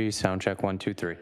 Sound check 1, 2, 3.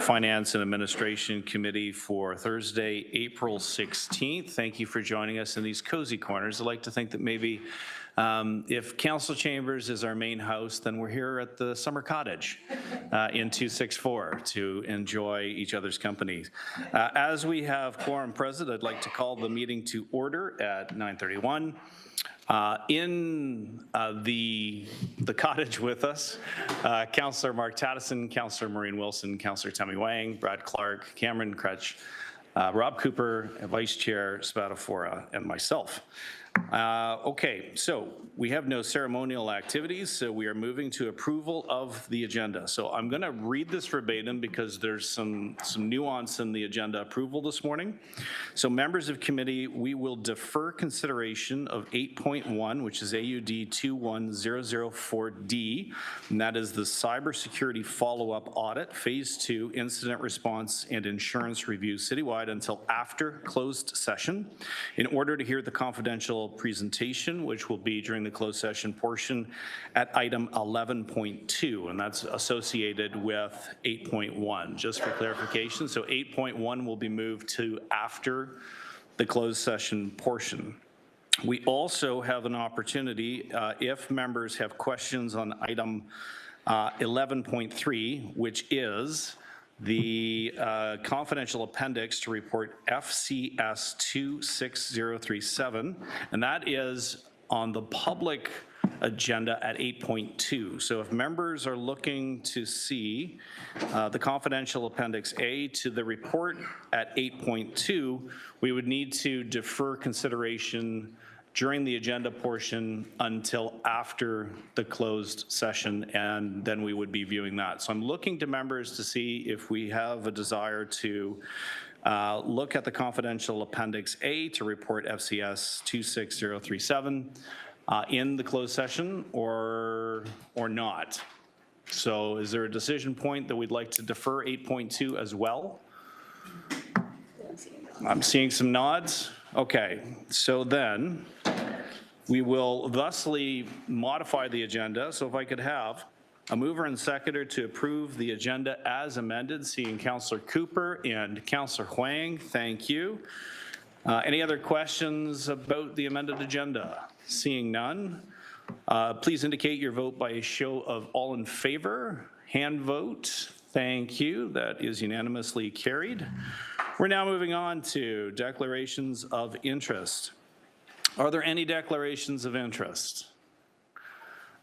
Finance and Administration Committee for Thursday, April 16th. Thank you for joining us in these cozy corners. I'd like to think that maybe if Council Chambers is our main house, then we're here at the Summer Cottage in 264 to enjoy each other's company. As we have quorum present, I'd like to call the meeting to order at 9:31. In the cottage with us, Councillor Mark Tattison, Councillor Maureen Wilson, Councillor Tammy Wang, Brad Clark, Cameron Crutch, Rob Cooper, Vice Chair Spadafora, and myself. Okay, so we have no ceremonial activities, so we are moving to approval of the agenda. So I'm going to read this verbatim because there's some nuance in the agenda approval this morning. So members of committee, we will defer consideration of 8.1, which is AUD 21004D, and that is the cybersecurity follow-up audit, phase 2, incident response and insurance review citywide until after closed session in order to hear the confidential presentation, which will be during the closed session portion at item 11.2, and that's associated with 8.1, just for clarification. So 8.1 will be moved to after the closed session portion. We also have an opportunity, if members have questions on item 11.3, which is the confidential appendix to report FCS 26037, and that is on the public agenda at 8.2. So if members are looking to see the confidential appendix A to the report at 8.2, we would need to defer consideration during the agenda portion until after the closed session, and then we would be viewing that. So I'm looking to members to see if we have a desire to look at the confidential appendix A to report FCS 26037 in the closed session or not. So is there a decision point that we'd like to defer 8.2 as well? I'm seeing some nods. Okay, so then we will thusly modify the agenda. So if I could have a mover and seconder to approve the agenda as amended, seeing Councillor Cooper and Councillor Huang, thank you. Any other questions about the amended agenda? Seeing none, please indicate your vote by a show of all in favor. Hand vote, thank you. That is unanimously carried. We're now moving on to declarations of interest. Are there any declarations of interest?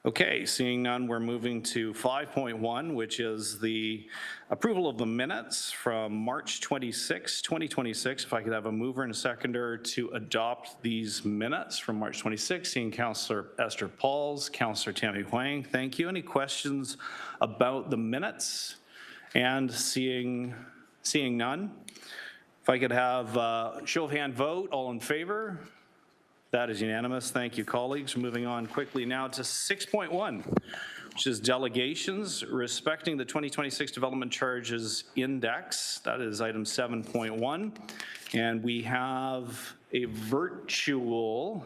Okay, seeing none, we're moving to 5.1, which is the approval of the minutes from March 26, 2026. If I could have a mover and a seconder to adopt these minutes from March 26, seeing Councillor Esther Pauls, Councillor Tammy Huang, thank you. Any questions about the minutes? And seeing none, if I could have a show of hand vote, all in favor? That is unanimous. Thank you, colleagues. Moving on quickly now to 6.1, which is delegations respecting the 2026 development charges index. That is item 7.1. And we have a virtual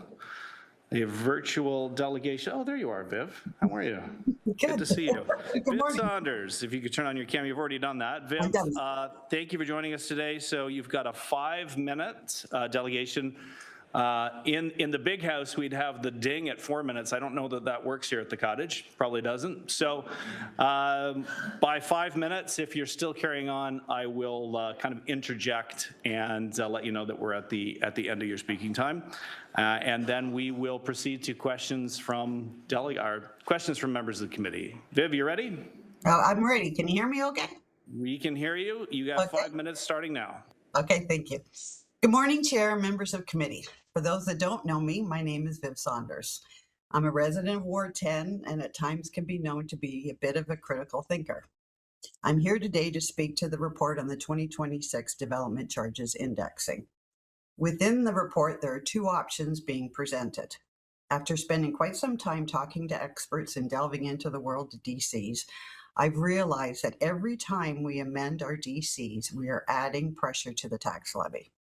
delegation. Oh, there you are, Viv. How are you? Good to see you. Viv Saunders, if you could turn on your camera. You've already done that. Viv, thank you for joining us today. So you've got a 5-minute delegation. In the big house, we'd have the ding at 4 minutes. I don't know that that works here at the cottage. Probably doesn't. So by 5 minutes, if you're still carrying on, I will kind of interject and let you know that we're at the end of your speaking time. And then we will proceed to questions from members of the committee. Viv, you ready? I'm ready. Can you hear me okay? We can hear you. You got 5 minutes starting now. Okay, thank you. Good morning, Chair and members of committee. For those that don't know me, my name is Viv Saunders. I'm a resident of Ward 10 and at times can be known to be a bit of a critical thinker. I'm here today to speak to the report on the 2026 development charges indexing. Within the report, there are 2 options being presented. After spending quite some time talking to experts and delving into the world of DCs, I've realized that every time we amend our DCs, we are adding pressure to the tax levy.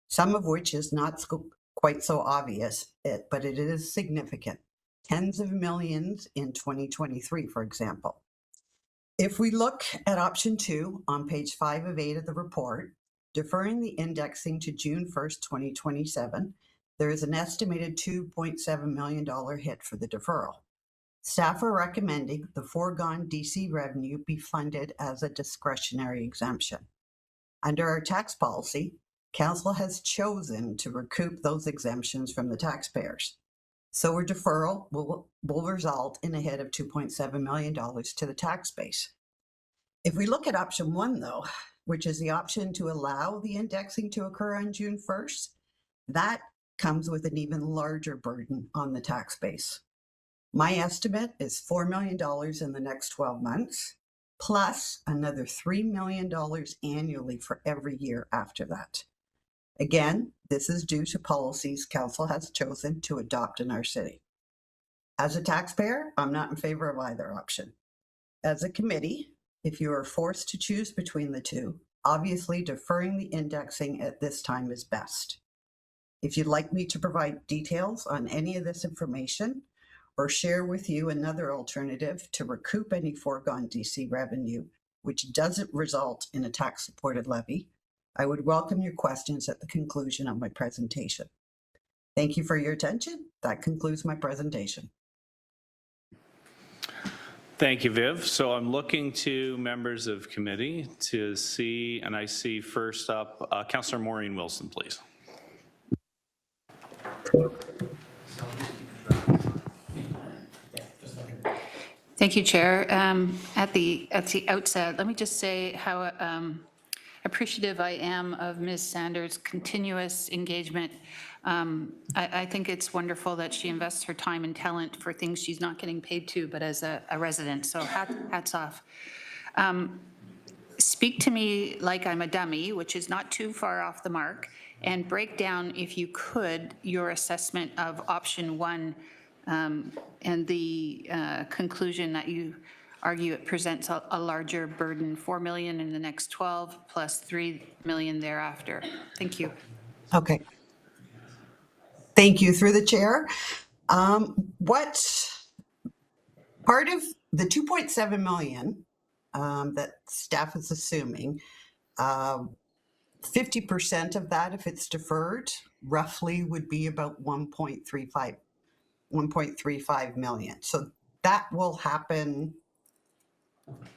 Some of which is not quite so obvious, but it is significant. Tens of millions in 2023, for example. If we look at option 2 on page 5 of 8 of the report, deferring the indexing to June 1st, 2027, there is an estimated $2.7 million hit for the deferral. Staff are recommending the foregone DC revenue be funded as a discretionary exemption. Under our tax policy, Council has chosen to recoup those exemptions from the taxpayers. So a deferral will result in a hit of $2.7 million to the tax base. If we look at option 1, though, which is the option to allow the indexing to occur on June 1st, that comes with an even larger burden on the tax base. My estimate is $4 million in the next 12 months, plus another $3 million annually for every year after that. Again, this is due to policies Council has chosen to adopt in our city. As a taxpayer, I'm not in favor of either option. As a committee, if you are forced to choose between the two, obviously deferring the indexing at this time is best. If you'd like me to provide details on any of this information or share with you another alternative to recoup any foregone DC revenue, which doesn't result in a tax-supported levy, I would welcome your questions at the conclusion of my presentation. Thank you for your attention. That concludes my presentation. Thank you, Viv. So I'm looking to members of committee to see, and I see first up, Councillor Maureen Wilson, please. Thank you, Chair. At the outset, let me just say how appreciative I am of Ms. Sanders' continuous engagement. I think it's wonderful that she invests her time and talent for things she's not getting paid to, but as a resident, so hats off. Speak to me like I'm a dummy, which is not too far off the mark, and break down, if you could, your assessment of option 1 and the conclusion that you argue it presents a larger burden, $4 million in the next 12 plus $3 million thereafter. Thank you. Okay. Thank you. Through the chair. What part of the $2.7 million that staff is assuming, 50% of that, if it's deferred, roughly would be about 1.35 million. So that will happen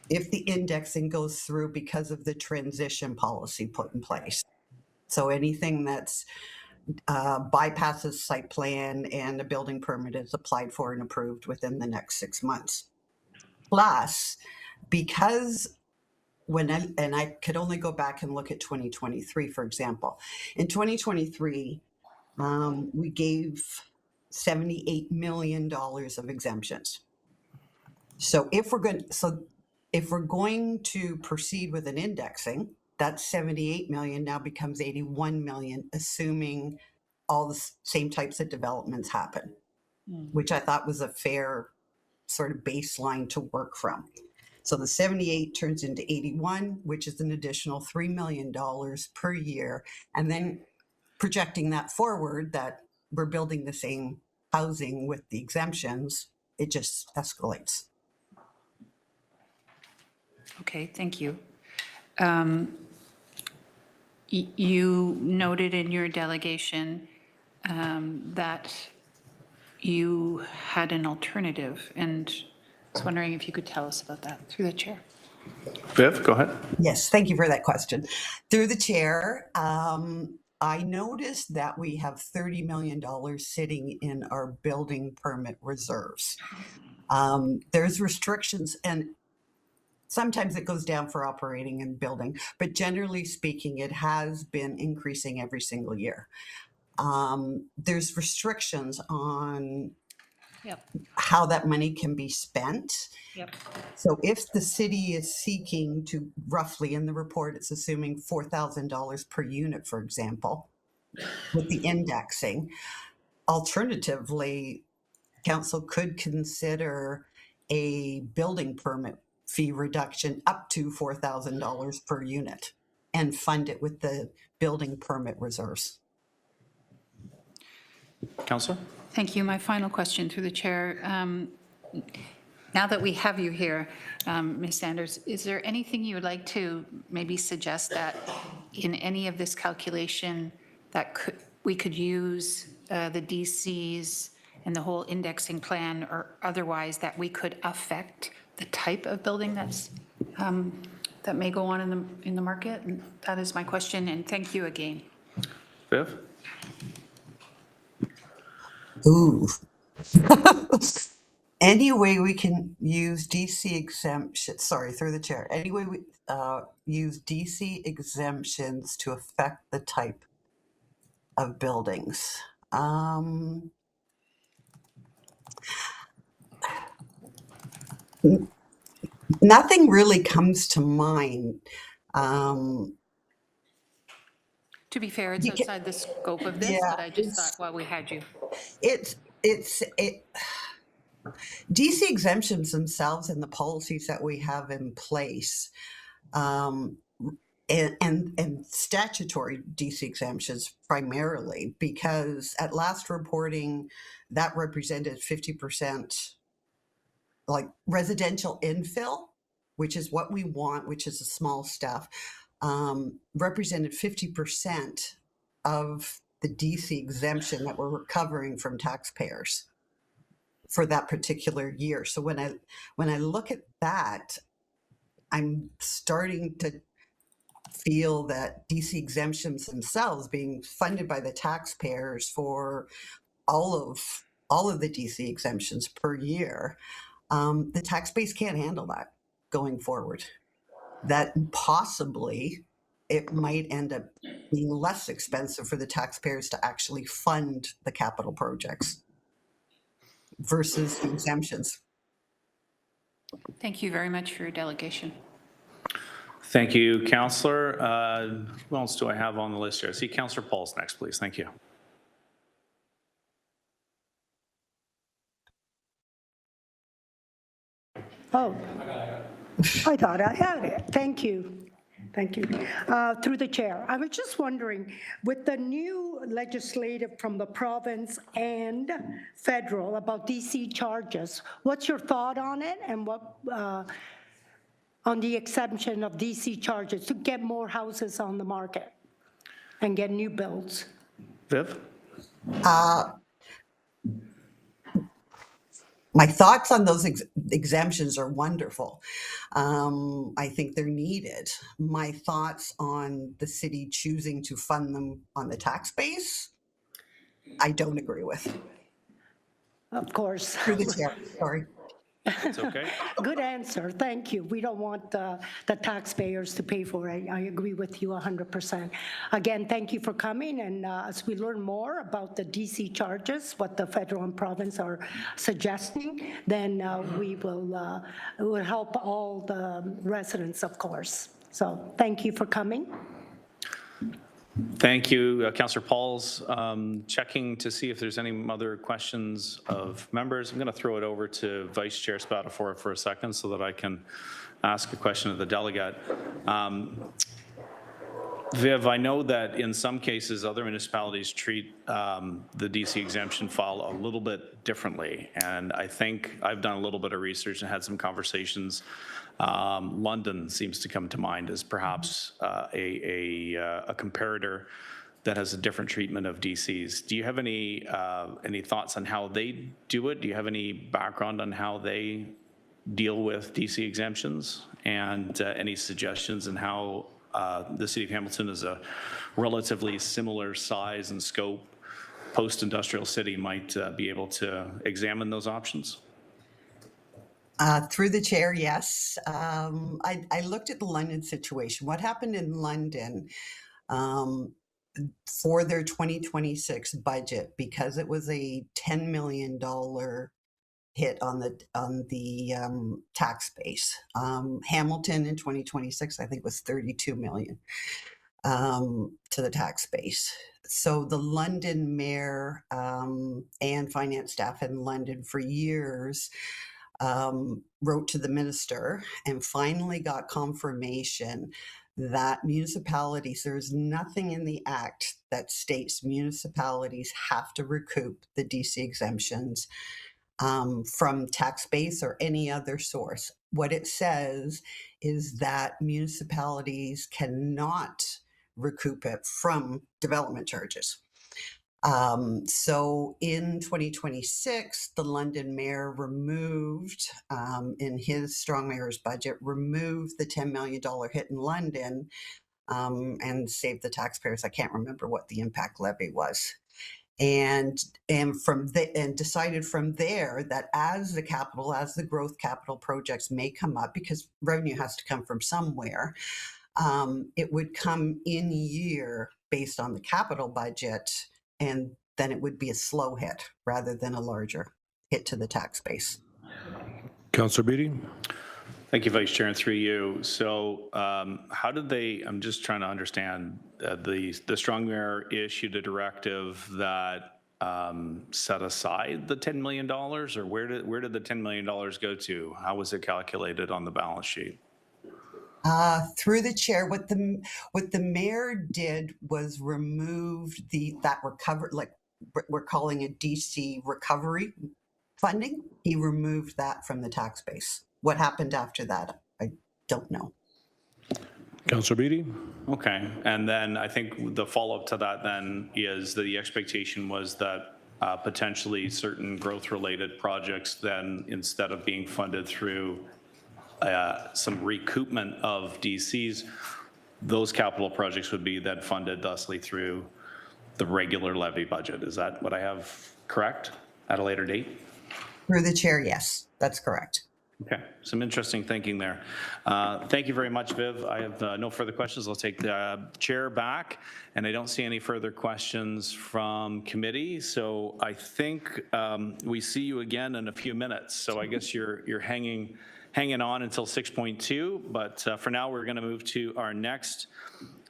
if the indexing goes through because of the transition policy put in place. So anything that's bypasses site plan and a building permit is applied for and approved within the next 6 months. Plus, because I could only go back and look at 2023, for example. In 2023, we gave $78 million of exemptions. So if we're going to proceed with an indexing, that 78 million now becomes 81 million, assuming all the same types of developments happen, which I thought was a fair sort of baseline to work from. So the 78 turns into 81, which is an additional $3 million per year. And then projecting that forward, that we're building the same housing with the exemptions, it just escalates. Okay, thank you. You noted in your delegation that you had an alternative, and I was wondering if you could tell us about that through the chair. Viv, go ahead. Yes, thank you for that question. Through the chair, I noticed that we have $30 million sitting in our building permit reserves. There's restrictions, and sometimes it goes down for operating and building, but generally speaking, it has been increasing every single year. There's restrictions on how that money can be spent. Yep. So if the city is seeking to, roughly in the report, it's assuming $4,000 per unit, for example, with the indexing. Alternatively, council could consider a building permit fee reduction up to $4,000 per unit and fund it with the building permit reserves. Councillor? Thank you. My final question through the chair. Now that we have you here, Ms. Sanders, is there anything you would like to maybe suggest that in any of this calculation that we could use the DCs and the whole indexing plan or otherwise that we could affect the type of building that may go on in the market? And that is my question, and thank you again. Viv? Ooh. Any way we can use DC exemption, sorry, through the chair, any way we use DC exemptions to affect the type of buildings? Nothing really comes to mind. To be fair, it's outside the scope of this, Yeah, but I just thought while we had you. It's DC exemptions themselves and the policies that we have in place, and statutory DC exemptions primarily, because at last reporting, that represented 50% like residential infill, which is what we want, which is the small stuff, represented 50% of the DC exemption that we're recovering from taxpayers for that particular year. So when I look at that, I'm starting to feel that DC exemptions themselves being funded by the taxpayers for all of the DC exemptions per year, the tax base can't handle that going forward. That possibly it might end up being less expensive for the taxpayers to actually fund the capital projects versus the exemptions. Thank you very much for your delegation. Thank you, Councillor. Who else do I have on the list here? I see Councillor Paul's next, please. Thank you. Oh, I thought I had it. Thank you. Thank you. Through the chair, I was just wondering, with the new legislative from the province and federal about DC charges, what's your thought on it, and what on the exemption of DC charges to get more houses on the market and get new builds? Viv? My thoughts on those exemptions are wonderful. I think they're needed. My thoughts on the city choosing to fund them on the tax base, I don't agree with. Of course. Through the chair, sorry. It's okay. Good answer. Thank you. We don't want the taxpayers to pay for it. I agree with you 100%. Again, thank you for coming. And as we learn more about the DC charges, what the federal and province are suggesting, then we will help all the residents, of course. So thank you for coming. Thank you, Councillor Pauls. Checking to see if there's any other questions of members. I'm going to throw it over to Vice Chair Spatafor for a second so that I can ask a question of the delegate. Viv, I know that in some cases other municipalities treat the DC exemption file a little bit differently, and I think I've done a little bit of research and had some conversations. London seems to come to mind as perhaps a comparator that has a different treatment of DCs. Do you have any thoughts on how they do it? Do you have any background on how they deal with DC exemptions, and any suggestions on how the City of Hamilton is a relatively similar size and scope post-industrial city might be able to examine those options? Through the chair, yes. I looked at the London situation. What happened in London for their 2026 budget, because it was a $10 million hit on the tax base. Hamilton in 2026, I think, was 32 million to the tax base. So the London mayor and finance staff in London for years wrote to the minister and finally got confirmation that municipalities, there's nothing in the act that states municipalities have to recoup the DC exemptions from tax base or any other source. What it says is that municipalities cannot recoup it from development charges. So in 2026, the London mayor removed, in his strong mayor's budget, removed the $10 million hit in London and saved the taxpayers. I can't remember what the impact levy was. And decided from there that as the growth capital projects may come up, because revenue has to come from somewhere, it would come in year based on the capital budget, and then it would be a slow hit rather than a larger hit to the tax base. Councillor Beatty. Thank you, Vice Chair, and through you. So how did they, I'm just trying to understand, the strong mayor issued a directive that set aside the $10 million, or where did the $10 million go to? How was it calculated on the balance sheet? Through the chair, what the mayor did was remove that recovery, like we're calling it DC recovery funding. He removed that from the tax base. What happened after that, I don't know. Councillor Beatty. Okay, and then I think the follow-up to that then is that the expectation was that potentially certain growth-related projects then, instead of being funded through some recoupment of DCs, those capital projects would be then funded thusly through the regular levy budget. Is that what I have correct at a later date? Through the chair, yes, that's correct. Okay, some interesting thinking there. Thank you very much, Viv. I have no further questions. I'll take the chair back, and I don't see any further questions from committee. So I think we see you again in a few minutes. So I guess you're hanging on until 6.2, but for now we're going to move to our next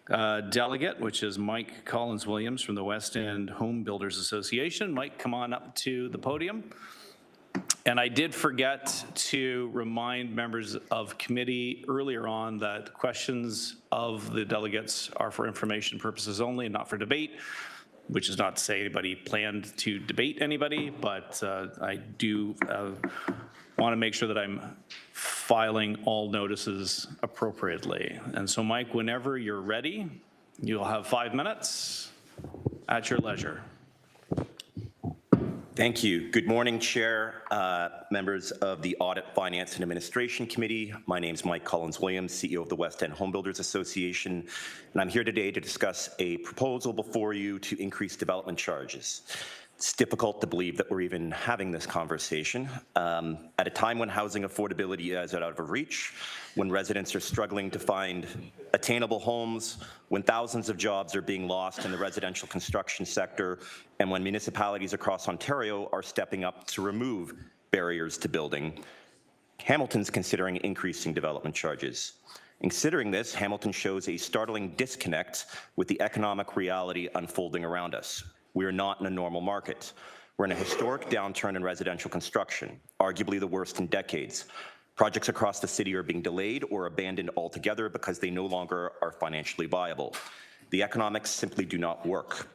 delegate, which is Mike Collins-Williams from the West End Homebuilders Association. Mike, come on up to the podium. And I did forget to remind members of committee earlier on that questions of the delegates are for information purposes only and not for debate, which is not to say anybody planned to debate anybody, but I do want to make sure that I'm filing all notices appropriately. And so, Mike, whenever you're ready, you'll have 5 minutes at your leisure. Thank you. Good morning, Chair, members of the Audit, Finance and Administration Committee. My name is Mike Collins-Williams, CEO of the West End Homebuilders Association, and I'm here today to discuss a proposal before you to increase development charges. It's difficult to believe that we're even having this conversation at a time when housing affordability is out of reach, when residents are struggling to find attainable homes, when thousands of jobs are being lost in the residential construction sector, and when municipalities across Ontario are stepping up to remove barriers to building. Hamilton's considering increasing development charges. In considering this, Hamilton shows a startling disconnect with the economic reality unfolding around us. We are not in a normal market. We're in a historic downturn in residential construction, arguably the worst in decades. Projects across the city are being delayed or abandoned altogether because they no longer are financially viable. The economics simply do not work.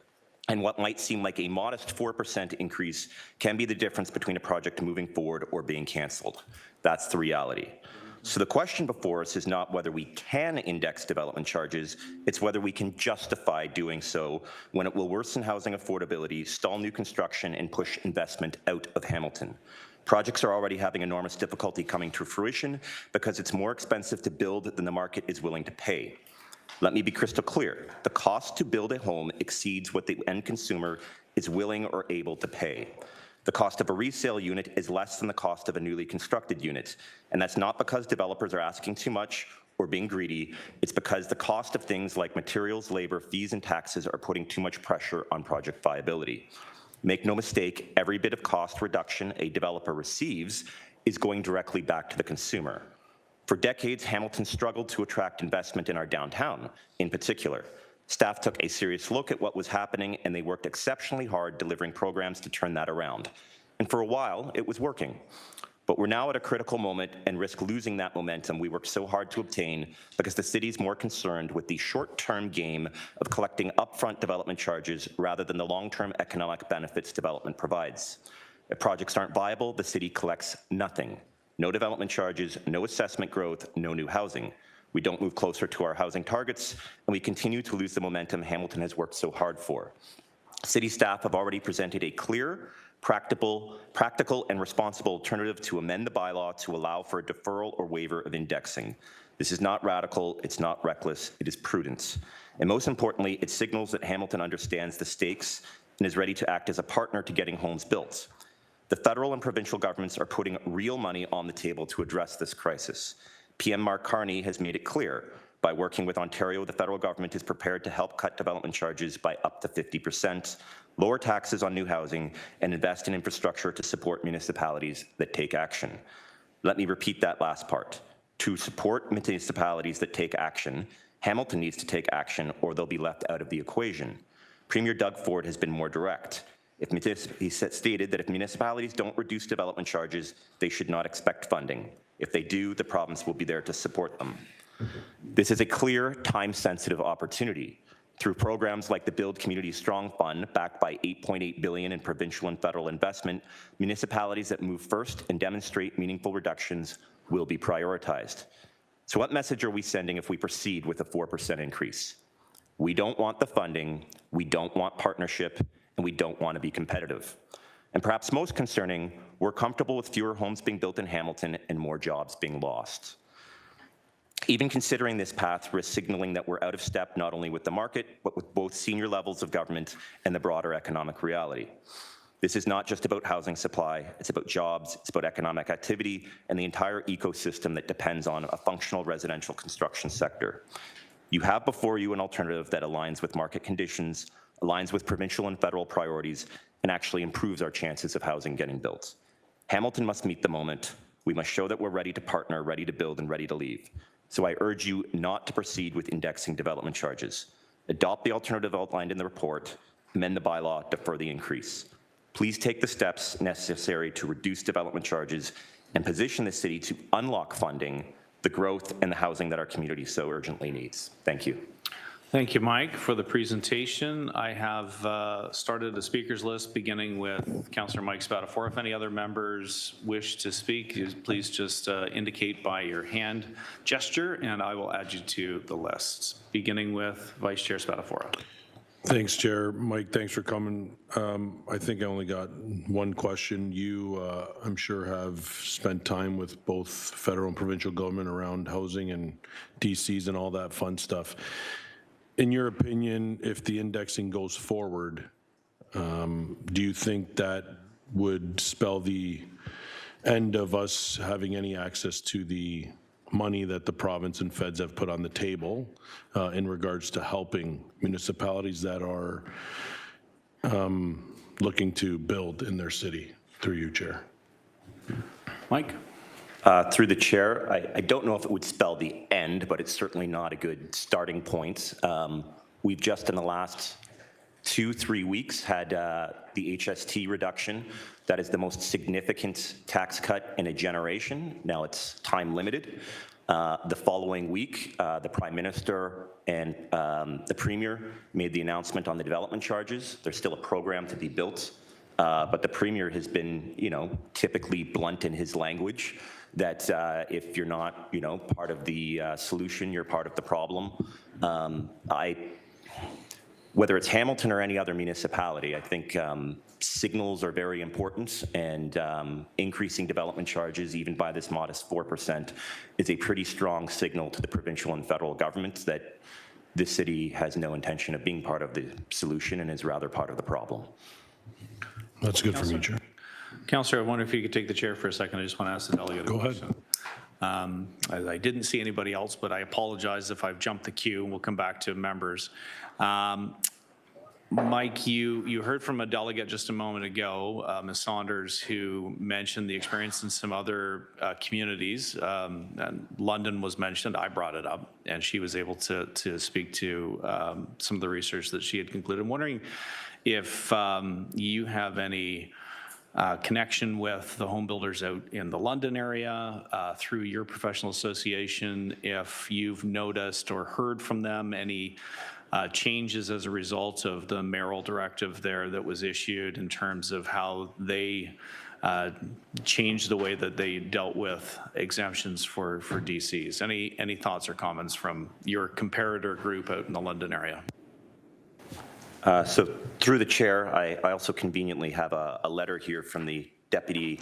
And what might seem like a modest 4% increase can be the difference between a project moving forward or being cancelled. That's the reality. So the question before us is not whether we can index development charges, it's whether we can justify doing so when it will worsen housing affordability, stall new construction, and push investment out of Hamilton. Projects are already having enormous difficulty coming to fruition because it's more expensive to build than the market is willing to pay. Let me be crystal clear. The cost to build a home exceeds what the end consumer is willing or able to pay. The cost of a resale unit is less than the cost of a newly constructed unit, and that's not because developers are asking too much or being greedy. It's because the cost of things like materials, labor, fees, and taxes are putting too much pressure on project viability. Make no mistake, every bit of cost reduction a developer receives is going directly back to the consumer. For decades, Hamilton struggled to attract investment in our downtown, in particular. Staff took a serious look at what was happening, and they worked exceptionally hard delivering programs to turn that around. And for a while, it was working. But we're now at a critical moment and risk losing that momentum we worked so hard to obtain because the city's more concerned with the short-term game of collecting upfront development charges rather than the long-term economic benefits development provides. If projects aren't viable, the city collects nothing. No development charges, no assessment growth, no new housing. We don't move closer to our housing targets, and we continue to lose the momentum Hamilton has worked so hard for. City staff have already presented a clear, practical and responsible alternative to amend the bylaw to allow for a deferral or waiver of indexing. This is not radical, it's not reckless, it is prudence. And most importantly, it signals that Hamilton understands the stakes and is ready to act as a partner to getting homes built. The federal and provincial governments are putting real money on the table to address this crisis. PM Mark Carney has made it clear, by working with Ontario, the federal government is prepared to help cut development charges by up to 50%, lower taxes on new housing, and invest in infrastructure to support municipalities that take action. Let me repeat that last part. To support municipalities that take action, Hamilton needs to take action or they'll be left out of the equation. Premier Doug Ford has been more direct. He stated that if municipalities don't reduce development charges, they should not expect funding. If they do, the province will be there to support them. This is a clear, time-sensitive opportunity. Through programs like the Build Community Strong Fund, backed by $8.8 billion in provincial and federal investment, municipalities that move first and demonstrate meaningful reductions will be prioritized. So what message are we sending if we proceed with a 4% increase? We don't want the funding, we don't want partnership, and we don't want to be competitive. And perhaps most concerning, we're comfortable with fewer homes being built in Hamilton and more jobs being lost. Even considering this path risks signaling that we're out of step not only with the market, but with both senior levels of government and the broader economic reality. This is not just about housing supply, it's about jobs, it's about economic activity, and the entire ecosystem that depends on a functional residential construction sector. You have before you an alternative that aligns with market conditions, aligns with provincial and federal priorities, and actually improves our chances of housing getting built. Hamilton must meet the moment. We must show that we're ready to partner, ready to build, and ready to leave. So I urge you not to proceed with indexing development charges. Adopt the alternative outlined in the report, amend the bylaw, defer the increase. Please take the steps necessary to reduce development charges and position the city to unlock funding, the growth, and the housing that our community so urgently needs. Thank you. Thank you, Mike, for the presentation. I have started the speakers list beginning with Councillor Mike Spatafora. If any other members wish to speak, please just indicate by your hand gesture and I will add you to the list. Beginning with Vice Chair Spatafora. Thanks, Chair. Mike, thanks for coming. I think I only got one question. You, I'm sure, have spent time with both federal and provincial government around housing and DCs and all that fun stuff. In your opinion, if the indexing goes forward, do you think that would spell the end of us having any access to the money that the province and feds have put on the table in regards to helping municipalities that are looking to build in their city? Through you, Chair. Mike? Through the chair, I don't know if it would spell the end, but it's certainly not a good starting point. We've just in the last 2-3 weeks had the HST reduction. That is the most significant tax cut in a generation. Now it's time limited. The following week, the Prime Minister and the Premier made the announcement on the development charges. There's still a program to be built, but the Premier has been, typically blunt in his language that if you're not, part of the solution, you're part of the problem. Whether it's Hamilton or any other municipality, I think signals are very important, and increasing development charges, even by this modest 4%, is a pretty strong signal to the provincial and federal governments that this city has no intention of being part of the solution and is rather part of the problem. That's good for me, Chair. Councillor, I wonder if you could take the chair for a second. I just want to ask the delegate a question. I didn't see anybody else, but I apologize if I've jumped the queue. We'll come back to members. Mike, you heard from a delegate just a moment ago, Ms. Saunders, who mentioned the experience in some other communities. And London was mentioned. I brought it up, and she was able to speak to some of the research that she had concluded. I'm wondering if you have any connection with the home builders out in the London area through your professional association, if you've noticed or heard from them any changes as a result of the mayoral directive there that was issued in terms of how they changed the way that they dealt with exemptions for DCs. Any thoughts or comments from your comparator group out in the London area? So through the chair, I also conveniently have a letter here from the Deputy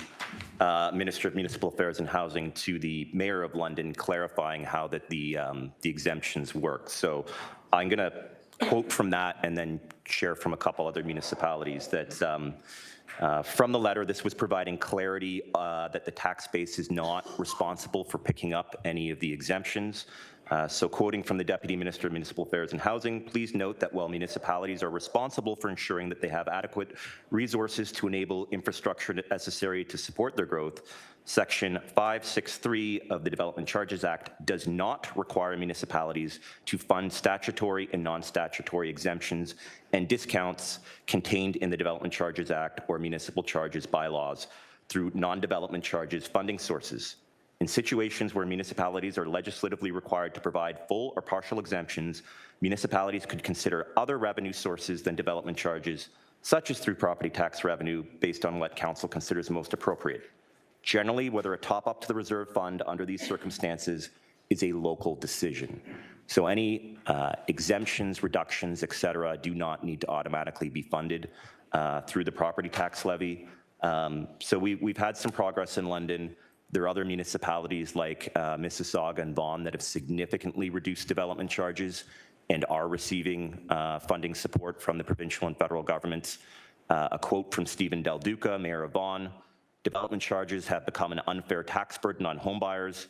Minister of Municipal Affairs and Housing to the Mayor of London clarifying how that the exemptions work. So I'm going to quote from that and then share from a couple other municipalities that from the letter, this was providing clarity that the tax base is not responsible for picking up any of the exemptions. So quoting from the Deputy Minister of Municipal Affairs and Housing, please note that while municipalities are responsible for ensuring that they have adequate resources to enable infrastructure necessary to support their growth, Section 563 of the Development Charges Act does not require municipalities to fund statutory and non-statutory exemptions and discounts contained in the Development Charges Act or municipal charges bylaws through non-development charges funding sources. In situations where municipalities are legislatively required to provide full or partial exemptions, municipalities could consider other revenue sources than development charges, such as through property tax revenue, based on what council considers most appropriate. Generally, whether a top-up to the reserve fund under these circumstances is a local decision. So any exemptions, reductions, et cetera, do not need to automatically be funded through the property tax levy. So we've had some progress in London. There are other municipalities like Mississauga and Vaughan that have significantly reduced development charges and are receiving funding support from the provincial and federal governments. A quote from Stephen Del Duca, Mayor of Vaughan: "Development charges have become an unfair tax burden on homebuyers.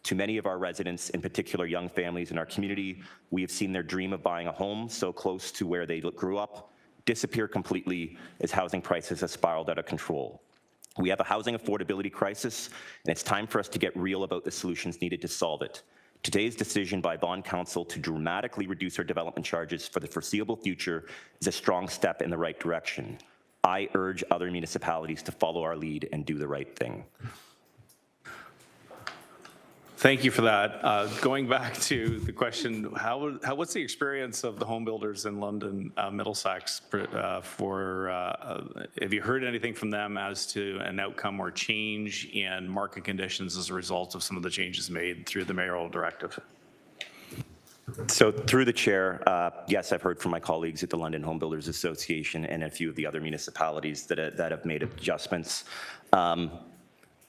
To many of our residents, in particular young families in our community, we have seen their dream of buying a home so close to where they grew up disappear completely as housing prices have spiraled out of control. We have a housing affordability crisis, and it's time for us to get real about the solutions needed to solve it. Today's decision by Vaughan Council to dramatically reduce our development charges for the foreseeable future is a strong step in the right direction. I urge other municipalities to follow our lead and do the right thing." Thank you for that. Going back to the question, what's the experience of the home builders in London, Middlesex? Have you heard anything from them as to an outcome or change in market conditions as a result of some of the changes made through the mayoral directive? So through the chair, yes, I've heard from my colleagues at the London Home Builders Association and a few of the other municipalities that have made adjustments.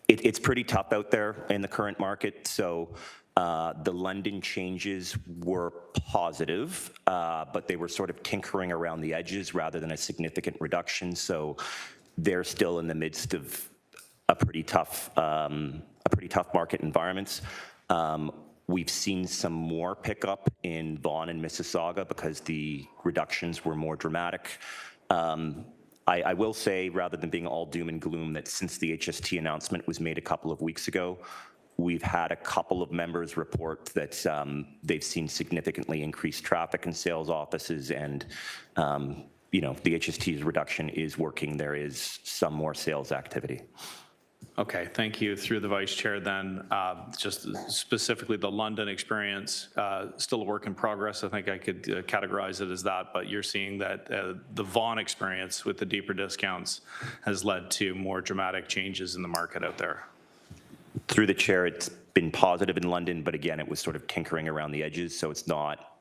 It's pretty tough out there in the current market, so the London changes were positive, but they were sort of tinkering around the edges rather than a significant reduction, so they're still in the midst of a pretty tough market environments. We've seen some more pickup in Vaughan and Mississauga because the reductions were more dramatic. I will say, rather than being all doom and gloom, that since the HST announcement was made a couple of weeks ago, we've had a couple of members report that they've seen significantly increased traffic in sales offices, and the HST's reduction is working. There is some more sales activity. Okay, thank you. Through the vice chair then, just specifically the London experience, still a work in progress. I think I could categorize it as that, but you're seeing that the Vaughan experience with the deeper discounts has led to more dramatic changes in the market out there. Through the chair, it's been positive in London, but again, it was sort of tinkering around the edges, so it's not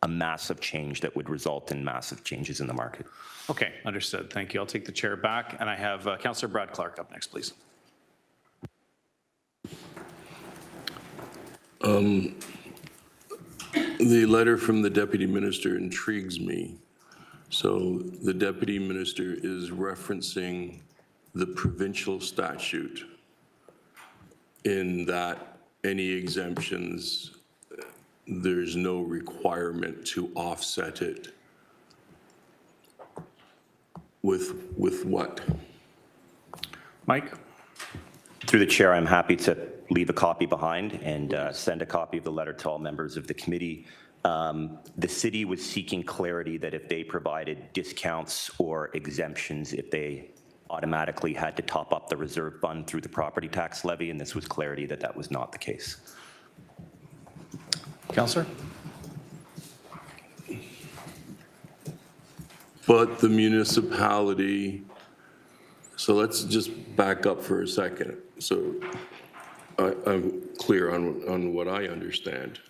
a massive change that would result in massive changes in the market. Okay, understood. Thank you. I'll take the chair back, and I have Councillor Brad Clark up next, please. The letter from the Deputy Minister intrigues me. So the Deputy Minister is referencing the provincial statute in that any exemptions, there's no requirement to offset it with what? Mike? Through the chair, I'm happy to leave a copy behind and send a copy of the letter to all members of the committee. The city was seeking clarity that if they provided discounts or exemptions, if they automatically had to top up the reserve fund through the property tax levy, and this was clarity that that was not the case. Councillor? But the municipality, so let's just back up for a second. So I'm clear on what I understand.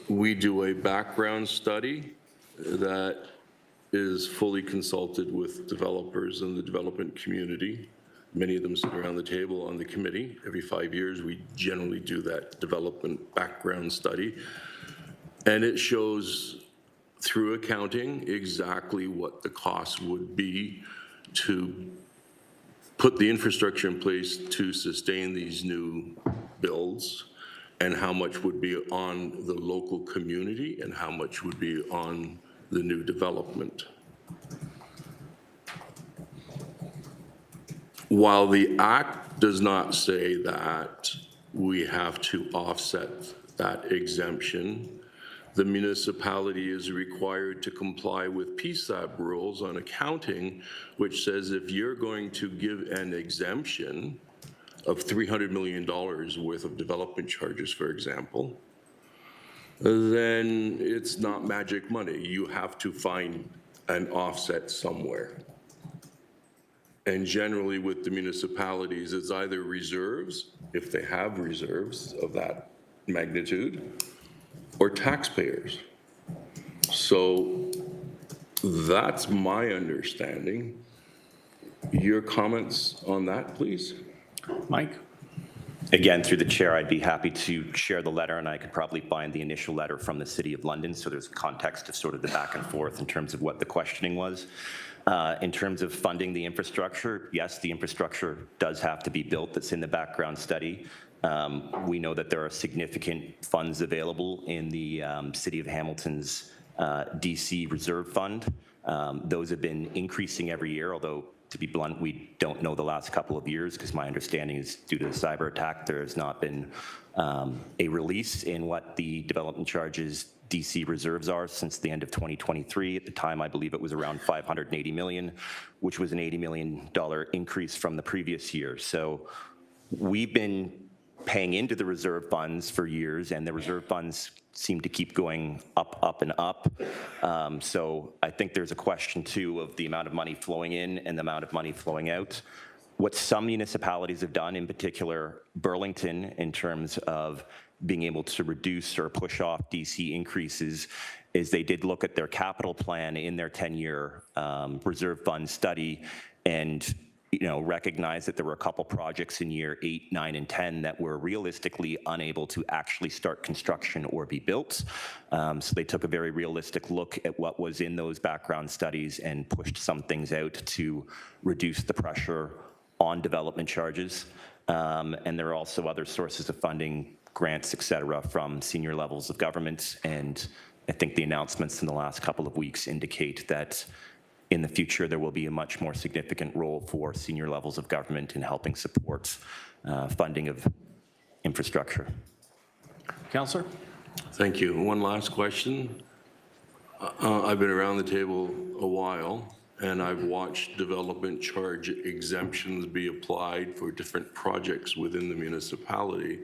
We do a background study that is fully consulted with developers and the development community. Many of them sit around the table on the committee. Every 5 years, we generally do that development background study. And it shows through accounting exactly what the cost would be to put the infrastructure in place to sustain these new builds, and how much would be on the local community and how much would be on the new development. While the Act does not say that we have to offset that exemption, the municipality is required to comply with PSAB rules on accounting, which says if you're going to give an exemption of $300 million worth of development charges, for example, then it's not magic money. You have to find an offset somewhere. And generally with the municipalities, it's either reserves, if they have reserves of that magnitude, or taxpayers. So that's my understanding. Your comments on that, please? Mike? Again, through the chair, I'd be happy to share the letter, and I could probably find the initial letter from the City of London, so there's context of sort of the back and forth in terms of what the questioning was. In terms of funding the infrastructure, yes, the infrastructure does have to be built. That's in the background study. We know that there are significant funds available in the City of Hamilton's DC Reserve Fund. Those have been increasing every year, although to be blunt, we don't know the last couple of years, because my understanding is due to the cyber attack, there has not been a release in what the development charges DC reserves are since the end of 2023. At the time, I believe it was around $580 million, which was an $80 million increase from the previous year. So we've been paying into the reserve funds for years, and the reserve funds seem to keep going up, up, and up. So I think there's a question, too, of the amount of money flowing in and the amount of money flowing out. What some municipalities have done, in particular Burlington, in terms of being able to reduce or push off DC increases, is they did look at their capital plan in their 10-year reserve fund study, and recognize that there were a couple projects in year 8, 9, and 10 that were realistically unable to actually start construction or be built. So they took a very realistic look at what was in those background studies and pushed some things out to reduce the pressure on development charges. And there are also other sources of funding, grants, et cetera, from senior levels of government. And I think the announcements in the last couple of weeks indicate that in the future, there will be a much more significant role for senior levels of government in helping support funding of infrastructure. Councillor? Thank you. One last question. I've been around the table a while, and I've watched development charge exemptions be applied for different projects within the municipality.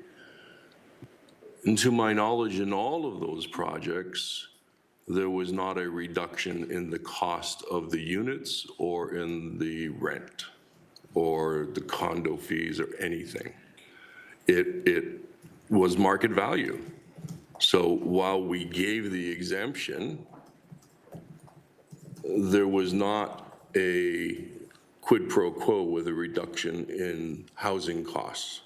And to my knowledge, in all of those projects, there was not a reduction in the cost of the units or in the rent or the condo fees or anything. It was market value. So while we gave the exemption, there was not a quid pro quo with a reduction in housing costs.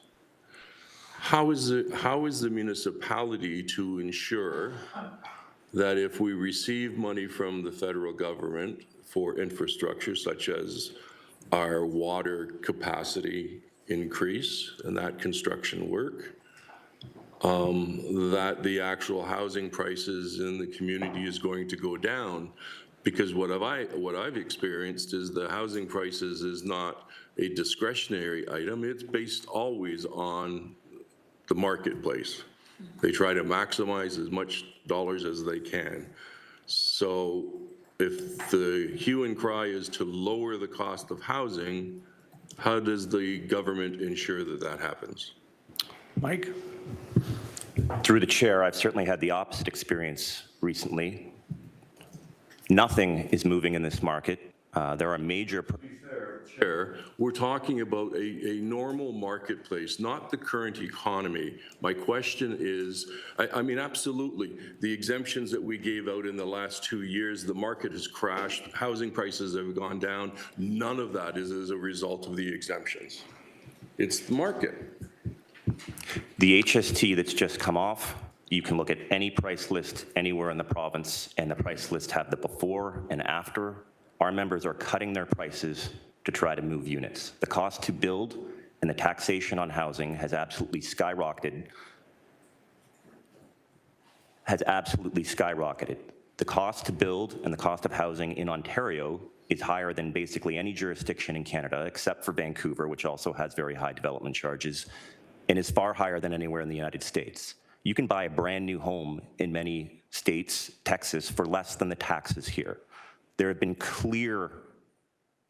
How is the municipality to ensure that if we receive money from the federal government for infrastructure, such as our water capacity increase and that construction work, that the actual housing prices in the community is going to go down? Because what I've experienced is the housing prices is not a discretionary item. It's based always on the marketplace. They try to maximize as much dollars as they can. So if the hue and cry is to lower the cost of housing, how does the government ensure that that happens? Mike? Through the chair, I've certainly had the opposite experience recently. Nothing is moving in this market. There are major. Chair, we're talking about a normal marketplace, not the current economy. My question is, I mean, absolutely, the exemptions that we gave out in the last 2 years, the market has crashed, housing prices have gone down. None of that is as a result of the exemptions. It's the market. The HST that's just come off, you can look at any price list anywhere in the province, and the price list have the before and after. Our members are cutting their prices to try to move units. The cost to build and the taxation on housing has absolutely skyrocketed. The cost to build and the cost of housing in Ontario is higher than basically any jurisdiction in Canada, except for Vancouver, which also has very high development charges, and is far higher than anywhere in the United States. You can buy a brand new home in many states, Texas, for less than the taxes here. There have been clear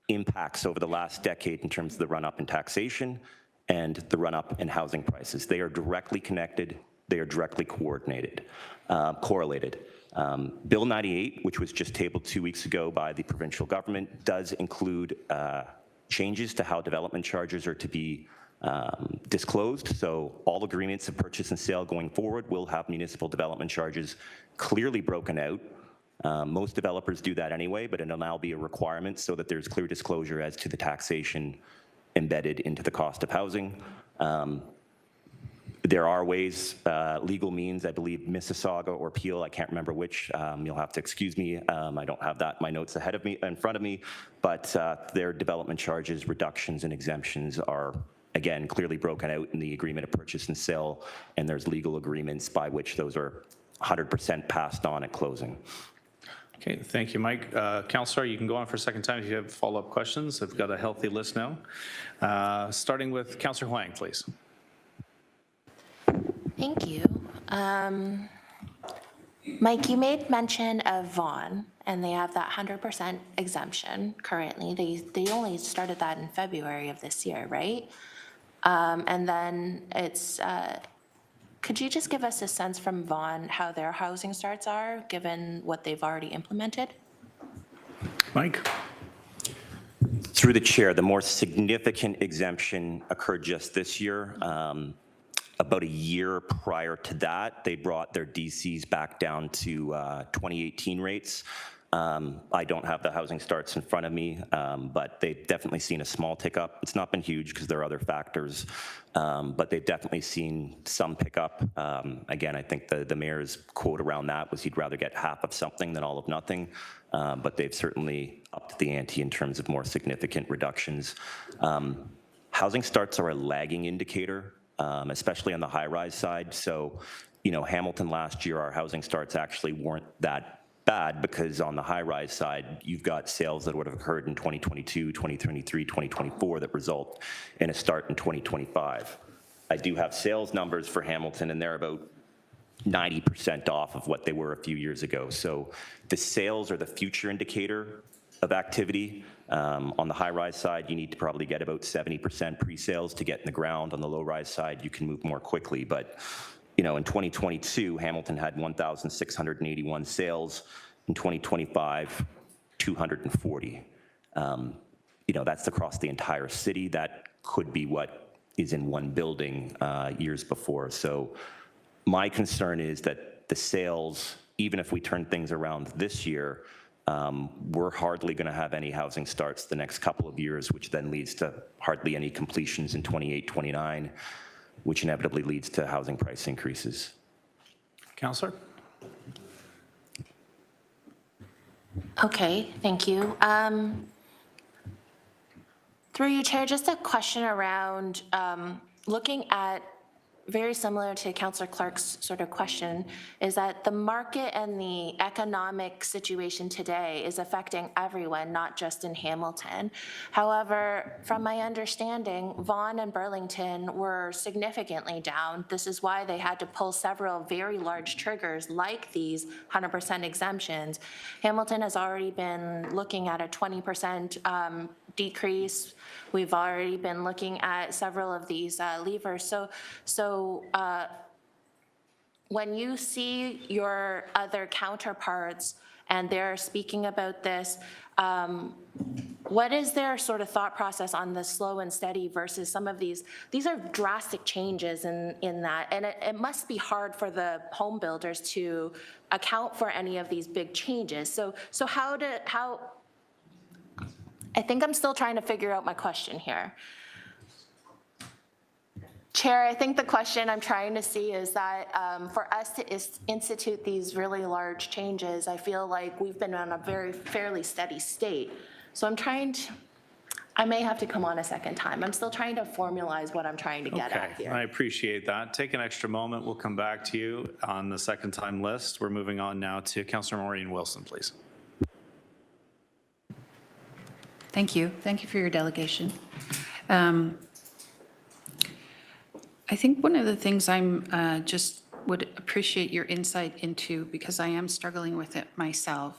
impacts over the last decade in terms of the run-up in taxation and the run-up in housing prices. They are directly connected. They are directly correlated. Bill 98, which was just tabled 2 weeks ago by the provincial government, does include changes to how development charges are to be disclosed. So all agreements of purchase and sale going forward will have municipal development charges clearly broken out. Most developers do that anyway, but it'll now be a requirement so that there's clear disclosure as to the taxation embedded into the cost of housing. There are ways, legal means, I believe Mississauga or Peel, I can't remember which, you'll have to excuse me, I don't have that in my notes in front of me, but their development charges, reductions, and exemptions are, again, clearly broken out in the agreement of purchase and sale, and there's legal agreements by which those are 100% passed on at closing. Okay, thank you, Mike. Councillor, you can go on for a second time if you have follow-up questions. I've got a healthy list now. Starting with Councillor Huang, please. Thank you. Mike, you made mention of Vaughan, and they have that 100% exemption currently. They only started that in February of this year, right? And then it's, could you just give us a sense from Vaughan how their housing starts are, given what they've already implemented? Mike? Through the chair, the more significant exemption occurred just this year. About a year prior to that, they brought their DCs back down to 2018 rates. I don't have the housing starts in front of me, but they've definitely seen a small tick up. It's not been huge because there are other factors, but they've definitely seen some pickup. Again, I think the mayor's quote around that was he'd rather get half of something than all of nothing, but they've certainly upped the ante in terms of more significant reductions. Housing starts are a lagging indicator, especially on the high-rise side. So, you know, Hamilton last year, our housing starts actually weren't that bad because on the high-rise side, you've got sales that would have occurred in 2022, 2023, 2024 that result in a start in 2025. I do have sales numbers for Hamilton, and they're about 90% off of what they were a few years ago. So the sales are the future indicator of activity. On the high-rise side, you need to probably get about 70% pre-sales to get in the ground. On the low-rise side, you can move more quickly. But, you know, in 2022, Hamilton had 1,681 sales. In 2025, 240. You know, that's across the entire city. That could be what is in one building years before. So my concern is that the sales, even if we turn things around this year, we're hardly going to have any housing starts the next couple of years, which then leads to hardly any completions in 28, 29, which inevitably leads to housing price increases. Councillor? Okay, thank you. Through you, Chair, just a question around looking at, very similar to Councillor Clark's sort of question, is that the market and the economic situation today is affecting everyone, not just in Hamilton. However, from my understanding, Vaughan and Burlington were significantly down. This is why they had to pull several very large triggers like these 100% exemptions. Hamilton has already been looking at a 20% decrease. We've already been looking at several of these levers. So when you see your other counterparts and they're speaking about this. What is their sort of thought process on the slow and steady versus some of these are drastic changes in that, and it must be hard for the home builders to account for any of these big changes. So how, I think I'm still trying to figure out my question here. Chair, I think the question I'm trying to see is that for us to institute these really large changes, I feel like we've been on a fairly steady state. So I'm trying to, I may have to come on a second time. I'm still trying to formalize what I'm trying to get at Okay, here. I appreciate that. Take an extra moment. We'll come back to you on the second time list. We're moving on now to Councillor Maureen Wilson, please. Thank you. Thank you for your delegation. I think one of the things I'm just would appreciate your insight into, because I am struggling with it myself,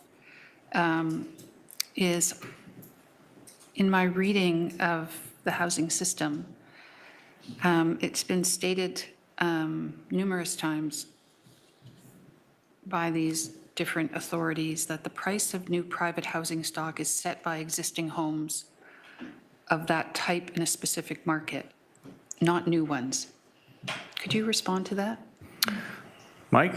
is in my reading of the housing system, it's been stated numerous times by these different authorities that the price of new private housing stock is set by existing homes of that type in a specific market, not new ones. Could you respond to that? Mike?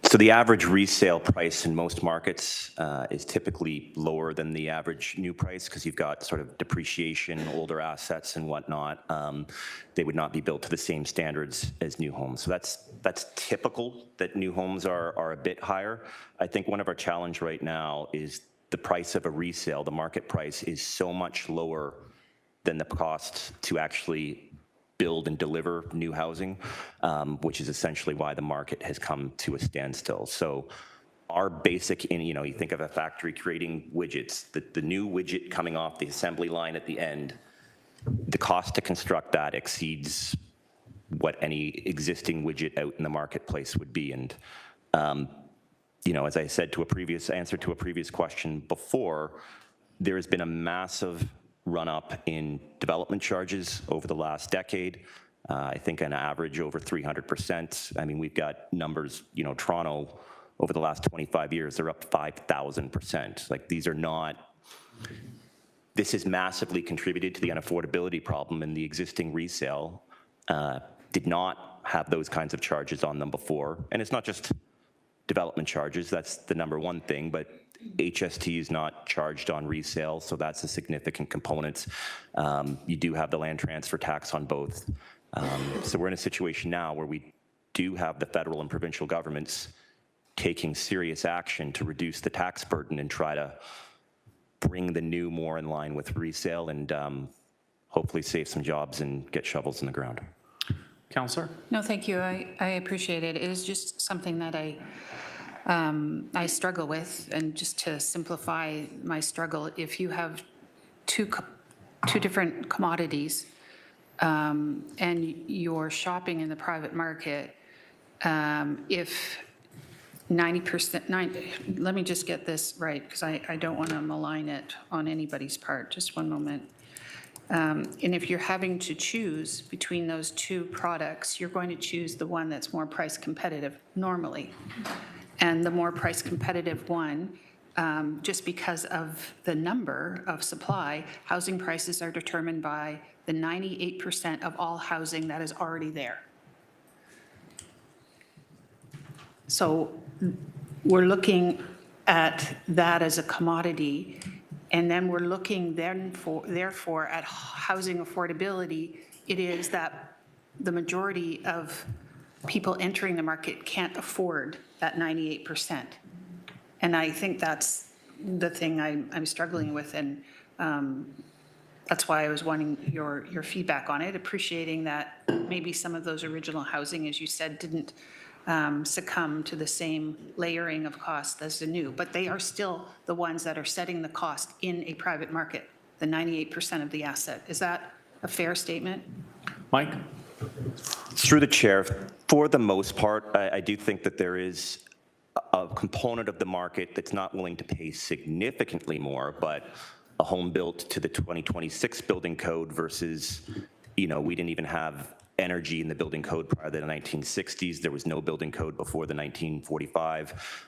So the average resale price in most markets is typically lower than the average new price because you've got sort of depreciation, older assets and whatnot. They would not be built to the same standards as new homes. So that's typical that new homes are a bit higher. I think one of our challenge right now is the price of a resale, the market price is so much lower than the cost to actually build and deliver new housing, which is essentially why the market has come to a standstill. So our basic, you think of a factory creating widgets, the new widget coming off the assembly line at the end, the cost to construct that exceeds what any existing widget out in the marketplace would be. And, as I said to a previous answer to a previous question before, there has been a massive run up in development charges over the last decade. I think on average over 300%. I mean, we've got numbers, Toronto over the last 25 years, they're up 5,000%. Like these are not, this has massively contributed to the unaffordability problem, and the existing resale did not have those kinds of charges on them before. And it's not just development charges, that's the number one thing, but HST is not charged on resale, so that's a significant component. You do have the land transfer tax on both. So we're in a situation now where we do have the federal and provincial governments taking serious action to reduce the tax burden and try to bring the new more in line with resale and hopefully save some jobs and get shovels in the ground. Councillor? No, thank you. I appreciate it. It is just something that I struggle with, and just to simplify my struggle, if you have two different commodities and you're shopping in the private market, if 90%, let me just get this right, because I don't want to malign it on anybody's part. Just one moment. And if you're having to choose between those two products, you're going to choose the one that's more price competitive normally. And the more price competitive one, just because of the number of supply, housing prices are determined by the 98% of all housing that is already there. So we're looking at that as a commodity, and then we're looking therefore at housing affordability. It is that the majority of people entering the market can't afford that 98%. And I think that's the thing I'm struggling with, and that's why I was wanting your feedback on it, appreciating that maybe some of those original housing, as you said, didn't succumb to the same layering of cost as the new, but they are still the ones that are setting the cost in a private market, the 98% of the asset. Is that a fair statement? Mike? Through the chair, for the most part, I do think that there is a component of the market that's not willing to pay significantly more, but a home built to the 2026 building code versus, we didn't even have energy in the building code prior to the 1960s. There was no building code before the 1945.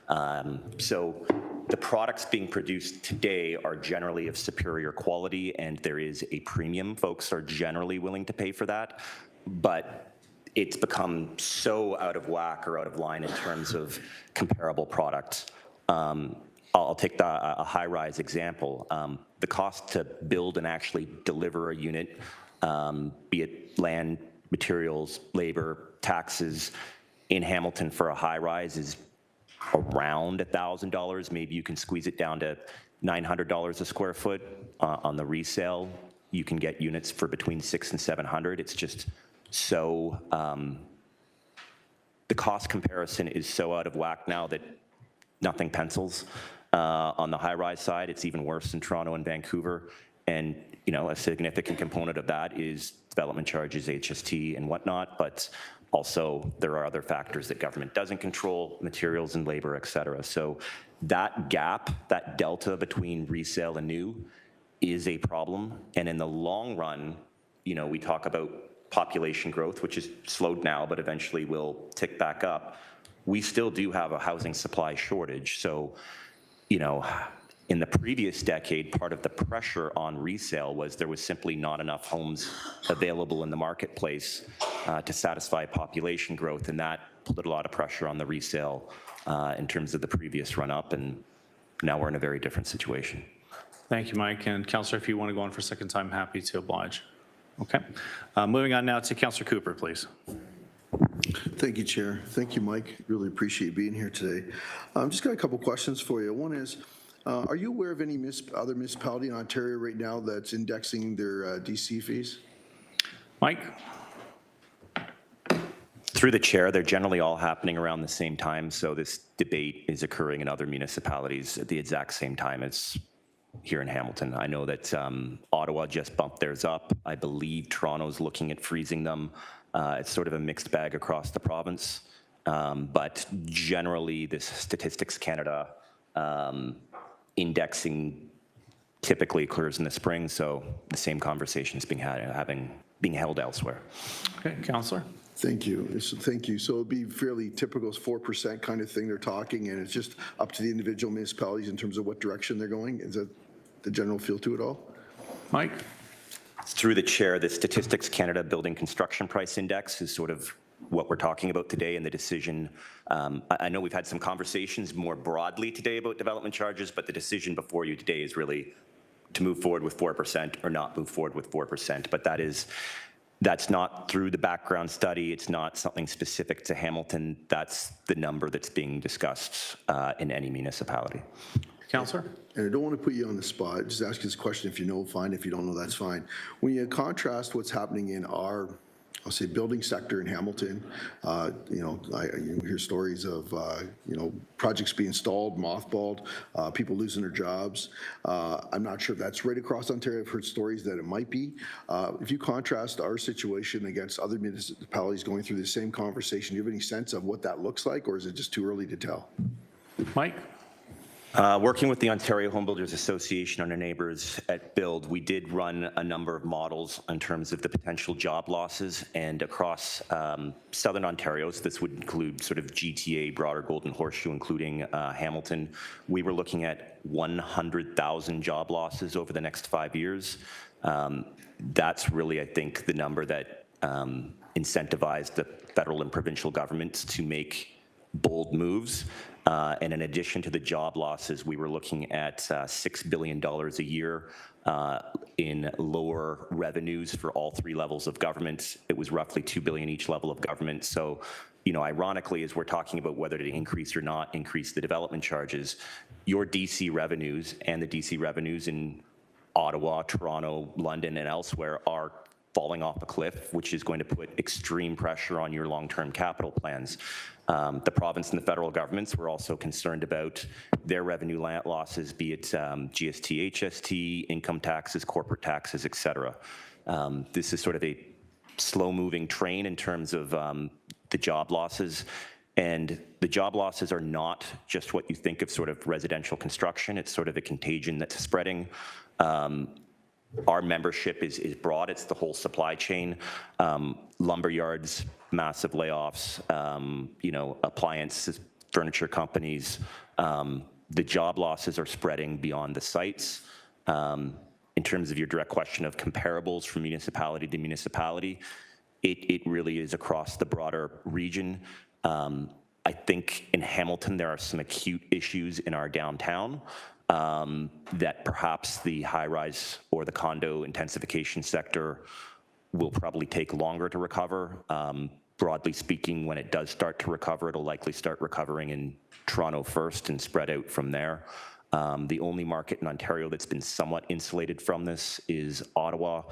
So the products being produced today are generally of superior quality, and there is a premium. Folks are generally willing to pay for that, but it's become so out of whack or out of line in terms of comparable products. I'll take a high-rise example. The cost to build and actually deliver a unit, be it land, materials, labor, taxes, in Hamilton for a high-rise is around $1,000. Maybe you can squeeze it down to $900 a square foot. On the resale, you can get units for between $600 and $700. It's just so, the cost comparison is so out of whack now that nothing pencils. On the high-rise side, it's even worse in Toronto and Vancouver. And, you know, a significant component of that is development charges, HST and whatnot, but also there are other factors that government doesn't control, materials and labor, et cetera. So that gap, that delta between resale and new is a problem. And in the long run, you know, we talk about population growth, which is slowed now, but eventually will tick back up. We still do have a housing supply shortage. So, you know, in the previous decade, part of the pressure on resale was there was simply not enough homes available in the marketplace to satisfy population growth, and that put a lot of pressure on the resale in terms of the previous run-up, and now we're in a very different situation. Thank you, Mike. And Councillor, if you want to go on for a second time, happy to oblige. Okay. Moving on now to Councillor Cooper, please. Thank you, Chair. Thank you, Mike. Really appreciate being here today. Just got a couple questions for you. One is, are you aware of any other municipality in Ontario right now that's indexing their DC fees? Mike? Through the chair, they're generally all happening around the same time, so this debate is occurring in other municipalities at the exact same time as here in Hamilton. I know that Ottawa just bumped theirs up. I believe Toronto's looking at freezing them. It's sort of a mixed bag across the province, but generally this Statistics Canada indexing typically occurs in the spring, so the same conversation is being held elsewhere. Okay, Councillor. Thank you. Thank you. So it'd be fairly typical, 4% kind of thing they're talking, and it's just up to the individual municipalities in terms of what direction they're going. Is that the general feel to it all? Mike? Through the chair, the Statistics Canada Building Construction Price Index is sort of what we're talking about today, and the decision. I know we've had some conversations more broadly today about development charges, but the decision before you today is really to move forward with 4% or not move forward with 4%. But that's not through the background study. It's not something specific to Hamilton. That's the number that's being discussed in any municipality. Councillor? And I don't want to put you on the spot. Just ask this question. If you know, fine. If you don't know, that's fine. When you contrast what's happening in our, I'll say, building sector in Hamilton, you know, I hear stories of, you know, projects being stalled, mothballed, people losing their jobs. I'm not sure if that's right across Ontario. I've heard stories that it might be. If you contrast our situation against other municipalities going through the same conversation, do you have any sense of what that looks like, or is it just too early to tell? Mike? Working with the Ontario Homebuilders Association and our neighbors at Build, we did run a number of models in terms of the potential job losses, and across Southern Ontario, so this would include sort of GTA, broader Golden Horseshoe, including Hamilton, we were looking at 100,000 job losses over the next 5 years. That's really, I think, the number that incentivized the federal and provincial governments to make bold moves. And in addition to the job losses, we were looking at $6 billion a year in lower revenues for all three levels of government. It was roughly $2 billion each level of government. So, you know, ironically, as we're talking about whether to increase or not increase the development charges, your DC revenues and the DC revenues in Ottawa, Toronto, London, and elsewhere are falling off a cliff, which is going to put extreme pressure on your long-term capital plans. The province and the federal governments were also concerned about their revenue losses, be it GST, HST, income taxes, corporate taxes, et cetera. This is sort of a slow-moving train in terms of the job losses. And the job losses are not just what you think of sort of residential construction. It's sort of a contagion that's spreading. our membership is broad. It's the whole supply chain, lumber yards, massive layoffs, appliance, furniture companies. The job losses are spreading beyond the sites. In terms of your direct question of comparables from municipality to municipality, it really is across the broader region. I think in Hamilton, there are some acute issues in our downtown that perhaps the high-rise or the condo intensification sector will probably take longer to recover. Broadly speaking, when it does start to recover, it'll likely start recovering in Toronto first and spread out from there. The only market in Ontario that's been somewhat insulated from this is Ottawa.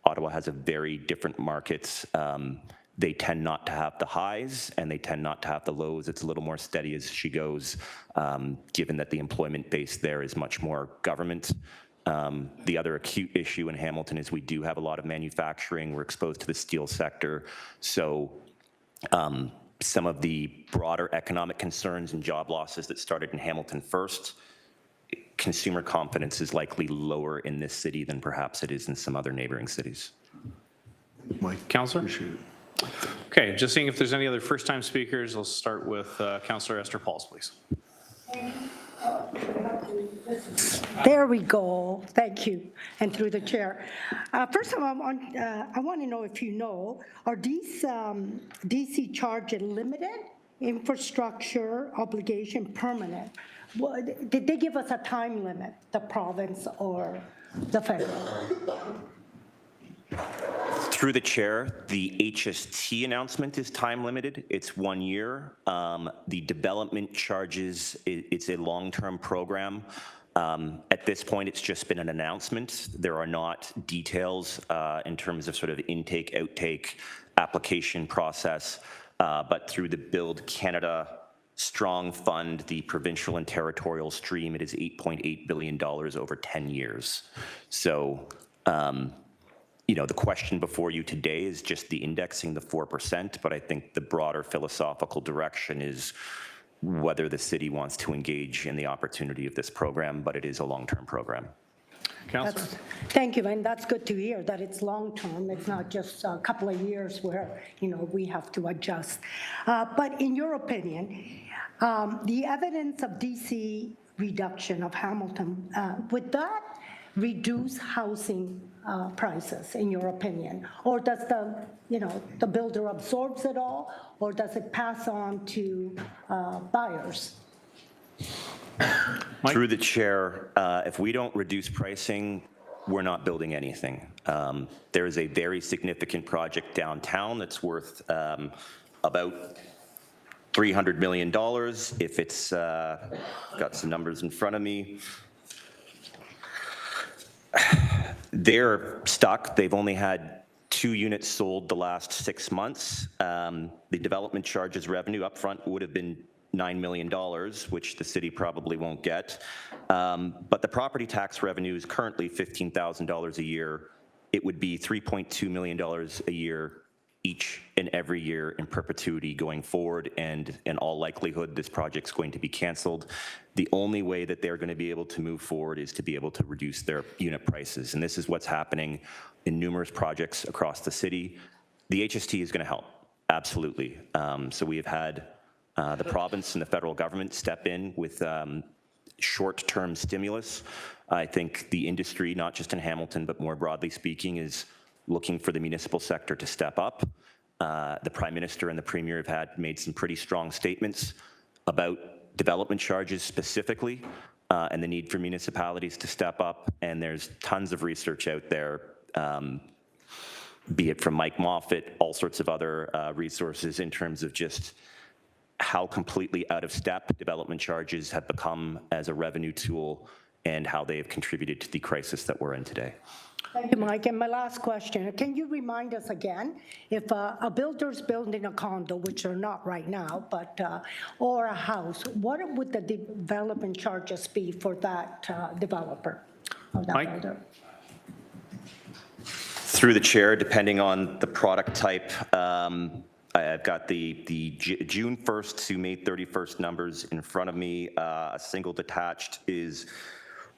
Ottawa has a very different market. They tend not to have the highs and they tend not to have the lows. It's a little more steady as she goes, given that the employment base there is much more government. The other acute issue in Hamilton is we do have a lot of manufacturing. We're exposed to the steel sector. So some of the broader economic concerns and job losses that started in Hamilton first, consumer confidence is likely lower in this city than perhaps it is in some other neighboring cities. Mike? Councillor? Appreciate it. Okay, just seeing if there's any other first-time speakers. I'll start with Councillor Esther Pauls, please. There we go. Thank you. And through the chair. First of all, I want to know if you know, are these DC charges limited, infrastructure, obligation, permanent? Did they give us a time limit, the province or the federal? Through the chair, the HST announcement is time limited. It's 1 year. The development charges, it's a long-term program. At this point, it's just been an announcement. There are not details in terms of sort of intake, outtake, application process, but through the Build Canada Strong Fund, the provincial and territorial stream, it is $8.8 billion over 10 years. So, the question before you today is just the indexing, the 4%, but I think the broader philosophical direction is whether the city wants to engage in the opportunity of this program, but it is a long-term program. Councillor? Thank you, and that's good to hear that it's long-term. It's not just a couple of years where, we have to adjust. But in your opinion, the evidence of DC reduction of Hamilton, would that reduce housing prices, in your opinion? Or does the builder absorbs it all, or does it pass on to buyers? Mike? Through the chair, if we don't reduce pricing, we're not building anything. There is a very significant project downtown that's worth about $300 million. If it's, got some numbers in front of me, they're stuck. They've only had 2 units sold the last 6 months. The development charges revenue up front would have been $9 million, which the city probably won't get. But the property tax revenue is currently $15,000 a year. It would be $3.2 million a year each and every year in perpetuity going forward, and in all likelihood, this project's going to be canceled. The only way that they're going to be able to move forward is to be able to reduce their unit prices, and this is what's happening in numerous projects across the city. The HST is going to help, absolutely. So we have had the province and the federal government step in with short-term stimulus. I think the industry, not just in Hamilton, but more broadly speaking, is looking for the municipal sector to step up. The Prime Minister and the Premier have made some pretty strong statements about development charges specifically, and the need for municipalities to step up. And there's tons of research out there, be it from Mike Moffat, all sorts of other resources in terms of just how completely out of step development charges have become as a revenue tool and how they have contributed to the crisis that we're in today. Thank you, Mike. And my last question, can you remind us again, if a builder's building a condo, which they're not right now, but or a house, what would the development charges be for that developer or that Mike? builder? Through the chair, depending on the product type, I've got the June 1st to May 31st numbers in front of me. A single detached is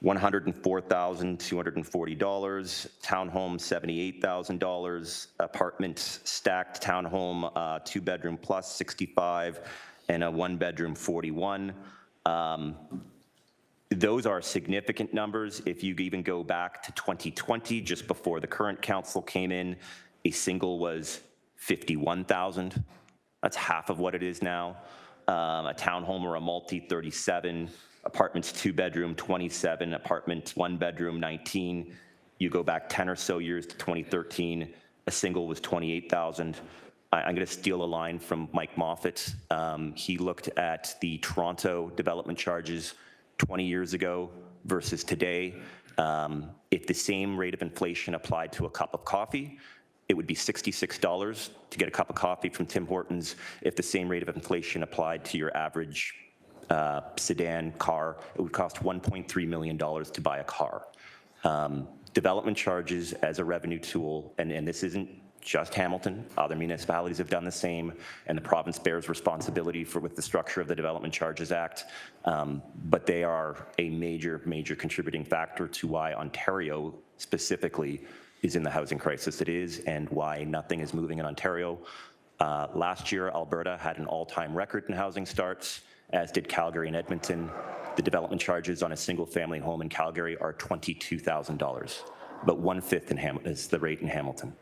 $104,240, townhome $78,000, apartment stacked townhome 2-bedroom plus 65, and a 1-bedroom 41. Those are significant numbers. If you even go back to 2020, just before the current council came in, a single was $51,000. That's half of what it is now. A townhome or a multi, 37. Apartments 2-bedroom, 27. Apartments 1-bedroom, 19. You go back 10 or so years to 2013, a single was $28,000. I'm going to steal a line from Mike Moffat. He looked at the Toronto development charges 20 years ago versus today. If the same rate of inflation applied to a cup of coffee, it would be $66 to get a cup of coffee from Tim Hortons. If the same rate of inflation applied to your average sedan car, it would cost $1.3 million to buy a car. Development charges as a revenue tool, and this isn't just Hamilton, other municipalities have done the same, and the province bears responsibility for with the structure of the Development Charges Act, but they are a major, major contributing factor to why Ontario specifically is in the housing crisis it is, and why nothing is moving in Ontario. Last year, Alberta had an all-time record in housing starts, as did Calgary and Edmonton. The development charges on a single-family home in Calgary are $22,000, but 1/5 is the rate in Hamilton.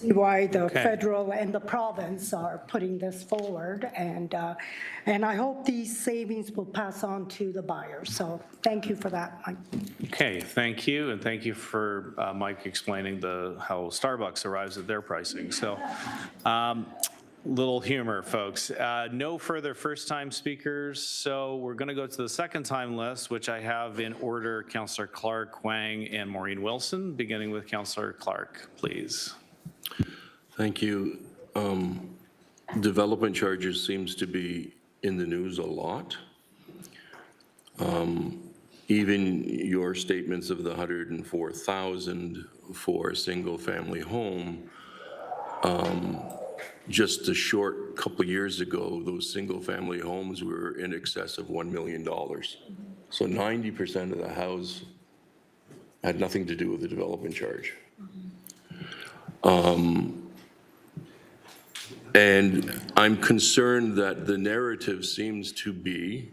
Why the federal and the province are putting this forward, and I hope these savings will pass on to the buyers. So thank you for that, Mike. Okay, thank you, and thank you for Mike explaining how Starbucks arrives at their pricing. So, little humor, folks. No further first-time speakers, so we're going to go to the second-time list, which I have in order: Councillor Clark, Wang, and Maureen Wilson. Beginning with Councillor Clark, please. Thank you. Development charges seems to be in the news a lot. Even your statements of the $104,000 for a single-family home, just a short couple of years ago, those single-family homes were in excess of $1 million. So 90% of the house had nothing to do with the development charge. And I'm concerned that the narrative seems to be,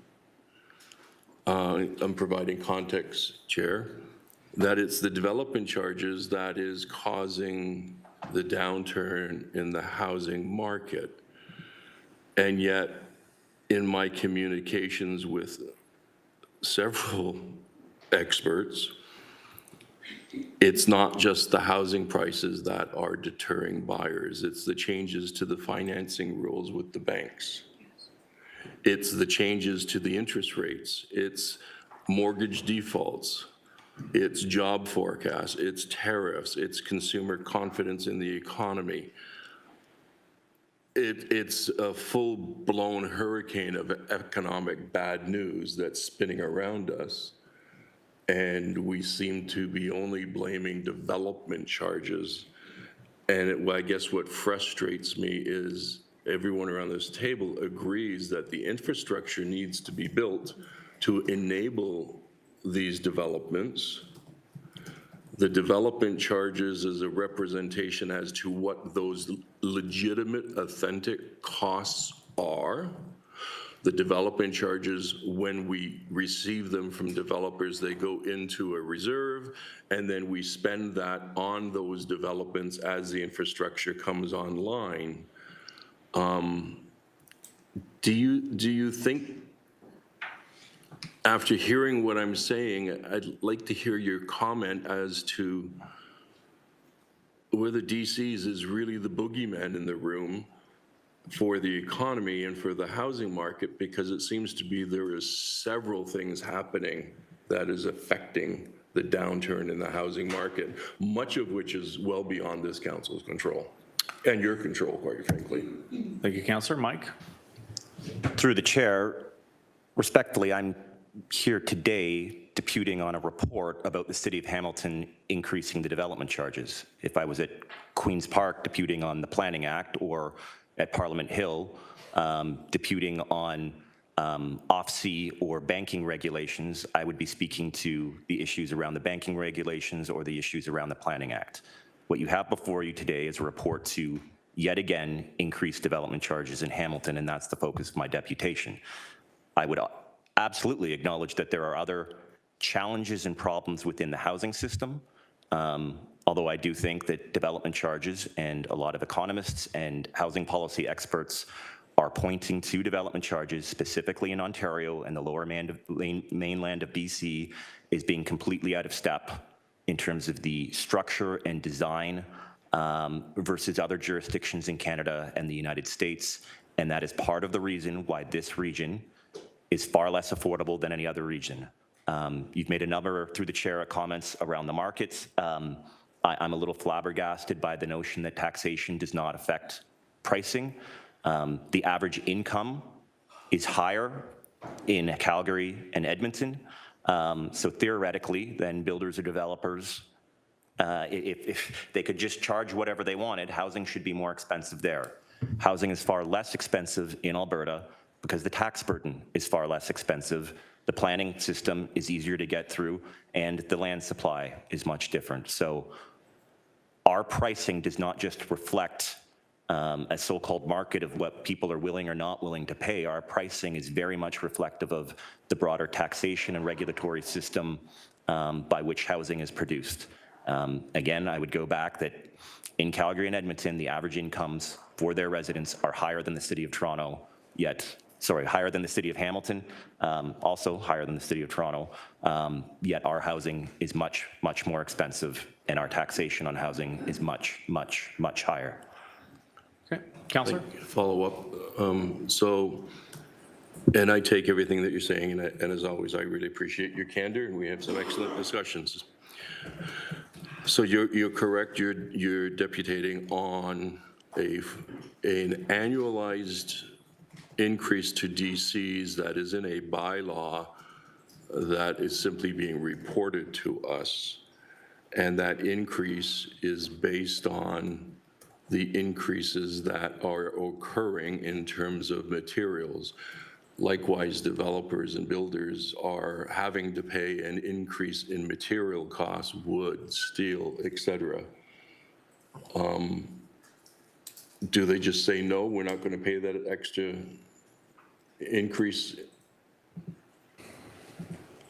I'm providing context, Chair, that it's the development charges that is causing the downturn in the housing market. And yet, in my communications with several experts, it's not just the housing prices that are deterring buyers. It's the changes to the financing rules with the banks. It's the changes to the interest rates. It's mortgage defaults. It's job forecasts. It's tariffs. It's consumer confidence in the economy. It's a full-blown hurricane of economic bad news that's spinning around us. And we seem to be only blaming development charges. And I guess what frustrates me is everyone around this table agrees that the infrastructure needs to be built to enable these developments. The development charges is a representation as to what those legitimate, authentic costs are. The development charges, when we receive them from developers, they go into a reserve, and then we spend that on those developments as the infrastructure comes online. Do you think, after hearing what I'm saying, I'd like to hear your comment as to whether DC's is really the boogeyman in the room for the economy and for the housing market, because it seems to be there is several things happening that is affecting the downturn in the housing market, much of which is well beyond this council's control and your control, quite frankly. Thank you, Councillor. Mike? Through the chair, respectfully, I'm here today deputing on a report about the City of Hamilton increasing the development charges. If I was at Queen's Park deputing on the Planning Act, or at Parliament Hill deputing on OFC or banking regulations, I would be speaking to the issues around the banking regulations or the issues around the Planning Act. What you have before you today is a report to, yet again, increase development charges in Hamilton, and that's the focus of my deputation. I would absolutely acknowledge that there are other challenges and problems within the housing system, although I do think that development charges, and a lot of economists and housing policy experts are pointing to development charges, specifically in Ontario and the lower mainland of BC, is being completely out of step in terms of the structure and design versus other jurisdictions in Canada and the United States. And that is part of the reason why this region is far less affordable than any other region. You've made a number, through the chair, of comments around the markets. I'm a little flabbergasted by the notion that taxation does not affect pricing. The average income is higher in Calgary and Edmonton. So theoretically, then builders or developers, if they could just charge whatever they wanted, housing should be more expensive there. Housing is far less expensive in Alberta because the tax burden is far less expensive. The planning system is easier to get through, and the land supply is much different. So our pricing does not just reflect a so-called market of what people are willing or not willing to pay. Our pricing is very much reflective of the broader taxation and regulatory system by which housing is produced. Again, I would go back that in Calgary and Edmonton, the average incomes for their residents are higher than the city of Toronto, higher than the city of Hamilton, also higher than the city of Toronto, yet our housing is much, much more expensive, and our taxation on housing is much, much, much higher. Okay, Councillor? Follow up. And I take everything that you're saying, and as always, I really appreciate your candor, and we have some excellent discussions. So you're correct, you're deputating on an annualized increase to DCs that is in a bylaw that is simply being reported to us, and that increase is based on the increases that are occurring in terms of materials. Likewise, developers and builders are having to pay an increase in material costs, wood, steel, etc. Do they just say, no, we're not going to pay that extra increase?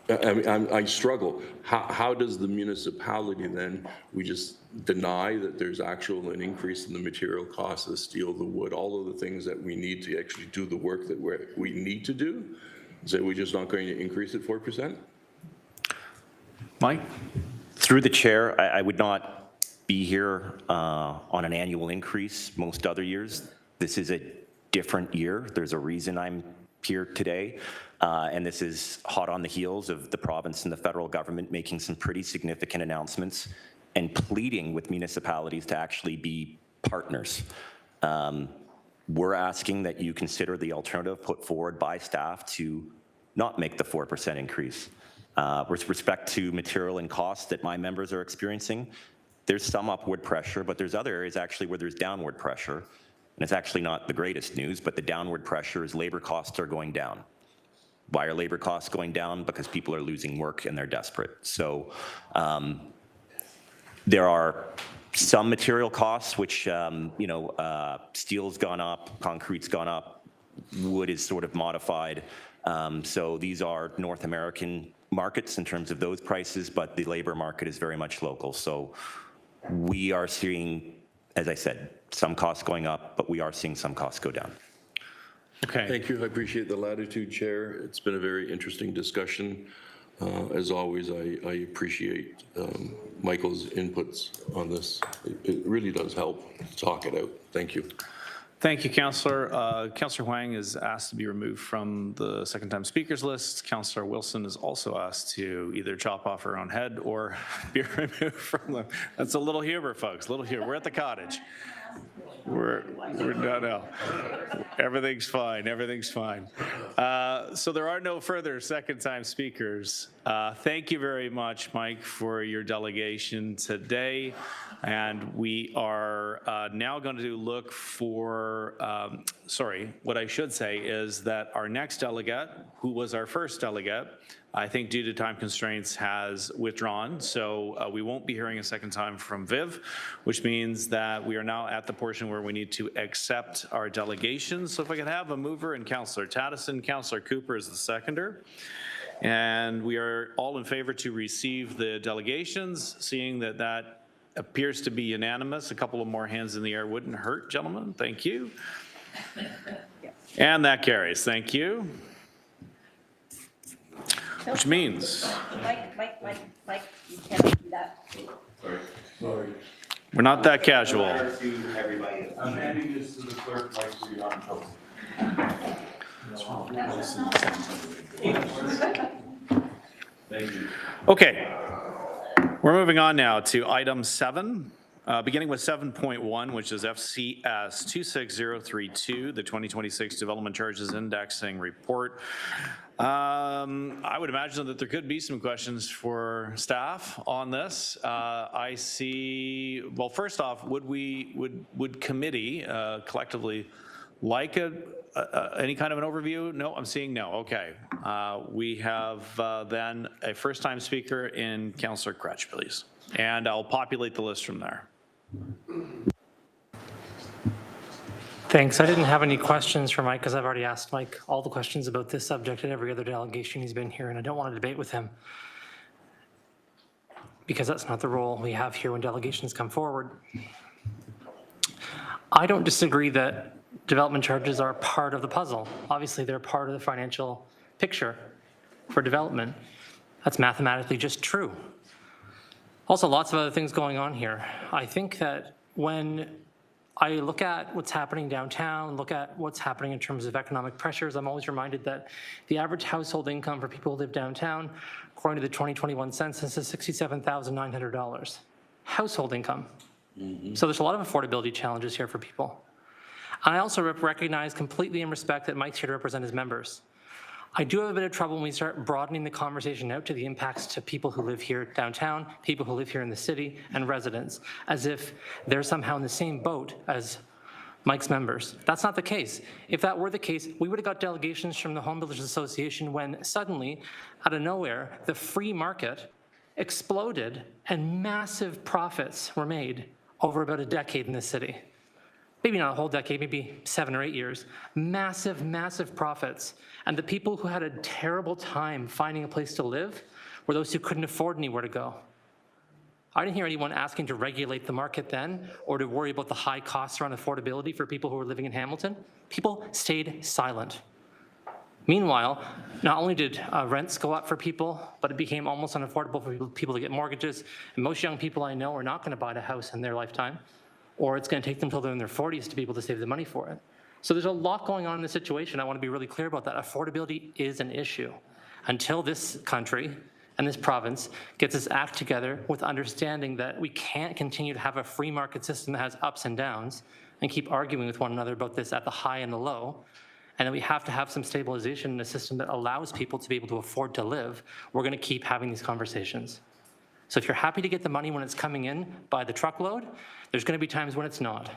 I struggle. How does the municipality then, we just deny that there's actual an increase in the material costs, the steel, the wood, all of the things that we need to actually do the work that we need to do? Say we're just not going to increase it 4%? Mike? Through the chair, I would not be here on an annual increase most other years. This is a different year. There's a reason I'm here today. And this is hot on the heels of the province and the federal government making some pretty significant announcements and pleading with municipalities to actually be partners. We're asking that you consider the alternative put forward by staff to not make the 4% increase. With respect to material and costs that my members are experiencing, there's some upward pressure, but there's other areas actually where there's downward pressure. And it's actually not the greatest news, but the downward pressure is labor costs are going down. Why are labor costs going down? Because people are losing work and they're desperate. So there are some material costs, which, steel's gone up, concrete's gone up, wood is sort of modified. So these are North American markets in terms of those prices, but the labor market is very much local. So we are seeing, as I said, some costs going up, but we are seeing some costs go down. Okay. Thank you. I appreciate the latitude, Chair. It's been a very interesting discussion. As always, I appreciate Michael's inputs on this. It really does help talk it out. Thank you. Thank you, Councillor. Councillor Huang is asked to be removed from the second-time speakers list. Councillor Wilson is also asked to either chop off her own head or be removed from them. That's a little humor, folks, a little humor. We're at the cottage. We're no. Everything's fine. Everything's fine. So there are no further second-time speakers. Thank you very much, Mike, for your delegation today. And we are now going to look for, what I should say is that our next delegate, who was our first delegate, I think due to time constraints has withdrawn. So we won't be hearing a second time from Viv, which means that we are now at the portion where we need to accept our delegations. So if I could have a mover and Councillor Taddison, Councillor Cooper is the seconder. And we are all in favor to receive the delegations, seeing that that appears to be unanimous. A couple of more hands in the air wouldn't hurt, gentlemen. Thank you. And that carries. Thank you. Which means Mike, you can't do that. Sorry. we're not that casual. I'm handing this to the clerk, Mike, so you're not in trouble. Thank you. Okay, we're moving on now to item 7, beginning with 7.1, which is FCS 26032, the 2026 Development Charges Indexing Report. I would imagine that there could be some questions for staff on this. I see, well, first off, would committee collectively like any kind of an overview? No, I'm seeing no. Okay. We have then a first-time speaker in Councillor Kretsch, please. And I'll populate the list from there. Thanks. I didn't have any questions for Mike because I've already asked Mike all the questions about this subject at every other delegation he's been here, and I don't want to debate with him because that's not the role we have here when delegations come forward. I don't disagree that development charges are part of the puzzle. Obviously, they're part of the financial picture for development. That's mathematically just true. Also, lots of other things going on here. I think that when I look at what's happening downtown, look at what's happening in terms of economic pressures, I'm always reminded that the average household income for people who live downtown, according to the 2021 census, is $67,900. Household income. So there's a lot of affordability challenges here for people. And I also recognize completely and respect that Mike's here to represent his members. I do have a bit of trouble when we start broadening the conversation out to the impacts to people who live here downtown, people who live here in the city, and residents, as if they're somehow in the same boat as Mike's members. That's not the case. If that were the case, we would have got delegations from the Homebuilders Association when suddenly, out of nowhere, the free market exploded and massive profits were made over about a decade in this city. Maybe not a whole decade, maybe 7 or 8 years. Massive, massive profits. And the people who had a terrible time finding a place to live were those who couldn't afford anywhere to go. I didn't hear anyone asking to regulate the market then or to worry about the high costs around affordability for people who were living in Hamilton. People stayed silent. Meanwhile, not only did rents go up for people, but it became almost unaffordable for people to get mortgages. And most young people I know are not going to buy a house in their lifetime, or it's going to take them till they're in their 40s to be able to save the money for it. So there's a lot going on in this situation. I want to be really clear about that. Affordability is an issue. Until this country and this province gets its act together with understanding that we can't continue to have a free market system that has ups and downs and keep arguing with one another about this at the high and the low, and that we have to have some stabilization in a system that allows people to be able to afford to live, we're going to keep having these conversations. So if you're happy to get the money when it's coming in by the truckload, there's going to be times when it's not.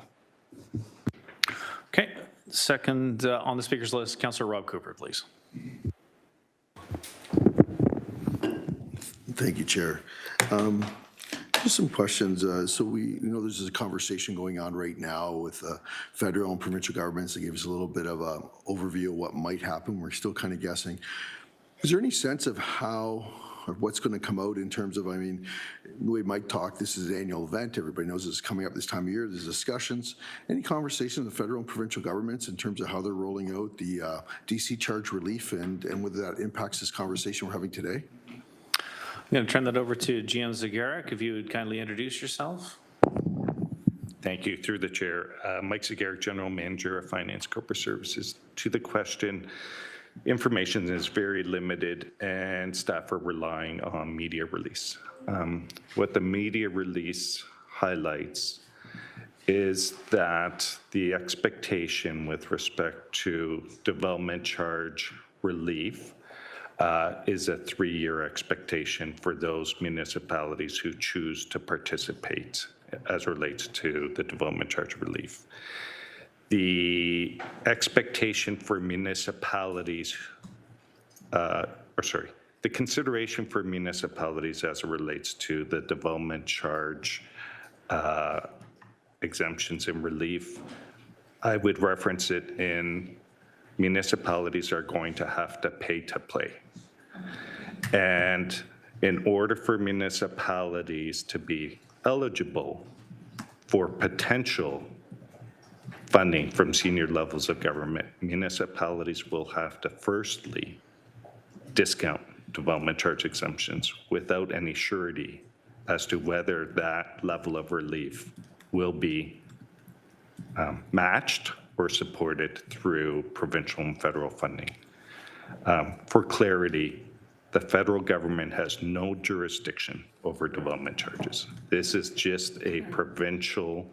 Okay, second on the speakers list, Councillor Rob Cooper, please. Thank you, Chair. Just some questions. So we know there's a conversation going on right now with federal and provincial governments that gave us a little bit of an overview of what might happen. We're still kind of guessing. Is there any sense of how or what's going to come out in terms of, I mean, the way Mike talked, this is an annual event. Everybody knows it's coming up this time of year. There's discussions. Any conversation with the federal and provincial governments in terms of how they're rolling out the DC charge relief and whether that impacts this conversation we're having today? I'm going to turn that over to GM Zagaric, if you would kindly introduce yourself. Thank you. Through the chair, Mike Zagaric, General Manager of Finance Corporate Services. To the question, information is very limited and staff are relying on media release. What the media release highlights is that the expectation with respect to development charge relief is a 3-year expectation for those municipalities who choose to participate as relates to the development charge relief. The expectation for municipalities, the consideration for municipalities as it relates to the development charge exemptions and relief, I would reference it in municipalities are going to have to pay to play. And in order for municipalities to be eligible for potential funding from senior levels of government, municipalities will have to firstly discount development charge exemptions without any surety as to whether that level of relief will be matched or supported through provincial and federal funding. For clarity, the federal government has no jurisdiction over development charges. This is just a provincial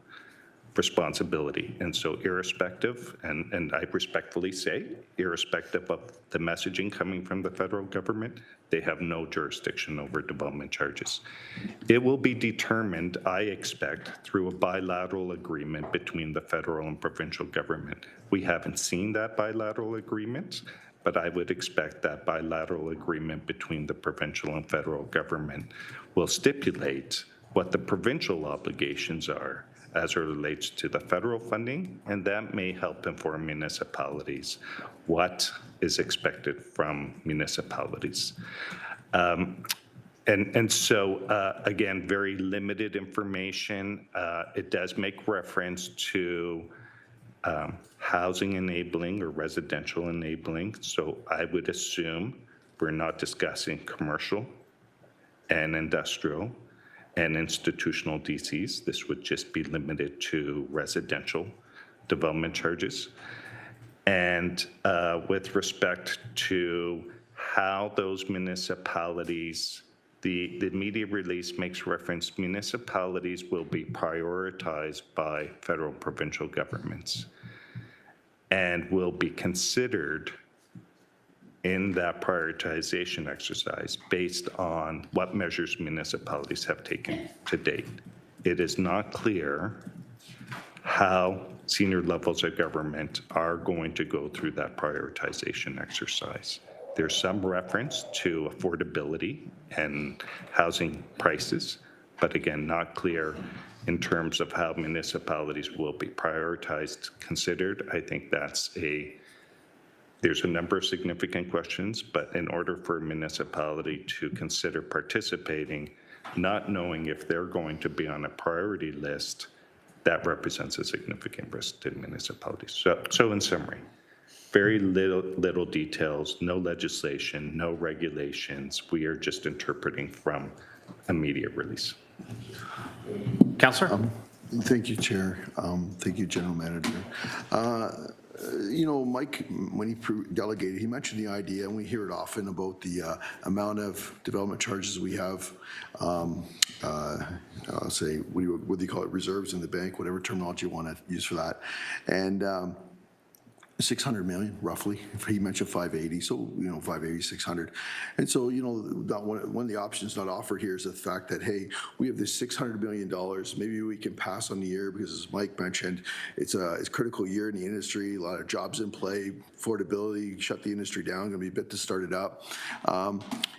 responsibility. And so irrespective, and I respectfully say, irrespective of the messaging coming from the federal government, they have no jurisdiction over development charges. It will be determined, I expect, through a bilateral agreement between the federal and provincial government. We haven't seen that bilateral agreement, but I would expect that bilateral agreement between the provincial and federal government will stipulate what the provincial obligations are as it relates to the federal funding, and that may help inform municipalities what is expected from municipalities. And so, again, very limited information. It does make reference to housing enabling or residential enabling. So I would assume we're not discussing commercial and industrial and institutional DCs. This would just be limited to residential development charges. And with respect to how those municipalities, the media release makes reference, municipalities will be prioritized by federal and provincial governments and will be considered in that prioritization exercise based on what measures municipalities have taken to date. It is not clear how senior levels of government are going to go through that prioritization exercise. There's some reference to affordability and housing prices, but again, not clear in terms of how municipalities will be prioritized, considered. I think there's a number of significant questions, but in order for a municipality to consider participating, not knowing if they're going to be on a priority list, that represents a significant risk to municipalities. So in summary, very little details, no legislation, no regulations. We are just interpreting from a media release. Councillor? Thank you, Chair. Thank you, General Manager. You know, Mike, when he delegated, he mentioned the idea, and we hear it often about the amount of development charges we have. I'll say, what do you call it, reserves in the bank, whatever terminology you want to use for that. And 600 million, roughly. He mentioned 580, so, you know, 580, 600. And so, you know, one of the options not offered here is the fact that, hey, we have this $600 million. Maybe we can pass on the year because, as Mike mentioned, it's a critical year in the industry, a lot of jobs in play, affordability, shut the industry down, going to be a bit to start it up.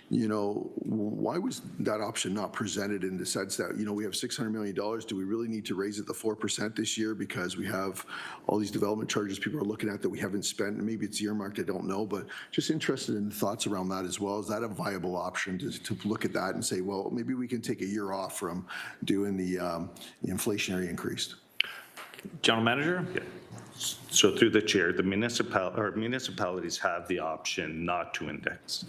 You know, why was that option not presented in the sense that, you know, we have $600 million. Do we really need to raise it to 4% this year because we have all these development charges people are looking at that we haven't spent? Maybe it's earmarked, I don't know, but just interested in thoughts around that as well. Is that a viable option to look at that and say, well, maybe we can take a year off from doing the inflationary increase? General Manager? Yeah. So through the chair, the municipalities have the option not to index.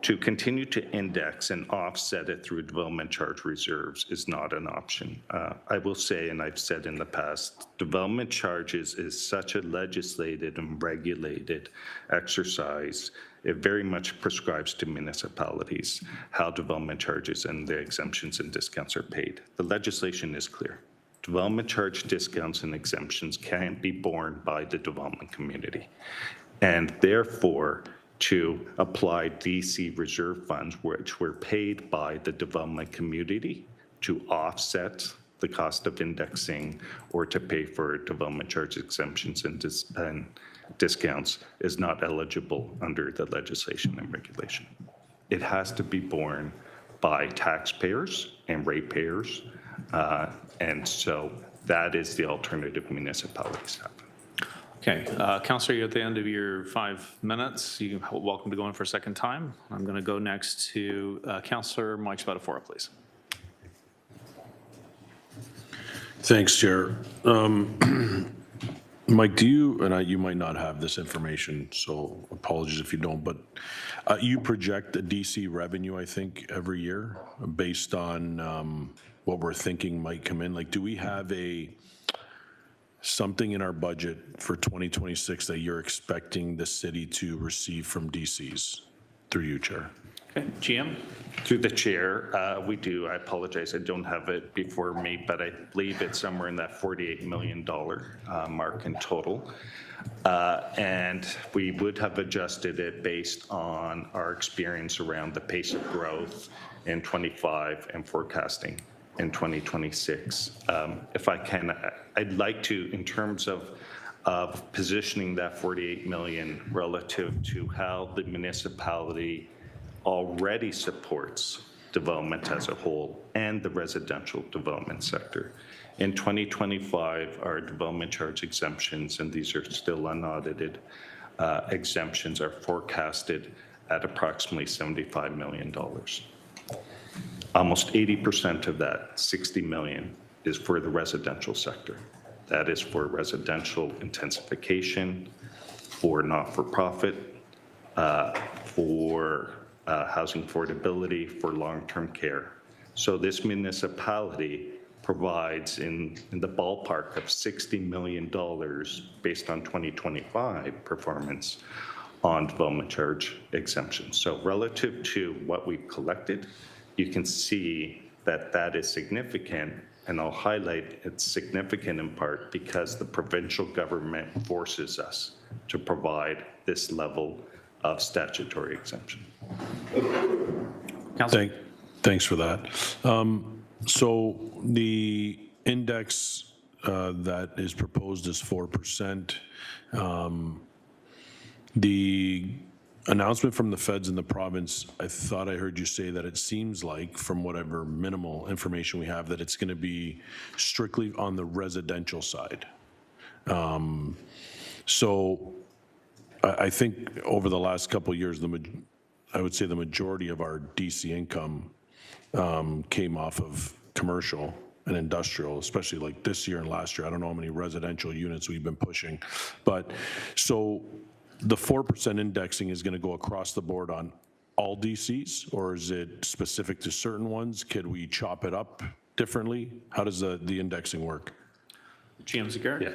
To continue to index and offset it through development charge reserves is not an option. I will say, and I've said in the past, development charges is such a legislated and regulated exercise it very much prescribes to municipalities how development charges and the exemptions and discounts are paid. The legislation is clear. Development charge discounts and exemptions can't be borne by the development community. And therefore, to apply DC reserve funds, which were paid by the development community to offset the cost of indexing or to pay for development charge exemptions and discounts, is not eligible under the legislation and regulation. It has to be borne by taxpayers and ratepayers, and so that is the alternative municipalities have. Okay, Councillor, you're at the end of your 5 minutes. You're welcome to go in for a second time. I'm going to go next to Councillor Mike Spatafora, please. Thanks, Chair. Mike, do you, and you might not have this information, so apologies if you don't, but you project a DC revenue, I think, every year based on what we're thinking might come in. Like, do we have something in our budget for 2026 that you're expecting the city to receive from DCs? Through you, Chair. Okay, GM? Through the chair, we do. I apologize, I don't have it before me, but I believe it's somewhere in that $48 million mark in total. And we would have adjusted it based on our experience around the pace of growth in 25 and forecasting in 2026. If I can, I'd like to, in terms of positioning that 48 million relative to how the municipality already supports development as a whole and the residential development sector. In 2025, our development charge exemptions, and these are still unaudited exemptions, are forecasted at approximately $75 million. Almost 80% of that, 60 million, is for the residential sector. That is for residential intensification, for not-for-profit, for housing affordability, for long-term care. So this municipality provides in the ballpark of $60 million based on 2025 performance on development charge exemptions. So relative to what we've collected, you can see that that is significant, and I'll highlight it's significant in part because the provincial government forces us to provide this level of statutory exemption. Thanks for that. So the index that is proposed is 4%. The announcement from the feds in the province, I thought I heard you say that it seems like, from whatever minimal information we have, that it's going to be strictly on the residential side. So I think over the last couple of years, I would say the majority of our DC income came off of commercial and industrial, especially like this year and last year. I don't know how many residential units we've been pushing. But so the 4% indexing is going to go across the board on all DCs, or is it specific to certain ones? Could we chop it up differently? How does the indexing work? GM Zagar? Yeah.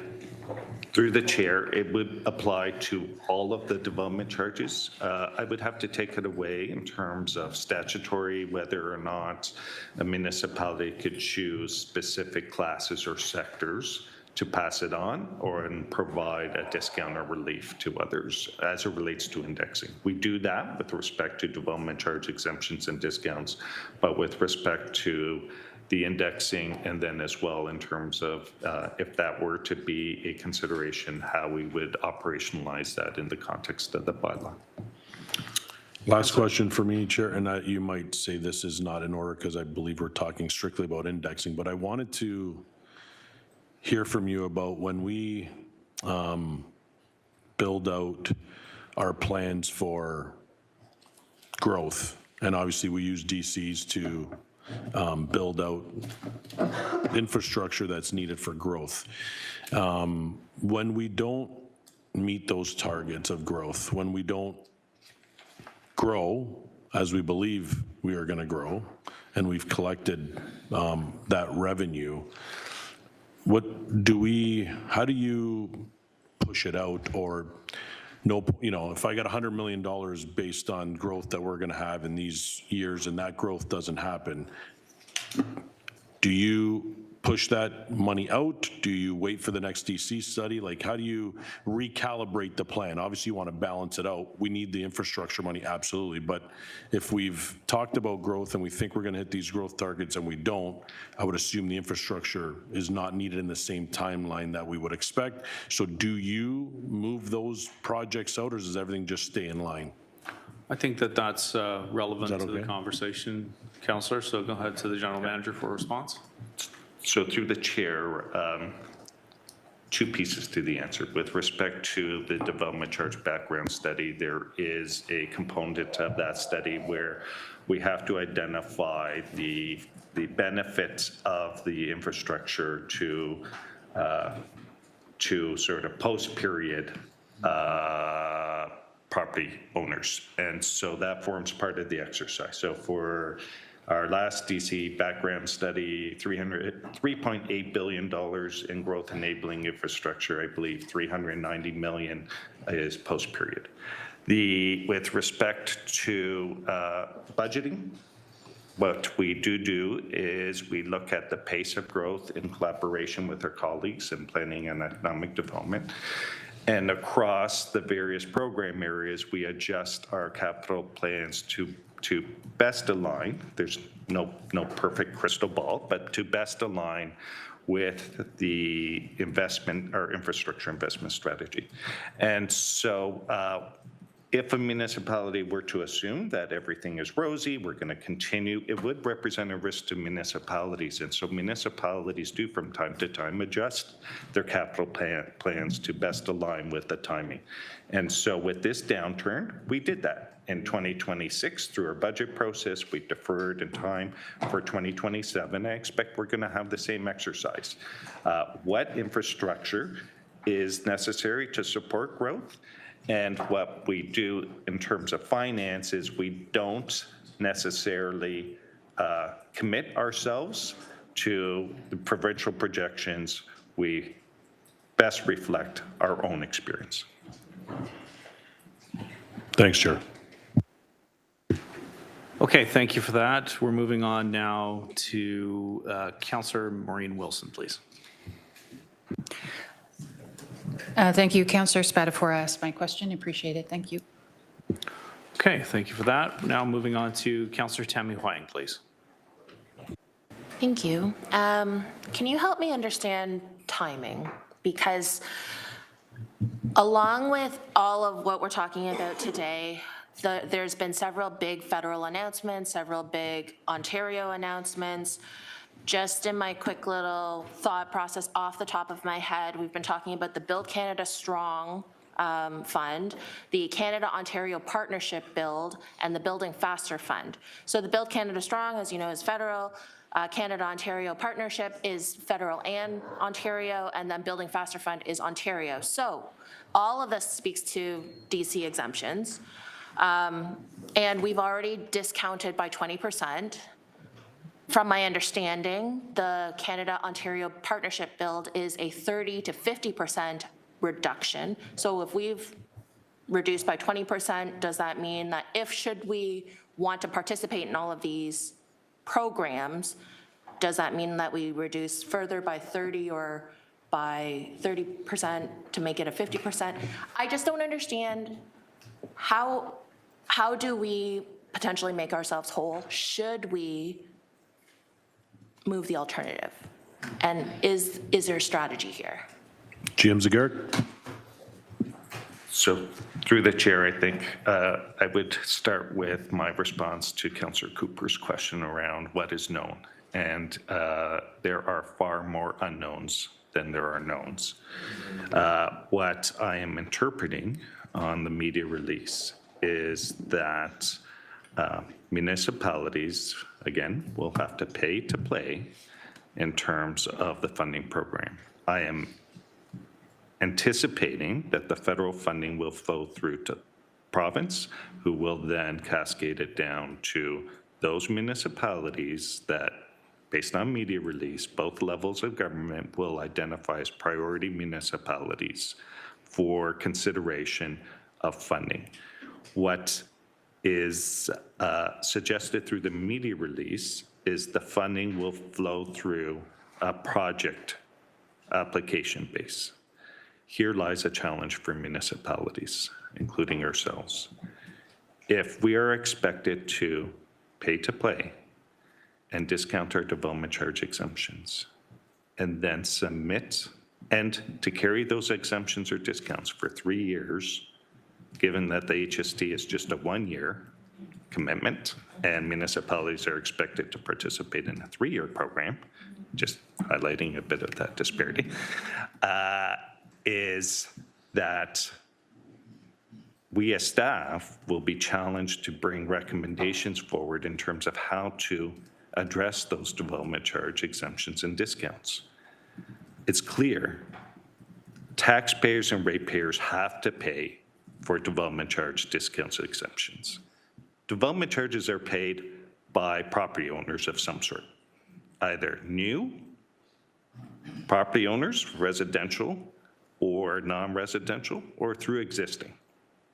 Through the chair, it would apply to all of the development charges. I would have to take it away in terms of statutory, whether or not a municipality could choose specific classes or sectors to pass it on or provide a discount or relief to others as it relates to indexing. We do that with respect to development charge exemptions and discounts, but with respect to the indexing, and then as well in terms of if that were to be a consideration, how we would operationalize that in the context of the bylaw. Last question for me, Chair, and you might say this is not in order because I believe we're talking strictly about indexing, but I wanted to hear from you about when we build out our plans for growth, and obviously we use DCs to build out infrastructure that's needed for growth. When we don't meet those targets of growth, when we don't grow as we believe we are going to grow, and we've collected that revenue, how do you push it out, or no, you know, if I got $100 million based on growth that we're going to have in these years and that growth doesn't happen, do you push that money out? Do you wait for the next DC study? Like, how do you recalibrate the plan? Obviously, you want to balance it out. We need the infrastructure money, absolutely. But if we've talked about growth and we think we're going to hit these growth targets and we don't, I would assume the infrastructure is not needed in the same timeline that we would expect. So do you move those projects out, or does everything just stay in line? I think that that's relevant Is that to the okay? conversation, Councillor, so go ahead to the General Manager for a response. So through the chair, two pieces to the answer. With respect to the development charge background study, there is a component of that study where we have to identify the benefits of the infrastructure to sort of post-period property owners. And so that forms part of the exercise. So for our last DC background study, $3.8 billion in growth enabling infrastructure. I believe 390 million is post-period. With respect to budgeting, what we do is we look at the pace of growth in collaboration with our colleagues in planning and economic development. And across the various program areas, we adjust our capital plans to best align, there's no perfect crystal ball, but to best align with the investment or infrastructure investment strategy. And so if a municipality were to assume that everything is rosy, we're going to continue, it would represent a risk to municipalities. And so municipalities do from time to time adjust their capital plans to best align with the timing. And so with this downturn, we did that. In 2026, through our budget process, we deferred in time for 2027. I expect we're going to have the same exercise. What infrastructure is necessary to support growth? And what we do in terms of finance is we don't necessarily commit ourselves to the provincial projections. We best reflect our own experience. Thanks, Chair. Okay, thank you for that. We're moving on now to Councillor Maureen Wilson, please. Thank you, Councillor Spatafora asked my question. Appreciate it. Thank you. Okay, thank you for that. Now moving on to Councillor Tammy Huang, please. Thank you. Can you help me understand timing? Because along with all of what we're talking about today, there's been several big federal announcements, several big Ontario announcements. Just in my quick little thought process off the top of my head, we've been talking about the Build Canada Strong Fund, the Canada-Ontario Partnership Build, and the Building Faster Fund. So the Build Canada Strong, as you know, is federal. Canada-Ontario Partnership is federal and Ontario, and then Building Faster Fund is Ontario. So all of this speaks to DC exemptions. And we've already discounted by 20%. From my understanding, the Canada-Ontario Partnership Build is a 30 to 50% reduction. So if we've reduced by 20%, does that mean that should we want to participate in all of these programs, does that mean that we reduce further by 30 or by 30% to make it a 50%? I just don't understand how do we potentially make ourselves whole? Should we move the alternative? And is there a strategy here? GM Zagarek. So through the chair, I think I would start with my response to Councillor Cooper's question around what is known. And there are far more unknowns than there are knowns. What I am interpreting on the media release is that municipalities, again, will have to pay to play in terms of the funding program. I am anticipating that the federal funding will flow through to province, who will then cascade it down to those municipalities that, based on media release, both levels of government will identify as priority municipalities for consideration of funding. What is suggested through the media release is the funding will flow through a project application base. Here lies a challenge for municipalities, including ourselves. If we are expected to pay to play and discount our development charge exemptions, and then submit and to carry those exemptions or discounts for 3 years, given that the HST is just a 1-year commitment and municipalities are expected to participate in a 3-year program, just highlighting a bit of that disparity, is that we as staff will be challenged to bring recommendations forward in terms of how to address those development charge exemptions and discounts. It's clear taxpayers and ratepayers have to pay for development charge discounts and exemptions. Development charges are paid by property owners of some sort, either new property owners, residential or non-residential, or through existing.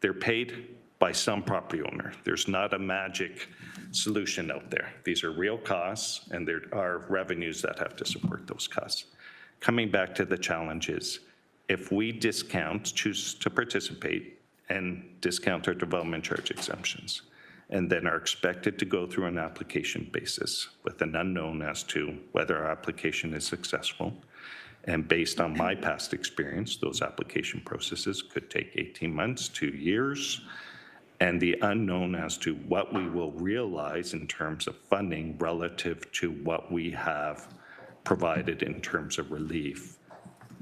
They're paid by some property owner. There's not a magic solution out there. These are real costs, and there are revenues that have to support those costs. Coming back to the challenges, if we choose to participate and discount our development charge exemptions, and then are expected to go through an application basis with an unknown as to whether our application is successful, and based on my past experience, those application processes could take 18 months, 2 years, and the unknown as to what we will realize in terms of funding relative to what we have provided in terms of relief.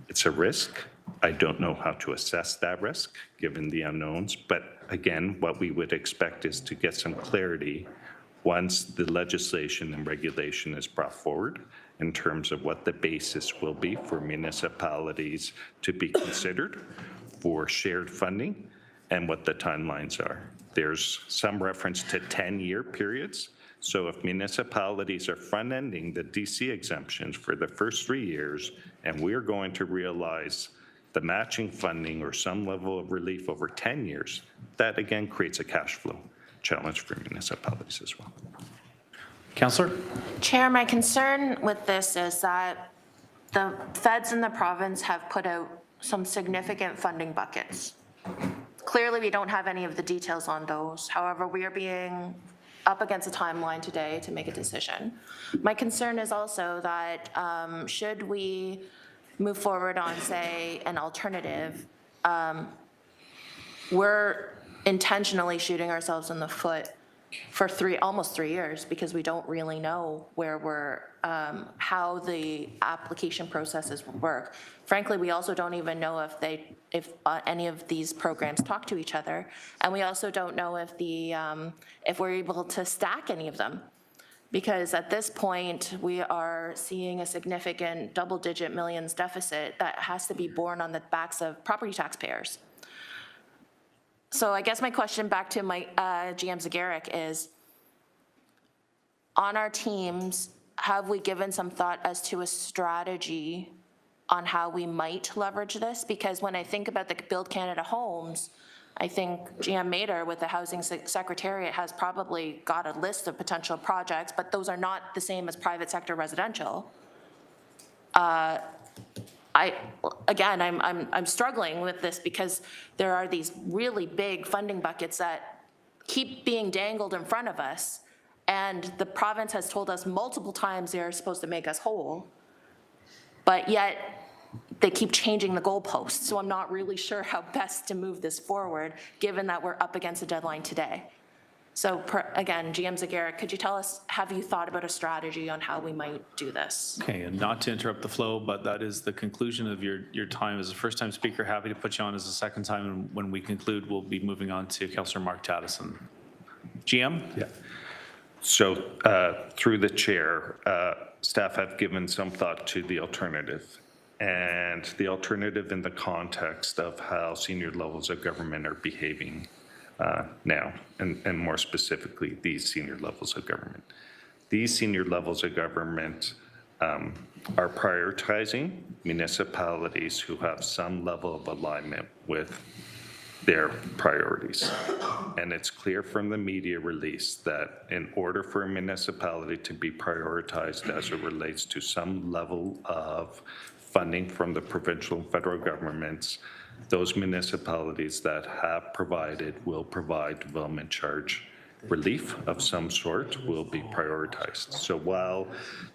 It's a risk. I don't know how to assess that risk given the unknowns, but again, what we would expect is to get some clarity once the legislation and regulation is brought forward in terms of what the basis will be for municipalities to be considered for shared funding and what the timelines are. There's some reference to 10-year periods. So if municipalities are front-ending the DC exemptions for the first 3 years, and we're going to realize the matching funding or some level of relief over 10 years, that again creates a cash flow challenge for municipalities as well. Councillor? Chair, my concern with this is that the feds in the province have put out some significant funding buckets. Clearly, we don't have any of the details on those. However, we are being up against a timeline today to make a decision. My concern is also that should we move forward on, say, an alternative, we're intentionally shooting ourselves in the foot for almost 3 years because we don't really know how the application processes work. Frankly, we also don't even know if any of these programs talk to each other, and we also don't know if we're able to stack any of them. Because at this point, we are seeing a significant double-digit millions deficit that has to be borne on the backs of property taxpayers. So I guess my question back to my GM Zagaric is, on our teams, have we given some thought as to a strategy on how we might leverage this? Because when I think about the Build Canada homes, I think GM Mader with the Housing Secretariat has probably got a list of potential projects, but those are not the same as private sector residential. I'm struggling with this because there are these really big funding buckets that keep being dangled in front of us, and the province has told us multiple times they're supposed to make us whole, but yet they keep changing the goalposts. So I'm not really sure how best to move this forward, given that we're up against a deadline today. So again, GM Zagaric, could you tell us, have you thought about a strategy on how we might do this? Okay, and not to interrupt the flow, but that is the conclusion of your time as a first-time speaker. Happy to put you on as a second time, and when we conclude, we'll be moving on to Councillor Mark Tattison. GM? Yeah. So through the chair, staff have given some thought to the alternative, and the alternative in the context of how senior levels of government are behaving now, and more specifically, these senior levels of government. These senior levels of government are prioritizing municipalities who have some level of alignment with their priorities. And it's clear from the media release that in order for a municipality to be prioritized as it relates to some level of funding from the provincial and federal governments, those municipalities that have provided will provide development charge relief of some sort will be prioritized. So while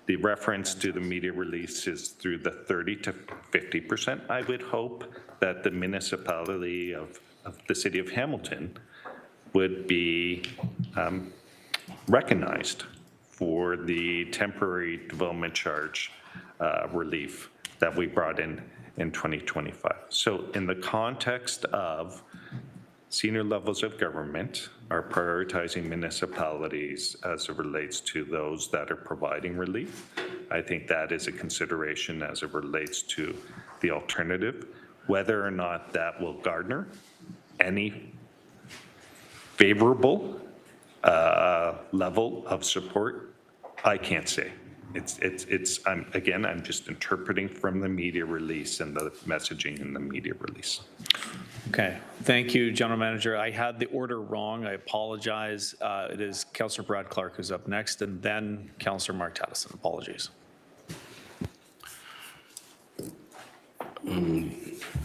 the reference to the media release is through the 30 to 50%, I would hope that the municipality of the city of Hamilton would be recognized for the temporary development charge relief that we brought in 2025. So in the context of senior levels of government are prioritizing municipalities as it relates to those that are providing relief, I think that is a consideration as it relates to the alternative. Whether or not that will garner any favorable level of support, I can't say. I'm just interpreting from the media release and the messaging in the media release. Okay, thank you, General Manager. I had the order wrong. I apologize. It is Councillor Brad Clark who's up next, and then Councillor Mark Tattison. Apologies.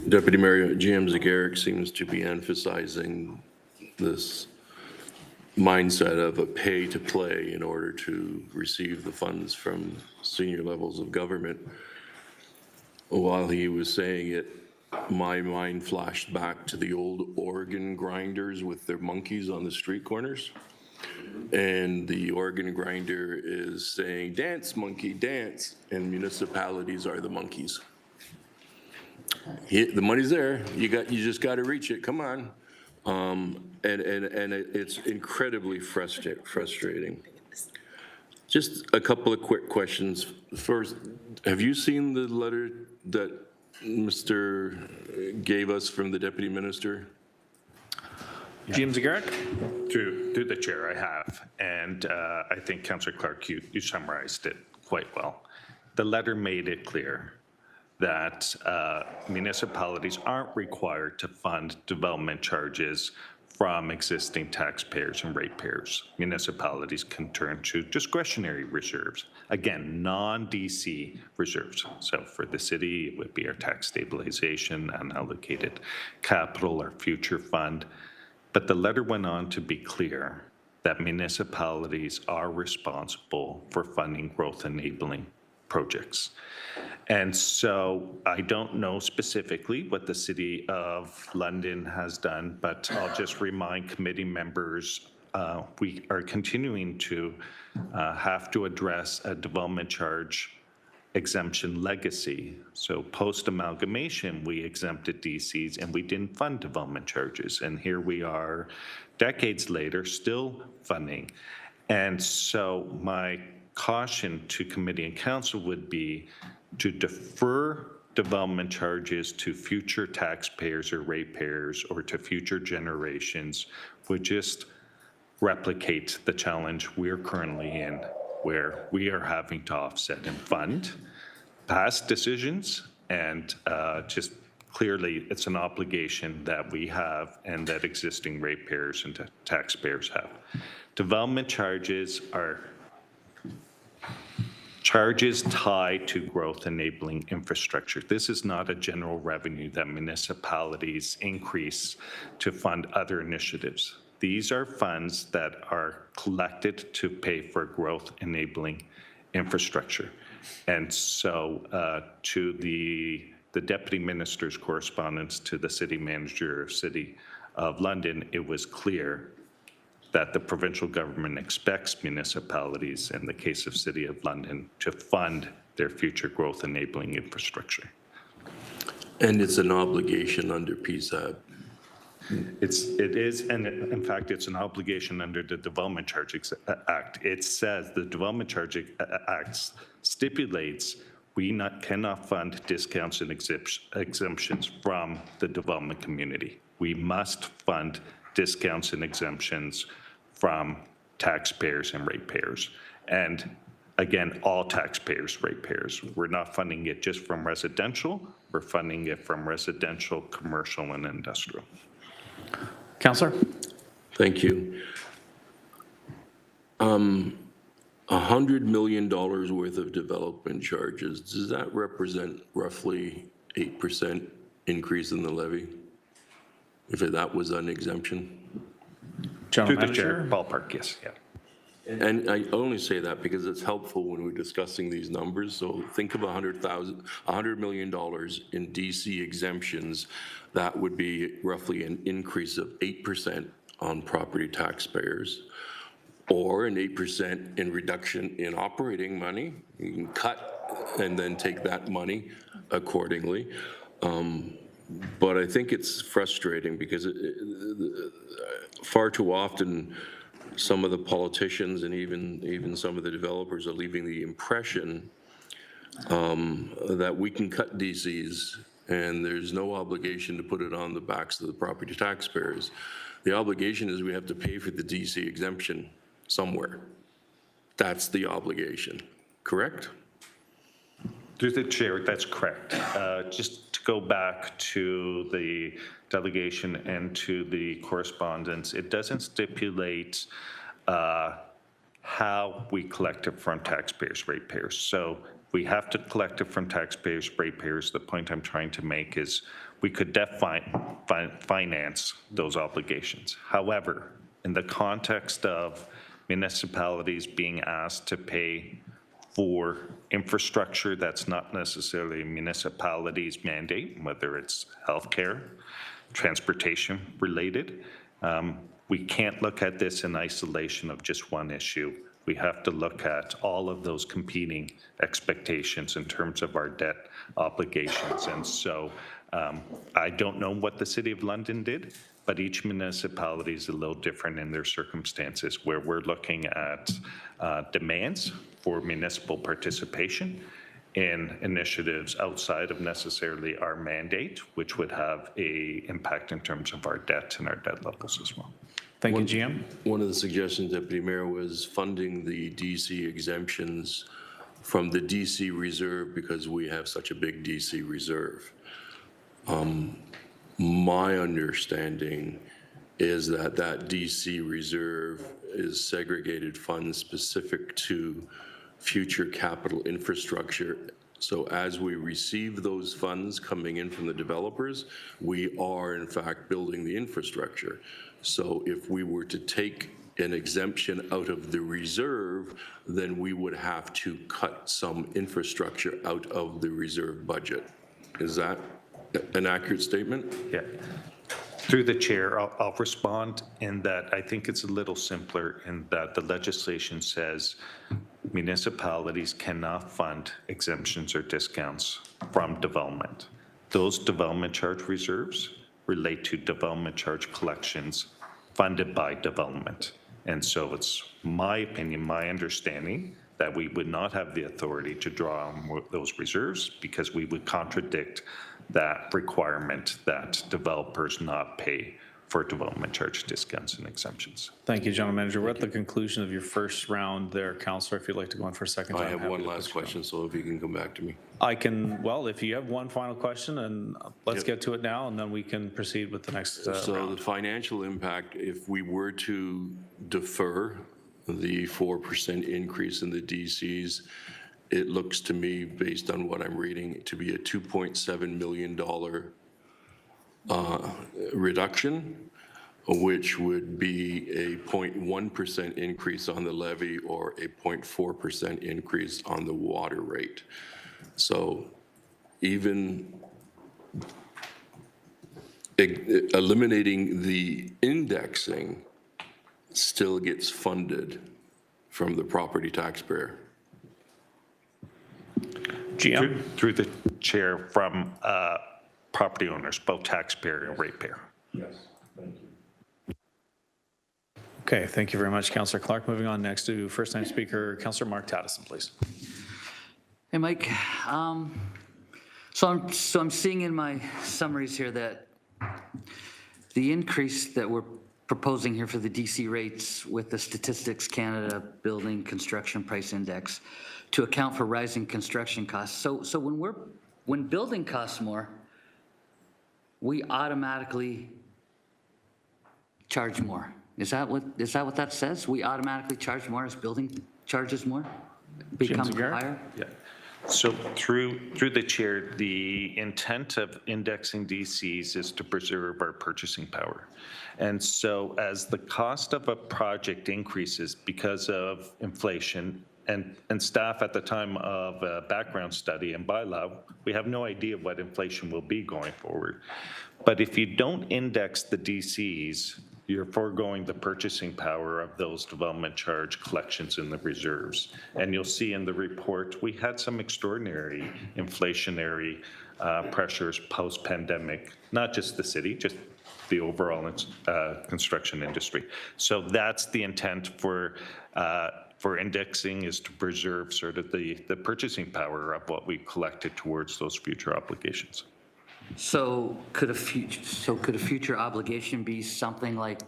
Deputy Mayor GM Zagaric seems to be emphasizing this mindset of a pay to play in order to receive the funds from senior levels of government. While he was saying it, my mind flashed back to the old organ grinders with their monkeys on the street corners. And the organ grinder is saying, "Dance, monkey, dance," and municipalities are the monkeys. The money's there. You just got to reach it. Come on. It's incredibly frustrating. Just a couple of quick questions. First, have you seen the letter that Mr. gave us from the Deputy Minister? GM Zagaric? Through the chair, I have. And I think Councillor Clark, you summarized it quite well. The letter made it clear that municipalities aren't required to fund development charges from existing taxpayers and ratepayers. Municipalities can turn to discretionary reserves. Again, non-DC reserves. So for the city, it would be our tax stabilization, unallocated capital, or future fund. But the letter went on to be clear that municipalities are responsible for funding growth-enabling projects. And so I don't know specifically what the City of London has done, but I'll just remind committee members, we are continuing to have to address a development charge exemption legacy. So post-amalgamation, we exempted DCs and we didn't fund development charges. And here we are decades later still funding. And so my caution to committee and council would be to defer development charges to future taxpayers or ratepayers or to future generations would just replicate the challenge we're currently in, where we are having to offset and fund past decisions, and just clearly it's an obligation that we have and that existing ratepayers and taxpayers have. Development charges are charges tied to growth-enabling infrastructure. This is not a general revenue that municipalities increase to fund other initiatives. These are funds that are collected to pay for growth-enabling infrastructure. And so to the Deputy Minister's correspondence to the City Manager of City of London, it was clear that the provincial government expects municipalities, in the case of City of London, to fund their future growth-enabling infrastructure. And it's an obligation under PSAB. It is, and in fact, it's an obligation under the Development Charge Act. It says the Development Charge Act stipulates we cannot fund discounts and exemptions from the development community. We must fund discounts and exemptions from taxpayers and ratepayers. And again, all taxpayers, ratepayers. We're not funding it just from residential, we're funding it from residential, commercial, and industrial. Councillor? Thank you. $100 million worth of development charges, does that represent roughly 8% increase in the levy? If that was an exemption? General Through the chair, Manager? ballpark, yes, yeah. And I only say that because it's helpful when we're discussing these numbers. So think of $100 million in DC exemptions. That would be roughly an increase of 8% on property taxpayers, or an 8% in reduction in operating money. You can cut and then take that money accordingly. But I think it's frustrating because far too often, some of the politicians and even some of the developers are leaving the impression that we can cut DCs and there's no obligation to put it on the backs of the property taxpayers. The obligation is we have to pay for the DC exemption somewhere. That's the obligation, correct? Through the chair, that's correct. Just to go back to the delegation and to the correspondence, it doesn't stipulate how we collect it from taxpayers, ratepayers. So we have to collect it from taxpayers, ratepayers. The point I'm trying to make is we could finance those obligations. However, in the context of municipalities being asked to pay for infrastructure that's not necessarily a municipality's mandate, whether it's healthcare, transportation related. We can't look at this in isolation of just one issue. We have to look at all of those competing expectations in terms of our debt obligations. And so I don't know what the City of London did, but each municipality is a little different in their circumstances, where we're looking at demands for municipal participation in initiatives outside of necessarily our mandate, which would have an impact in terms of our debt and our debt levels as well. Thank you, GM. One of the suggestions, Deputy Mayor, was funding the DC exemptions from the DC reserve because we have such a big DC reserve. My understanding is that DC reserve is segregated funds specific to future capital infrastructure. So as we receive those funds coming in from the developers, we are in fact building the infrastructure. So if we were to take an exemption out of the reserve, then we would have to cut some infrastructure out of the reserve budget. Is that an accurate statement? Yeah. Through the chair, I'll respond in that I think it's a little simpler in that the legislation says municipalities cannot fund exemptions or discounts from development. Those development charge reserves relate to development charge collections funded by development. And so it's my opinion, my understanding, that we would not have the authority to draw on those reserves because we would contradict that requirement that developers not pay for development charge discounts and exemptions. Thank you, General Manager. We're at the conclusion of your first round there, Councillor. If you'd like to go on for a second time. I have one last question, so if you can come back to me. I can, well, if you have one final question, and let's get to it now, and then we can proceed with the next So round. the financial impact, if we were to defer the 4% increase in the DCs, it looks to me, based on what I'm reading, to be a $2.7 million reduction, which would be a 0.1% increase on the levy or a 0.4% increase on the water rate. So even eliminating the indexing still gets funded from the property taxpayer. GM? Through the chair, from property owners, both taxpayer and ratepayer. Yes, thank you. Okay, thank you very much, Councillor Clark. Moving on next to first-time speaker, Councillor Mark Tattison, please. Hey, Mike. So I'm seeing in my summaries here that the increase that we're proposing here for the DC rates with the Statistics Canada Building Construction Price Index to account for rising construction costs. So when building costs more, we automatically charge more. Is that what that says? We automatically charge more as building charges more? Become Zagarek? higher? Yeah. So through the chair, the intent of indexing DCs is to preserve our purchasing power. And so as the cost of a project increases because of inflation, and staff at the time of a background study and bylaw, we have no idea what inflation will be going forward. But if you don't index the DCs, you're foregoing the purchasing power of those development charge collections in the reserves. And you'll see in the report, we had some extraordinary inflationary pressures post-pandemic, not just the city, just the overall construction industry. So that's the intent for indexing, is to preserve sort of the purchasing power of what we collected towards those future obligations. So could a future obligation be something like,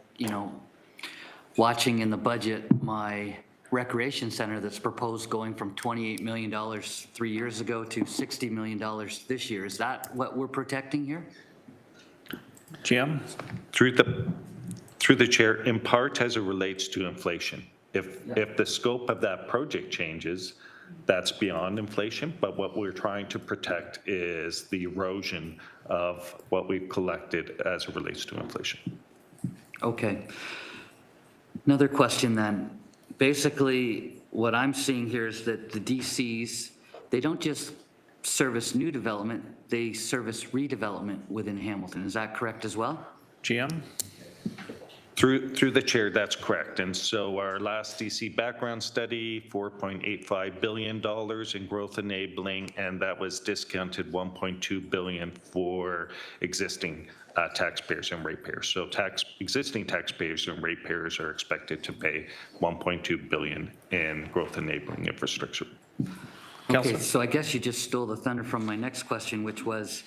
watching in the budget my recreation center that's proposed going from $28 million 3 years ago to $60 million this year? Is that what we're protecting here? Jim? Through the chair, in part as it relates to inflation. If the scope of that project changes, that's beyond inflation, but what we're trying to protect is the erosion of what we've collected as it relates to inflation. Okay. Another question then. Basically, what I'm seeing here is that the DCs, they don't just service new development, they service redevelopment within Hamilton. Is that correct as well? GM? Through the chair, that's correct. And so our last DC background study, $4.85 billion in growth enabling, and that was discounted $1.2 billion for existing taxpayers and ratepayers. So existing taxpayers and ratepayers are expected to pay $1.2 billion in growth enabling infrastructure. Okay, so I guess you just stole the thunder from my next question, which was,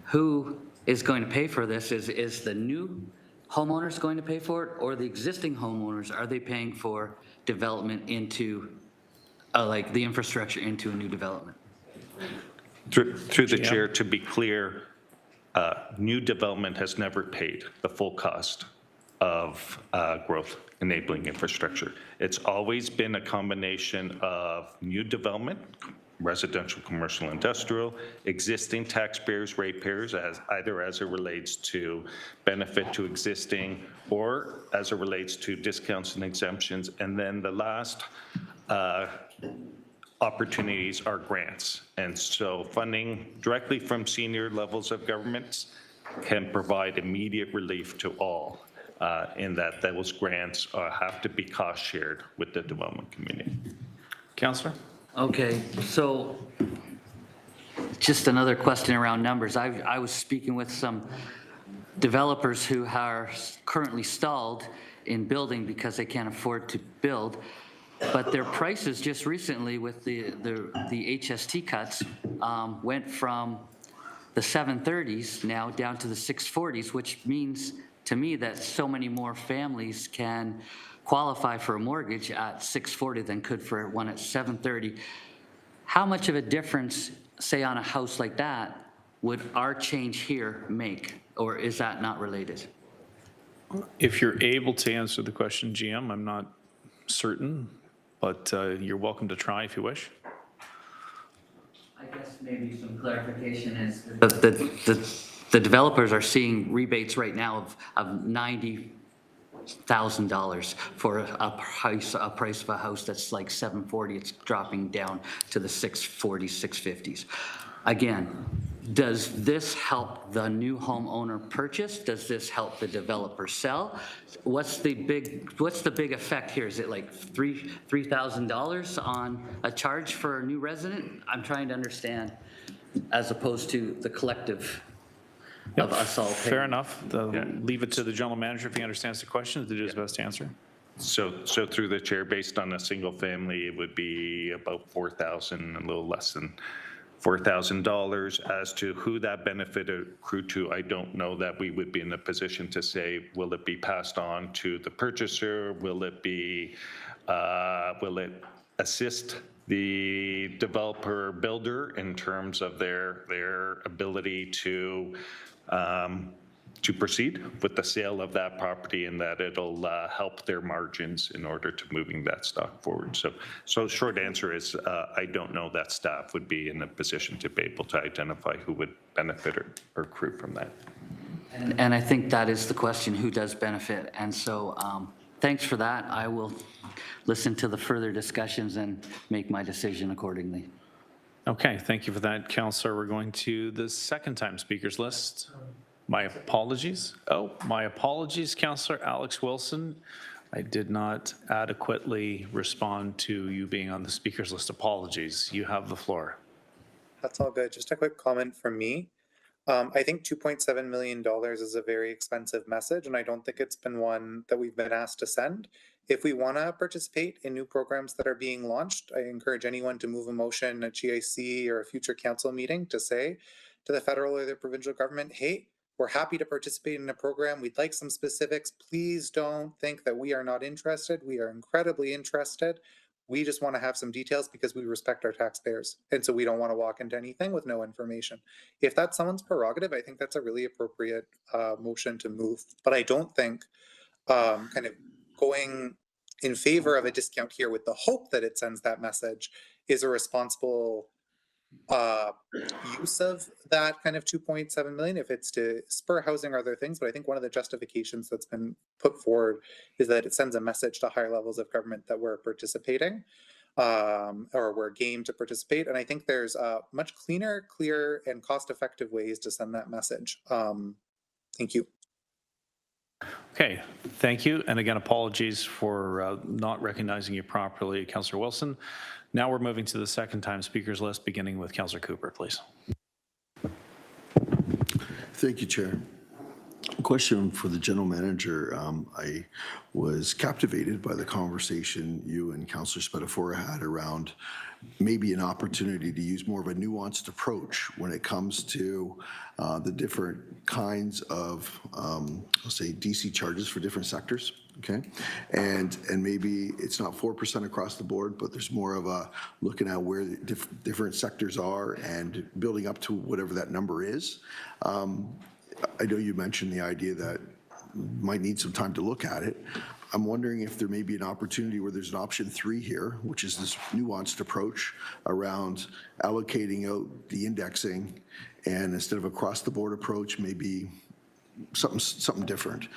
who is going to pay for this? Is the new homeowners going to pay for it, or the existing homeowners, are they paying for development into, like the infrastructure into a new development? Through the chair, to be clear, new development has never paid the full cost of growth enabling infrastructure. It's always been a combination of new development, residential, commercial, industrial, existing taxpayers, ratepayers, either as it relates to benefit to existing or as it relates to discounts and exemptions. And then the last opportunities are grants. And so funding directly from senior levels of governments can provide immediate relief to all, in that those grants have to be cost shared with the development community. Councillor? Okay, so just another question around numbers. I was speaking with some developers who are currently stalled in building because they can't afford to build, but their prices just recently with the HST cuts went from the 730s now down to the 640s, which means to me that so many more families can qualify for a mortgage at 640 than could for one at 730. How much of a difference, say on a house like that, would our change here make, or is that not related? If you're able to answer the question, GM, I'm not certain, but you're welcome to try if you wish. I guess maybe some clarification is the developers are seeing rebates right now of $90,000 for a price of a house that's like 740. It's dropping down to the 640s, 650s. Again, does this help the new homeowner purchase? Does this help the developer sell? What's the big effect here? Is it like $3,000 on a charge for a new resident? I'm trying to understand, as opposed to the collective of us all paying. Fair enough. Leave it to the general manager if he understands the question to do his best to answer. So through the chair, based on a single family, it would be about $4,000, a little less than $4,000. As to who that benefit accrued to, I don't know that we would be in a position to say, will it be passed on to the purchaser? Will it assist the developer builder in terms of their ability to to proceed with the sale of that property, and that it'll help their margins in order to moving that stock forward. So short answer is I don't know that staff would be in a position to be able to identify who would benefit or accrue from that. And I think that is the question, who does benefit? And so thanks for that. I will listen to the further discussions and make my decision accordingly. Okay, thank you for that, Councillor. We're going to the second time speakers list. My apologies. Oh, my apologies, Councillor Alex Wilson. I did not adequately respond to you being on the speakers list. Apologies. You have the floor. That's all good. Just a quick comment from me. I think $2.7 million is a very expensive message, and I don't think it's been one that we've been asked to send. If we want to participate in new programs that are being launched, I encourage anyone to move a motion at GIC or a future council meeting to say to the federal or the provincial government, hey, we're happy to participate in a program. We'd like some specifics. Please don't think that we are not interested. We are incredibly interested. We just want to have some details because we respect our taxpayers. And so we don't want to walk into anything with no information. If that's someone's prerogative, I think that's a really appropriate motion to move. But I don't think kind of going in favor of a discount here with the hope that it sends that message is a responsible use of that kind of 2.7 million if it's to spur housing or other things. But I think one of the justifications that's been put forward is that it sends a message to higher levels of government that we're participating or we're game to participate. And I think there's much cleaner, clear, and cost-effective ways to send that message. Thank you. Okay, thank you. And again, apologies for not recognizing you properly, Councillor Wilson. Now we're moving to the second time speakers list, beginning with Councillor Cooper, please. Thank you, Chair. A question for the General Manager. I was captivated by the conversation you and Councillor Spatafora had around maybe an opportunity to use more of a nuanced approach when it comes to the different kinds of, I'll say, DC charges for different sectors. Okay, and maybe it's not 4% across the board, but there's more of a looking at where the different sectors are and building up to whatever that number is. I know you mentioned the idea that might need some time to look at it. I'm wondering if there may be an opportunity where there's an option 3 here, which is this nuanced approach around allocating out the indexing, and instead of across the board approach, maybe something different.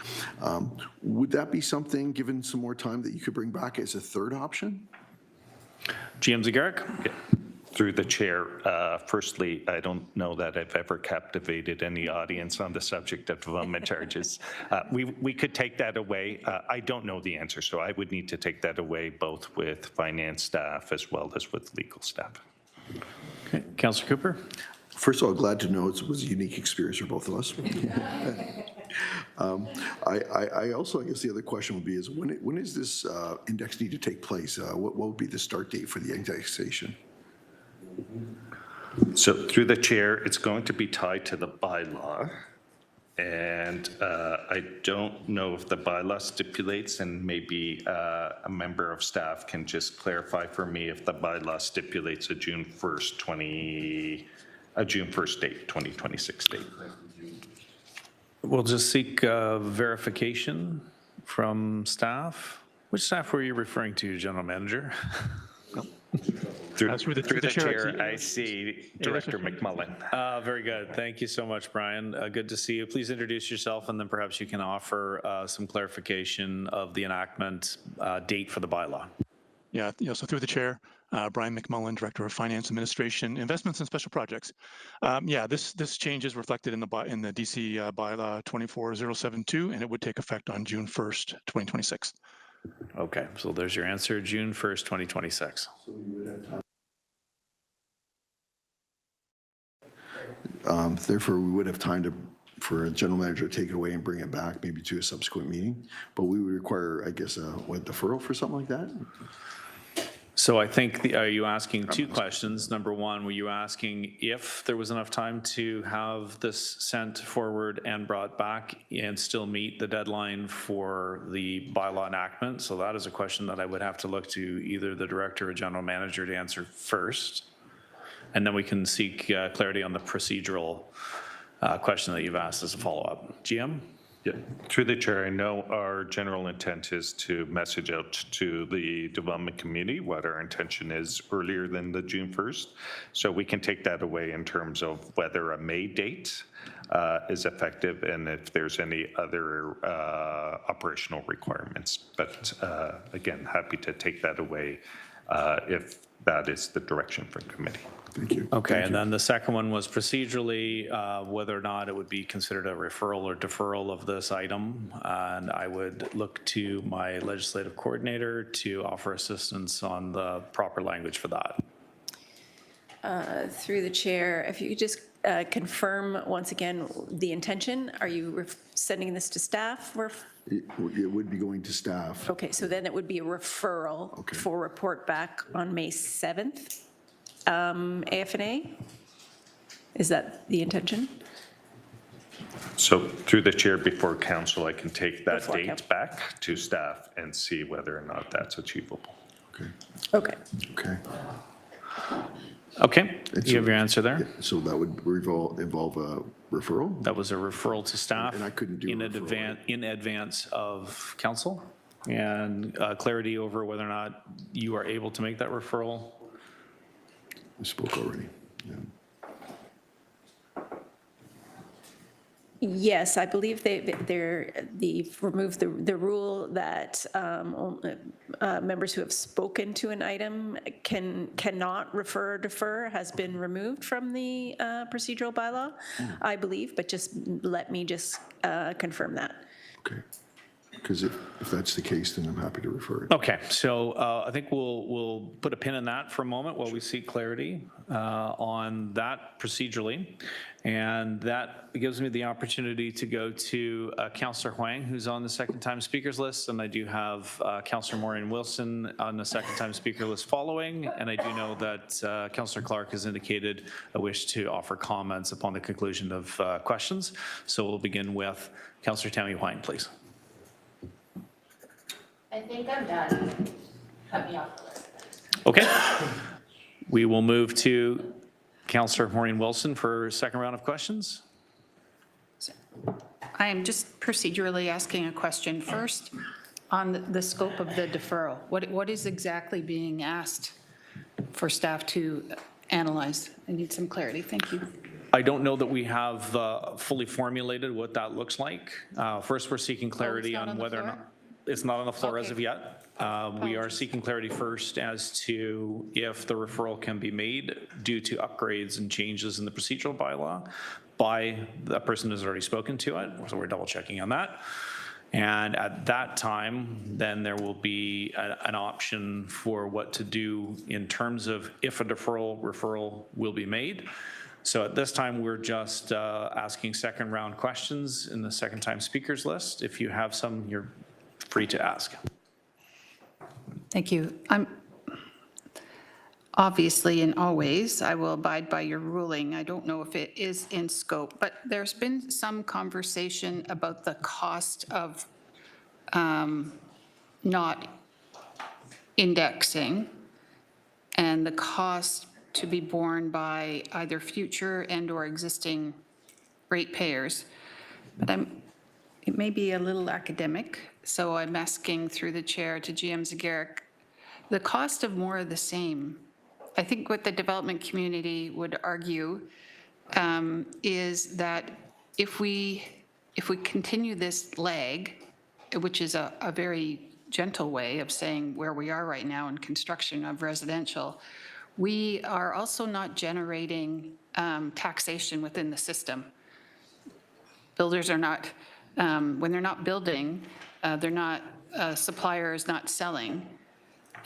Would that be something, given some more time, that you could bring back as a third option? GM Zagarek. Yeah. Through the chair, firstly, I don't know that I've ever captivated any audience on the subject of development charges. We could take that away. I don't know the answer, so I would need to take that away both with finance staff as well as with legal staff. Okay, Councillor Cooper. First of all, glad to know it was a unique experience for both of us. I also, I guess the other question would be is when is this index need to take place? What would be the start date for the indexation? So through the chair, it's going to be tied to the bylaw. And I don't know if the bylaw stipulates, and maybe a member of staff can just clarify for me if the bylaw stipulates a June 1st date, 2026 date. We'll just seek verification from staff. Which staff were you referring to, General Manager? Through the chair, I see Director McMullen. Very good. Thank you so much, Brian. Good to see you. Please introduce yourself, and then perhaps you can offer some clarification of the enactment date for the bylaw. Yeah, so through the chair, Brian McMullen, Director of Finance Administration, Investments and Special Projects. This change is reflected in the DC bylaw 24072, and it would take effect on June 1st, 2026. Okay, so there's your answer, June 1st, 2026. Therefore, we would have time for a general manager to take it away and bring it back maybe to a subsequent meeting, but we would require, I guess, a deferral for something like that? So I think, are you asking two questions? Number one, were you asking if there was enough time to have this sent forward and brought back and still meet the deadline for the bylaw enactment? So that is a question that I would have to look to either the director or general manager to answer first. And then we can seek clarity on the procedural question that you've asked as a follow-up. GM? Yeah, through the chair, I know our general intent is to message out to the development community what our intention is earlier than the June 1st. So we can take that away in terms of whether a May date is effective and if there's any other operational requirements. But again, happy to take that away if that is the direction from committee. Thank you. Okay, and then the second one was procedurally, whether or not it would be considered a referral or deferral of this item. And I would look to my legislative coordinator to offer assistance on the proper language for that. Through the chair, if you could just confirm once again the intention. Are you sending this to staff? It would be going to staff. Okay, so then it would be a referral for report back on May 7th. AFNA? Is that the intention? So through the chair before council, I can take that Before date back to staff and see whether or not that's achievable. Okay. Okay. Okay. Okay, you have your answer there? So that would involve a referral? That was a referral to staff. And I couldn't do in advance of council. And clarity over whether or not you are able to make that referral. We spoke already. Yeah. Yes, I believe they've removed the rule that members who have spoken to an item cannot refer or defer has been removed from the procedural bylaw, I believe, but just let me confirm that. Okay. Because if that's the case, then I'm happy to refer it. Okay, so I think we'll put a pin in that for a moment while we seek clarity on that procedurally. And that gives me the opportunity to go to Councillor Huang, who's on the second-time speakers list, and I do have Councillor Maureen Wilson on the second-time speaker list following, and I do know that Councillor Clark has indicated a wish to offer comments upon the conclusion of questions. So we'll begin with Councillor Tammy Huang, please. I think I'm done. Cut me off the list. Okay. We will move to Councillor Maureen Wilson for second round of questions. I am just procedurally asking a question first on the scope of the deferral. What is exactly being asked for staff to analyze? I need some clarity. Thank you. I don't know that we have fully formulated what that looks like. First, we're seeking clarity on whether or not it's not on the floor as of yet. We are seeking clarity first as to if the referral can be made due to upgrades and changes in the procedural bylaw by the person who's already spoken to it. So we're double checking on that. And at that time, then there will be an option for what to do in terms of if a referral will be made. So at this time, we're just asking second round questions in the second time speakers list. If you have some, you're free to ask. Thank you. Obviously and always, I will abide by your ruling. I don't know if it is in scope, but there's been some conversation about the cost of not indexing and the cost to be borne by either future and or existing ratepayers. But it may be a little academic, so I'm asking through the chair to GM Zagaric, the cost of more of the same. I think what the development community would argue is that if we continue this lag, which is a very gentle way of saying where we are right now in construction of residential, we are also not generating taxation within the system. Builders are not, when they're not building, they're not, supplier is not selling.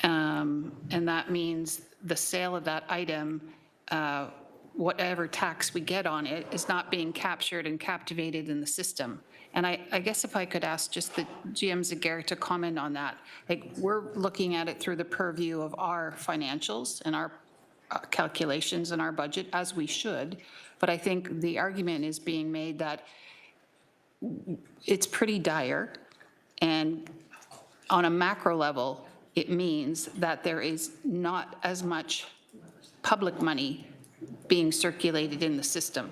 And that means the sale of that item, whatever tax we get on it, is not being captured and captivated in the system. And I guess if I could ask just the GM Zagaric to comment on that. Like, we're looking at it through the purview of our financials and our calculations and our budget, as we should. But I think the argument is being made that it's pretty dire. And on a macro level, it means that there is not as much public money being circulated in the system.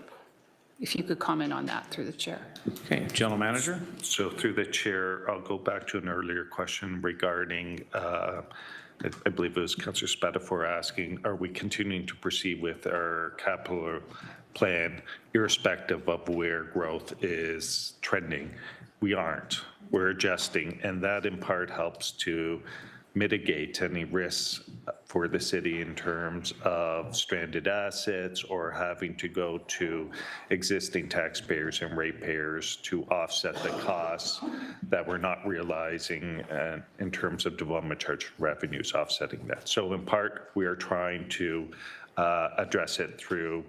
if you could comment on that through the chair. Okay, General Manager? So through the chair, I'll go back to an earlier question regarding, I believe it was Councillor Spatafor asking, are we continuing to proceed with our capital plan irrespective of where growth is trending? We aren't. We're adjusting, and that in part helps to mitigate any risks for the city in terms of stranded assets or having to go to existing taxpayers and ratepayers to offset the costs that we're not realizing in terms of development charge revenues offsetting that. So in part, we are trying to address it through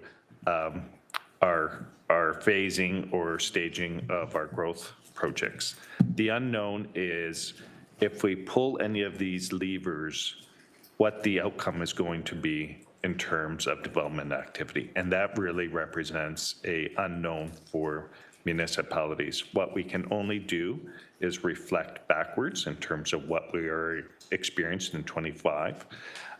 our phasing or staging of our growth projects. The unknown is if we pull any of these levers, what the outcome is going to be in terms of development activity. And that really represents an unknown for municipalities. What we can only do is reflect backwards in terms of what we are experienced in 25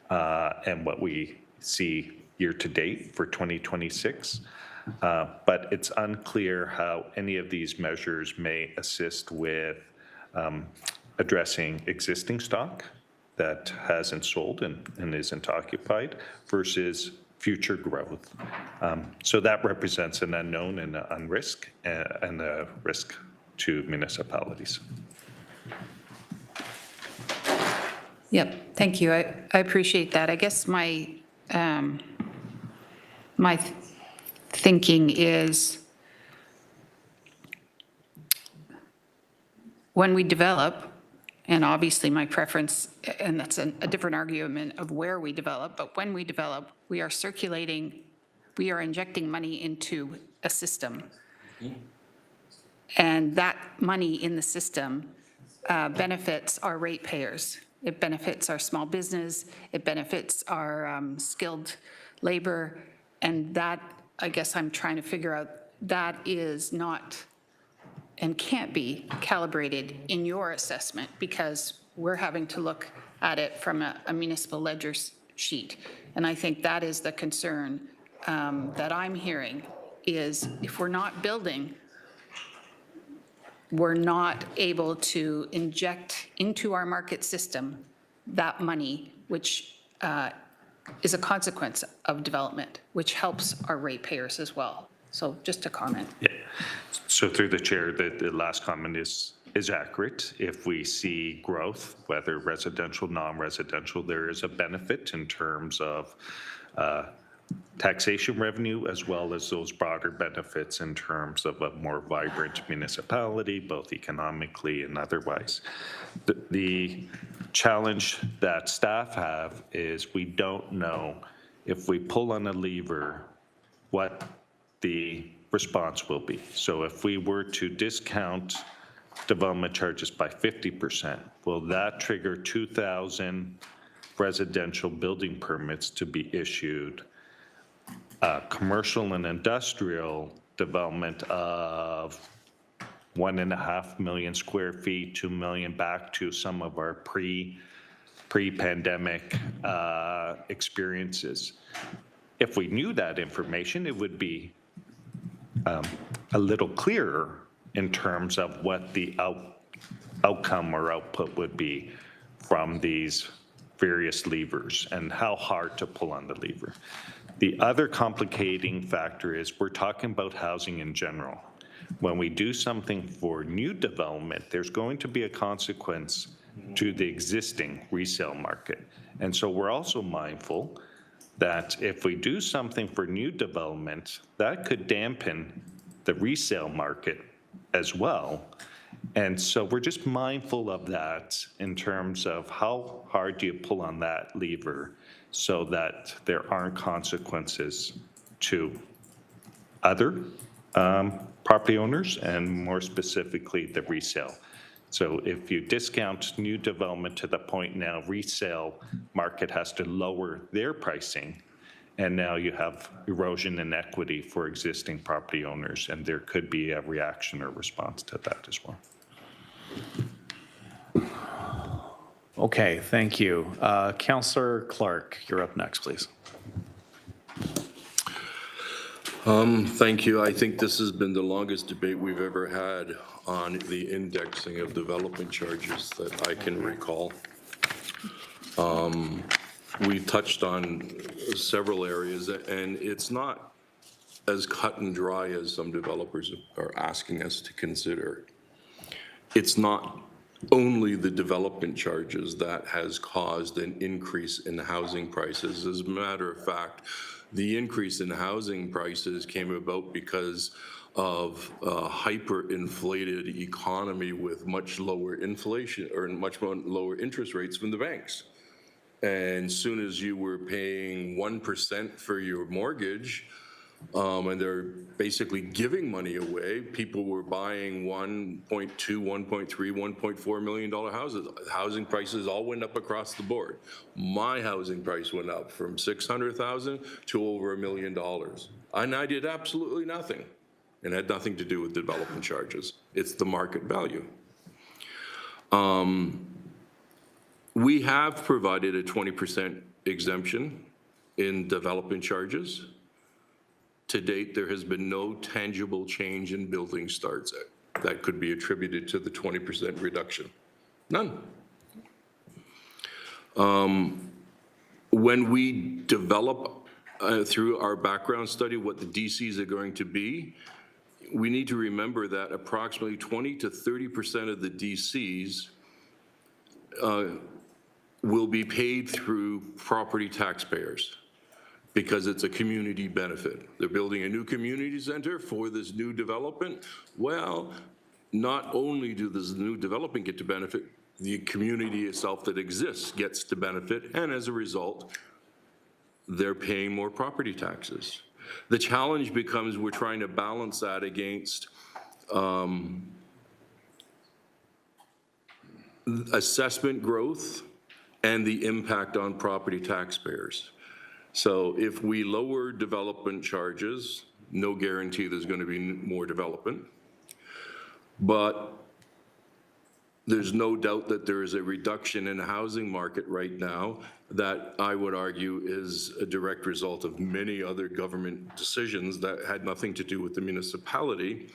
and what we see year to date for 2026. But it's unclear how any of these measures may assist with addressing existing stock that hasn't sold and isn't occupied versus future growth. So that represents an unknown and a risk to municipalities. Yep, thank you. I appreciate that. I guess my thinking is when we develop, and obviously my preference, and that's a different argument of where we develop, but when we develop, we are circulating, we are injecting money into a system. And that money in the system benefits our ratepayers. It benefits our small business, it benefits our skilled labor, and that, I guess I'm trying to figure out, that is not and can't be calibrated in your assessment because we're having to look at it from a municipal ledger sheet. And I think that is the concern that I'm hearing is if we're not building, we're not able to inject into our market system that money, which is a consequence of development, which helps our ratepayers as well. So just a comment. Yeah. So through the chair, the last comment is accurate. If we see growth, whether residential, non-residential, there is a benefit in terms of taxation revenue as well as those broader benefits in terms of a more vibrant municipality, both economically and otherwise. The challenge that staff have is we don't know if we pull on a lever what the response will be. So if we were to discount development charges by 50%, will that trigger 2,000 residential building permits to be issued? Commercial and industrial development of 1.5 million square feet, 2 million back to some of our pre-pandemic experiences. If we knew that information, it would be a little clearer in terms of what the outcome or output would be from these various levers and how hard to pull on the lever. The other complicating factor is we're talking about housing in general. When we do something for new development, there's going to be a consequence to the existing resale market. And so we're also mindful that if we do something for new development, that could dampen the resale market as well. And so we're just mindful of that in terms of how hard do you pull on that lever so that there aren't consequences to other property owners and more specifically the resale. So if you discount new development to the point now resale market has to lower their pricing, and now you have erosion in equity for existing property owners, and there could be a reaction or response to that as well. Okay, thank you. Councillor Clark, you're up next, please. Thank you. I think this has been the longest debate we've ever had on the indexing of development charges that I can recall. We touched on several areas, and it's not as cut and dry as some developers are asking us to consider. It's not only the development charges that has caused an increase in housing prices. As a matter of fact, the increase in housing prices came about because of a hyper-inflated economy with much lower inflation or much lower interest rates from the banks. And as soon as you were paying 1% for your mortgage, and they're basically giving money away, people were buying $1.2, $1.3, $1.4 million houses. Housing prices all went up across the board. My housing price went up from $600,000 to over $1 million. And I did absolutely nothing. And had nothing to do with development charges. It's the market value. We have provided a 20% exemption in development charges. To date, there has been no tangible change in building starts that could be attributed to the 20% reduction. None. When we develop through our background study what the DCs are going to be, we need to remember that approximately 20 to 30% of the DCs will be paid through property taxpayers, because it's a community benefit. They're building a new community center for this new development. Well, not only do this new development get to benefit, the community itself that exists gets to benefit, and as a result, they're paying more property taxes. The challenge becomes we're trying to balance that against assessment growth and the impact on property taxpayers. So if we lower development charges, no guarantee there's going to be more development. But there's no doubt that there is a reduction in the housing market right now that I would argue is a direct result of many other government decisions that had nothing to do with the municipality.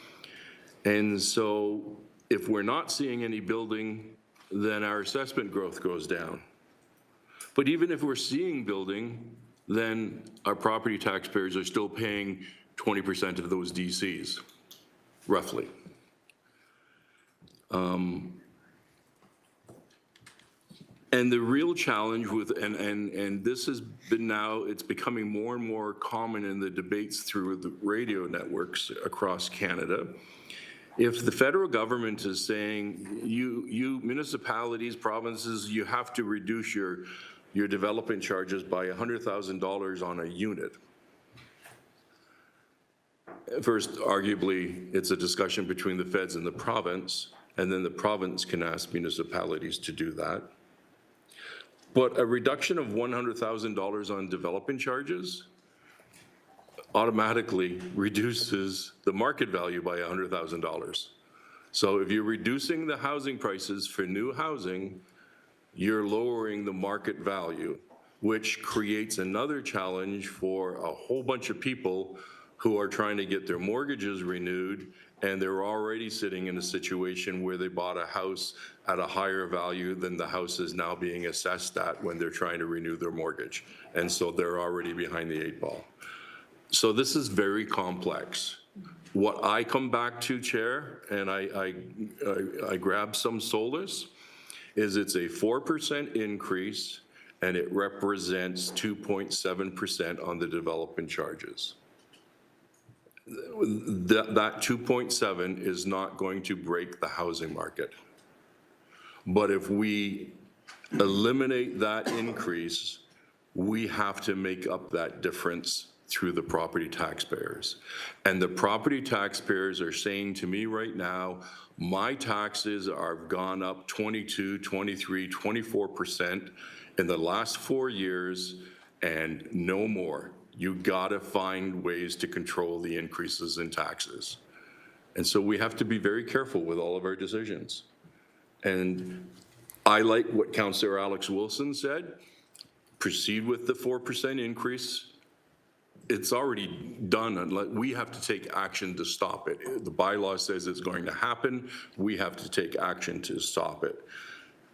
And so if we're not seeing any building, then our assessment growth goes down. But even if we're seeing building, then our property taxpayers are still paying 20% of those DCs, roughly. And the real challenge with, and this has been now, it's becoming more and more common in the debates through the radio networks across Canada. If the federal government is saying, you municipalities, provinces, you have to reduce your development charges by $100,000 on a unit. First, arguably, it's a discussion between the feds and the province, and then the province can ask municipalities to do that. But a reduction of $100,000 on development charges automatically reduces the market value by $100,000. So if you're reducing the housing prices for new housing, you're lowering the market value, which creates another challenge for a whole bunch of people who are trying to get their mortgages renewed, and they're already sitting in a situation where they bought a house at a higher value than the house is now being assessed at when they're trying to renew their mortgage. And so they're already behind the 8 ball. So this is very complex. What I come back to, Chair, and I grab some solace, is it's a 4% increase, and it represents 2.7% on the development charges. That 2.7 is not going to break the housing market. But if we eliminate that increase, we have to make up that difference through the property taxpayers. And the property taxpayers are saying to me right now, my taxes are gone up 22, 23, 24% in the last 4 years, and no more. You gotta find ways to control the increases in taxes. And so we have to be very careful with all of our decisions. And I like what Councillor Alex Wilson said, proceed with the 4% increase it's already done, and we have to take action to stop it. The bylaw says it's going to happen. We have to take action to stop it.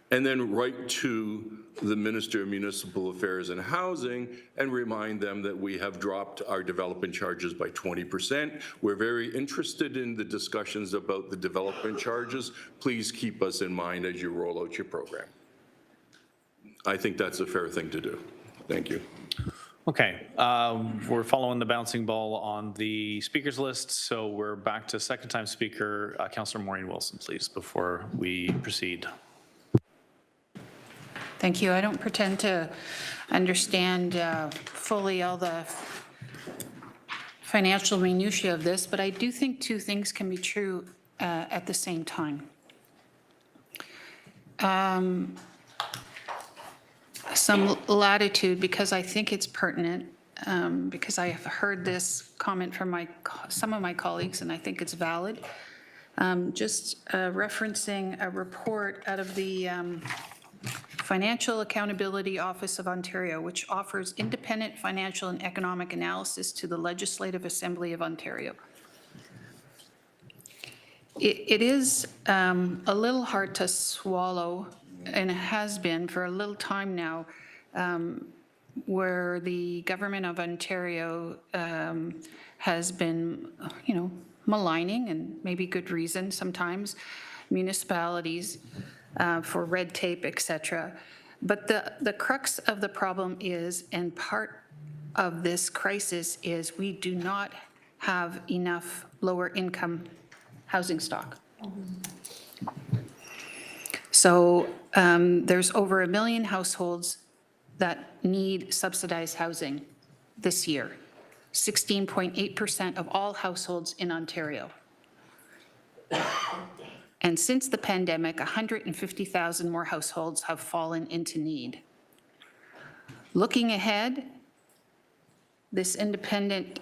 And then write to the Minister of Municipal Affairs and Housing and remind them that we have dropped our development charges by 20%. We're very interested in the discussions about the development charges. Please keep us in mind as you roll out your program. I think that's a fair thing to do. Thank you. Okay, we're following the bouncing ball on the speakers list, so we're back to second time speaker, Councillor Maureen Wilson, please, before we proceed. Thank you. I don't pretend to understand fully all the financial minutiae of this, but I do think two things can be true at the same time. Some latitude, because I think it's pertinent, because I have heard this comment from some of my colleagues, and I think it's valid. Just referencing a report out of the Financial Accountability Office of Ontario, which offers independent financial and economic analysis to the Legislative Assembly of Ontario. It is a little hard to swallow, and it has been for a little time now, where the Government of Ontario has been, maligning, and maybe good reason sometimes, municipalities for red tape, etc. But the crux of the problem is, and part of this crisis is, we do not have enough lower income housing stock. So there's over 1 million households that need subsidized housing this year, 16.8% of all households in Ontario. And since the pandemic, 150,000 more households have fallen into need. Looking ahead, this independent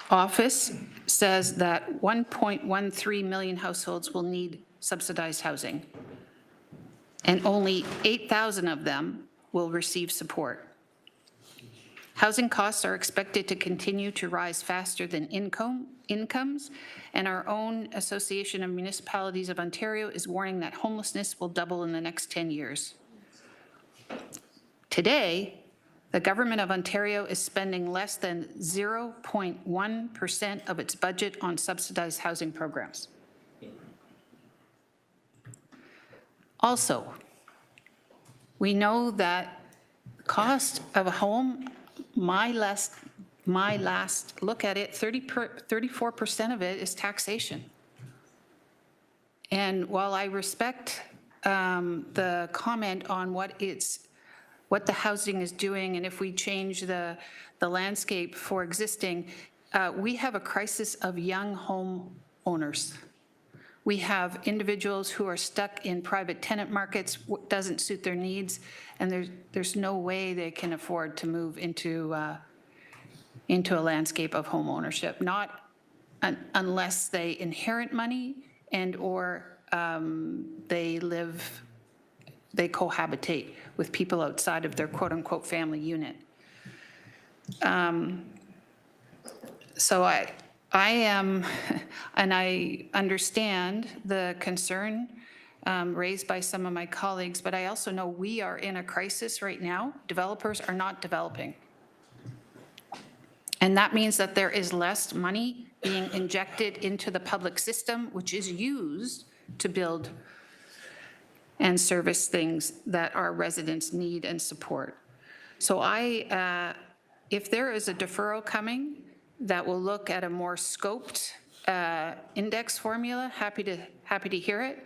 office says that 1.13 million households will need subsidized housing, and only 8,000 of them will receive support. Housing costs are expected to continue to rise faster than incomes, and our own Association of Municipalities of Ontario is warning that homelessness will double in the next 10 years. Today, the Government of Ontario is spending less than 0.1% of its budget on subsidized housing programs. Also, we know that cost of a home, my last look at it, 34% of it is taxation. And while I respect the comment on what the housing is doing, and if we change the landscape for existing, we have a crisis of young home owners. We have individuals who are stuck in private tenant markets, doesn't suit their needs, and there's no way they can afford to move into a landscape of home ownership, not unless they inherit money and or they cohabitate with people outside of their quote-unquote family unit. So I am, and I understand the concern raised by some of my colleagues, but I also know we are in a crisis right now. Developers are not developing. And that means that there is less money being injected into the public system, which is used to build and service things that our residents need and support. So if there is a deferral coming that will look at a more scoped index formula, happy to hear it.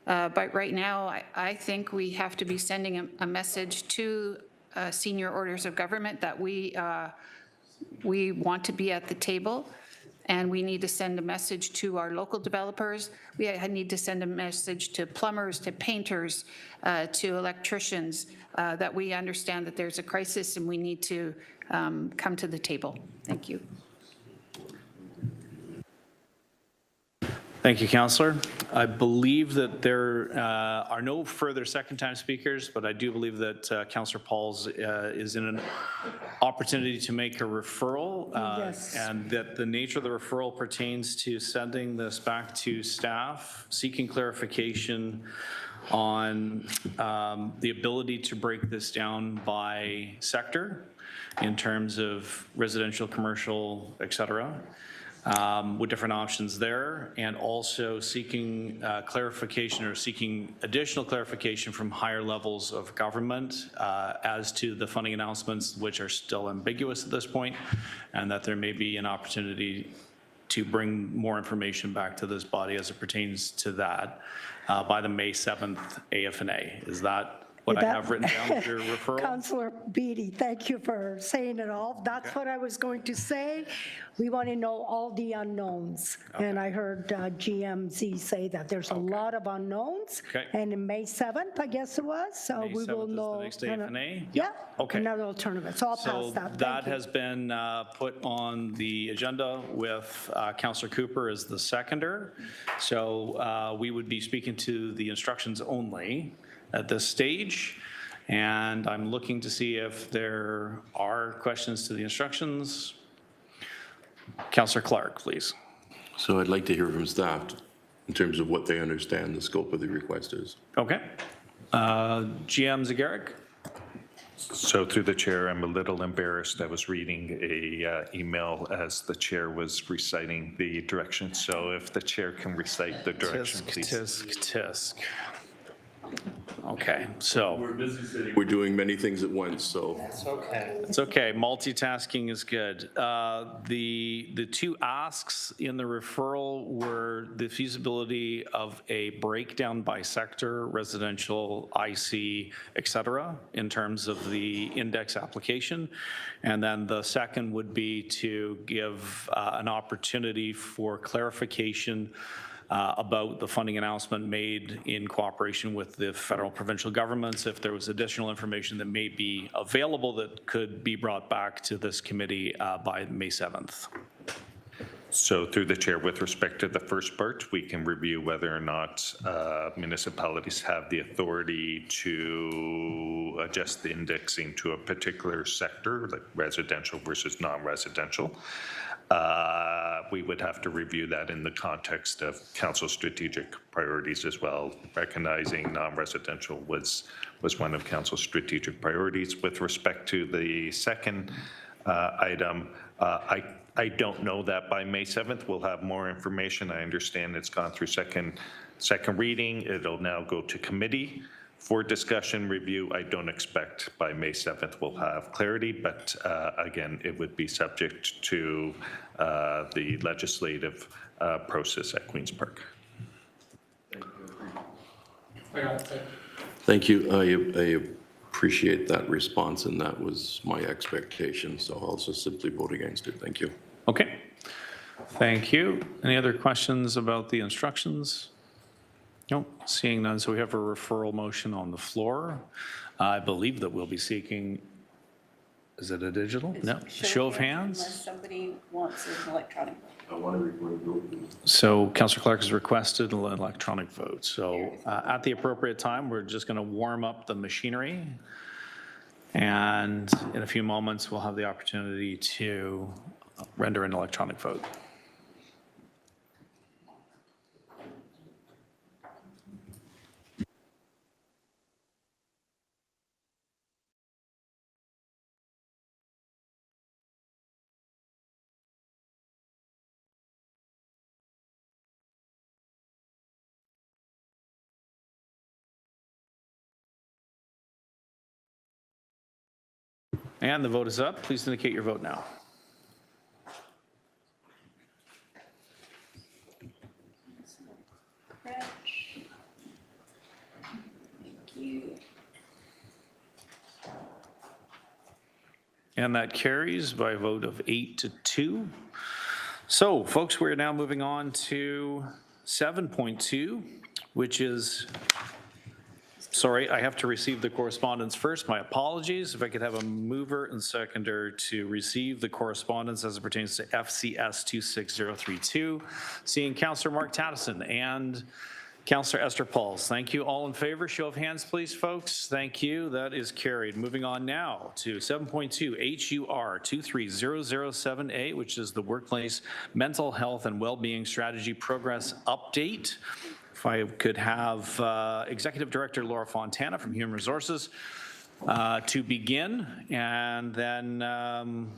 But right now, I think we have to be sending a message to senior orders of government that we want to be at the table, and we need to send a message to our local developers. We need to send a message to plumbers, to painters, to electricians, that we understand that there's a crisis and we need to come to the table. Thank you. Thank you, Councillor. I believe that there are no further second-time speakers, but I do believe that Councillor Pauls is in an opportunity to make a referral, Yes. and that the nature of the referral pertains to sending this back to staff, seeking clarification on the ability to break this down by sector in terms of residential, commercial, et cetera. With different options there, and also seeking clarification or seeking additional clarification from higher levels of government as to the funding announcements, which are still ambiguous at this point, and that there may be an opportunity to bring more information back to this body as it pertains to that by the May 7th AFNA. Is that what I have written down as your referral? Councillor Beatty, thank you for saying it all. That's what I was going to say. We want to know all the unknowns. And I heard GMZ say that there's a lot of unknowns. And in May 7th, I guess it was, so we will know. May 7th is the next AFNA? Yeah, Okay. another alternative. So I'll pass So that. that has been put on the agenda with Councillor Cooper as the seconder. So we would be speaking to the instructions only at this stage, and I'm looking to see if there are questions to the instructions. Councillor Clark, please. So I'd like to hear from staff in terms of what they understand the scope of the request is. Okay. GM Zagaric. So through the chair, I'm a little embarrassed. I was reading a email as the chair was reciting the directions. So if the chair can recite the direction, please. Tisk. Okay, so. We're busy city. We're doing many things at once, so. It's okay, multitasking is good. The two asks in the referral were the feasibility of a breakdown by sector, residential, IC, et cetera, in terms of the index application. And then the second would be to give an opportunity for clarification about the funding announcement made in cooperation with the federal provincial governments, if there was additional information that may be available that could be brought back to this committee by May 7th. So through the chair, with respect to the first part, we can review whether or not municipalities have the authority to adjust the indexing to a particular sector, like residential versus non-residential. We would have to review that in the context of council strategic priorities as well, recognizing non-residential was one of council's strategic priorities. With respect to the second item, I don't know that by May 7th we'll have more information. I understand it's gone through second reading. It'll now go to committee for discussion review. I don't expect by May 7th we'll have clarity, but again, it would be subject to the legislative process at Queen's Park. Thank you. I appreciate that response, and that was my expectation, so I'll just simply vote against it. Thank you. Okay, thank you. Any other questions about the instructions? No, seeing none, so we have a referral motion on the floor. I believe that we'll be seeking, is it a digital? No, show of hands? Unless somebody wants an electronic. I want to record vote. So Councillor Clark has requested an electronic vote. So at the appropriate time, we're just going to warm up the machinery. And in a few moments, we'll have the opportunity to render an electronic vote. And the vote is up. Please indicate your vote now. Thank you. And that carries by a vote of 8-2. So, folks, we're now moving on to 7.2, which is Sorry, I have to receive the correspondence first. My apologies. If I could have a mover and seconder to receive the correspondence as it pertains to FCS 26032. Seeing Councillor Mark Tattison and Councillor Esther Pauls. Thank you. All in favor, show of hands, please, folks. Thank you. That is carried. Moving on now to 7.2 HUR 230078, which is the Workplace Mental Health and Wellbeing Strategy Progress Update. If I could have Executive Director Laura Fontana from Human Resources to begin, and then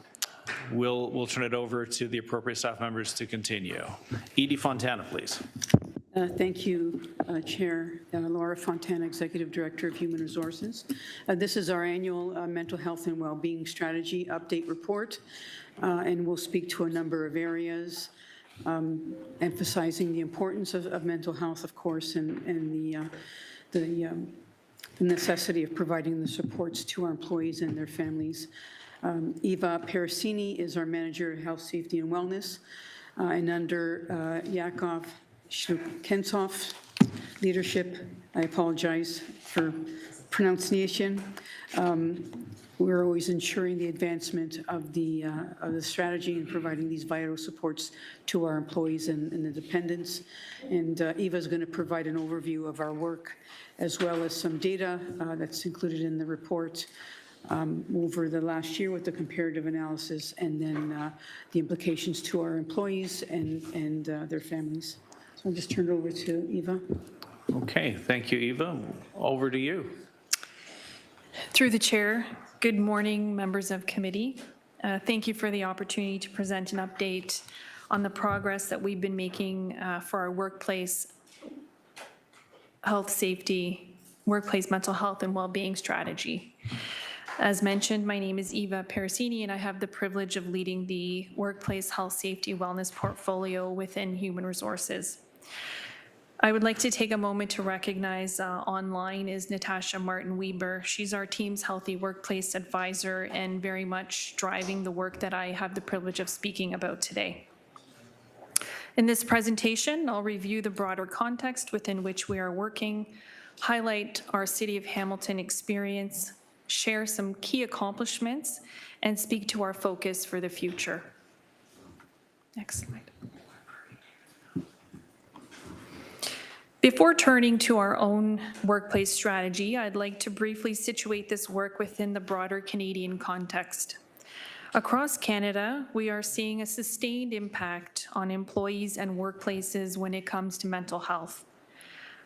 we'll turn it over to the appropriate staff members to continue. Edie Fontana, please. Thank you, Chair. Laura Fontana, Executive Director of Human Resources. This is our annual Mental Health and Wellbeing Strategy Update Report, and we'll speak to a number of areas, emphasizing the importance of mental health, of course, and the necessity of providing the supports to our employees and their families. Eva Parasini is our Manager of Health, Safety and Wellness, and under Yakov Kenshoff's leadership, I apologize for pronunciation. We're always ensuring the advancement of the strategy and providing these vital supports to our employees and the dependents. And Eva is going to provide an overview of our work, as well as some data that's included in the report over the last year with the comparative analysis, and then the implications to our employees and their families. So I'll just turn it over to Eva. Okay, thank you, Eva. Over to you. Through the chair, good morning, members of committee. Thank you for the opportunity to present an update on the progress that we've been making for our workplace health, safety, workplace mental health and well-being strategy. As mentioned, my name is Eva Parasini, and I have the privilege of leading the workplace health, safety, wellness portfolio within Human Resources. I would like to take a moment to recognize online is Natasha Martin-Weber. She's our team's Healthy Workplace Advisor and very much driving the work that I have the privilege of speaking about today. In this presentation, I'll review the broader context within which we are working, highlight our City of Hamilton experience, share some key accomplishments, and speak to our focus for the future. Next slide. Before turning to our own workplace strategy, I'd like to briefly situate this work within the broader Canadian context. Across Canada, we are seeing a sustained impact on employees and workplaces when it comes to mental health.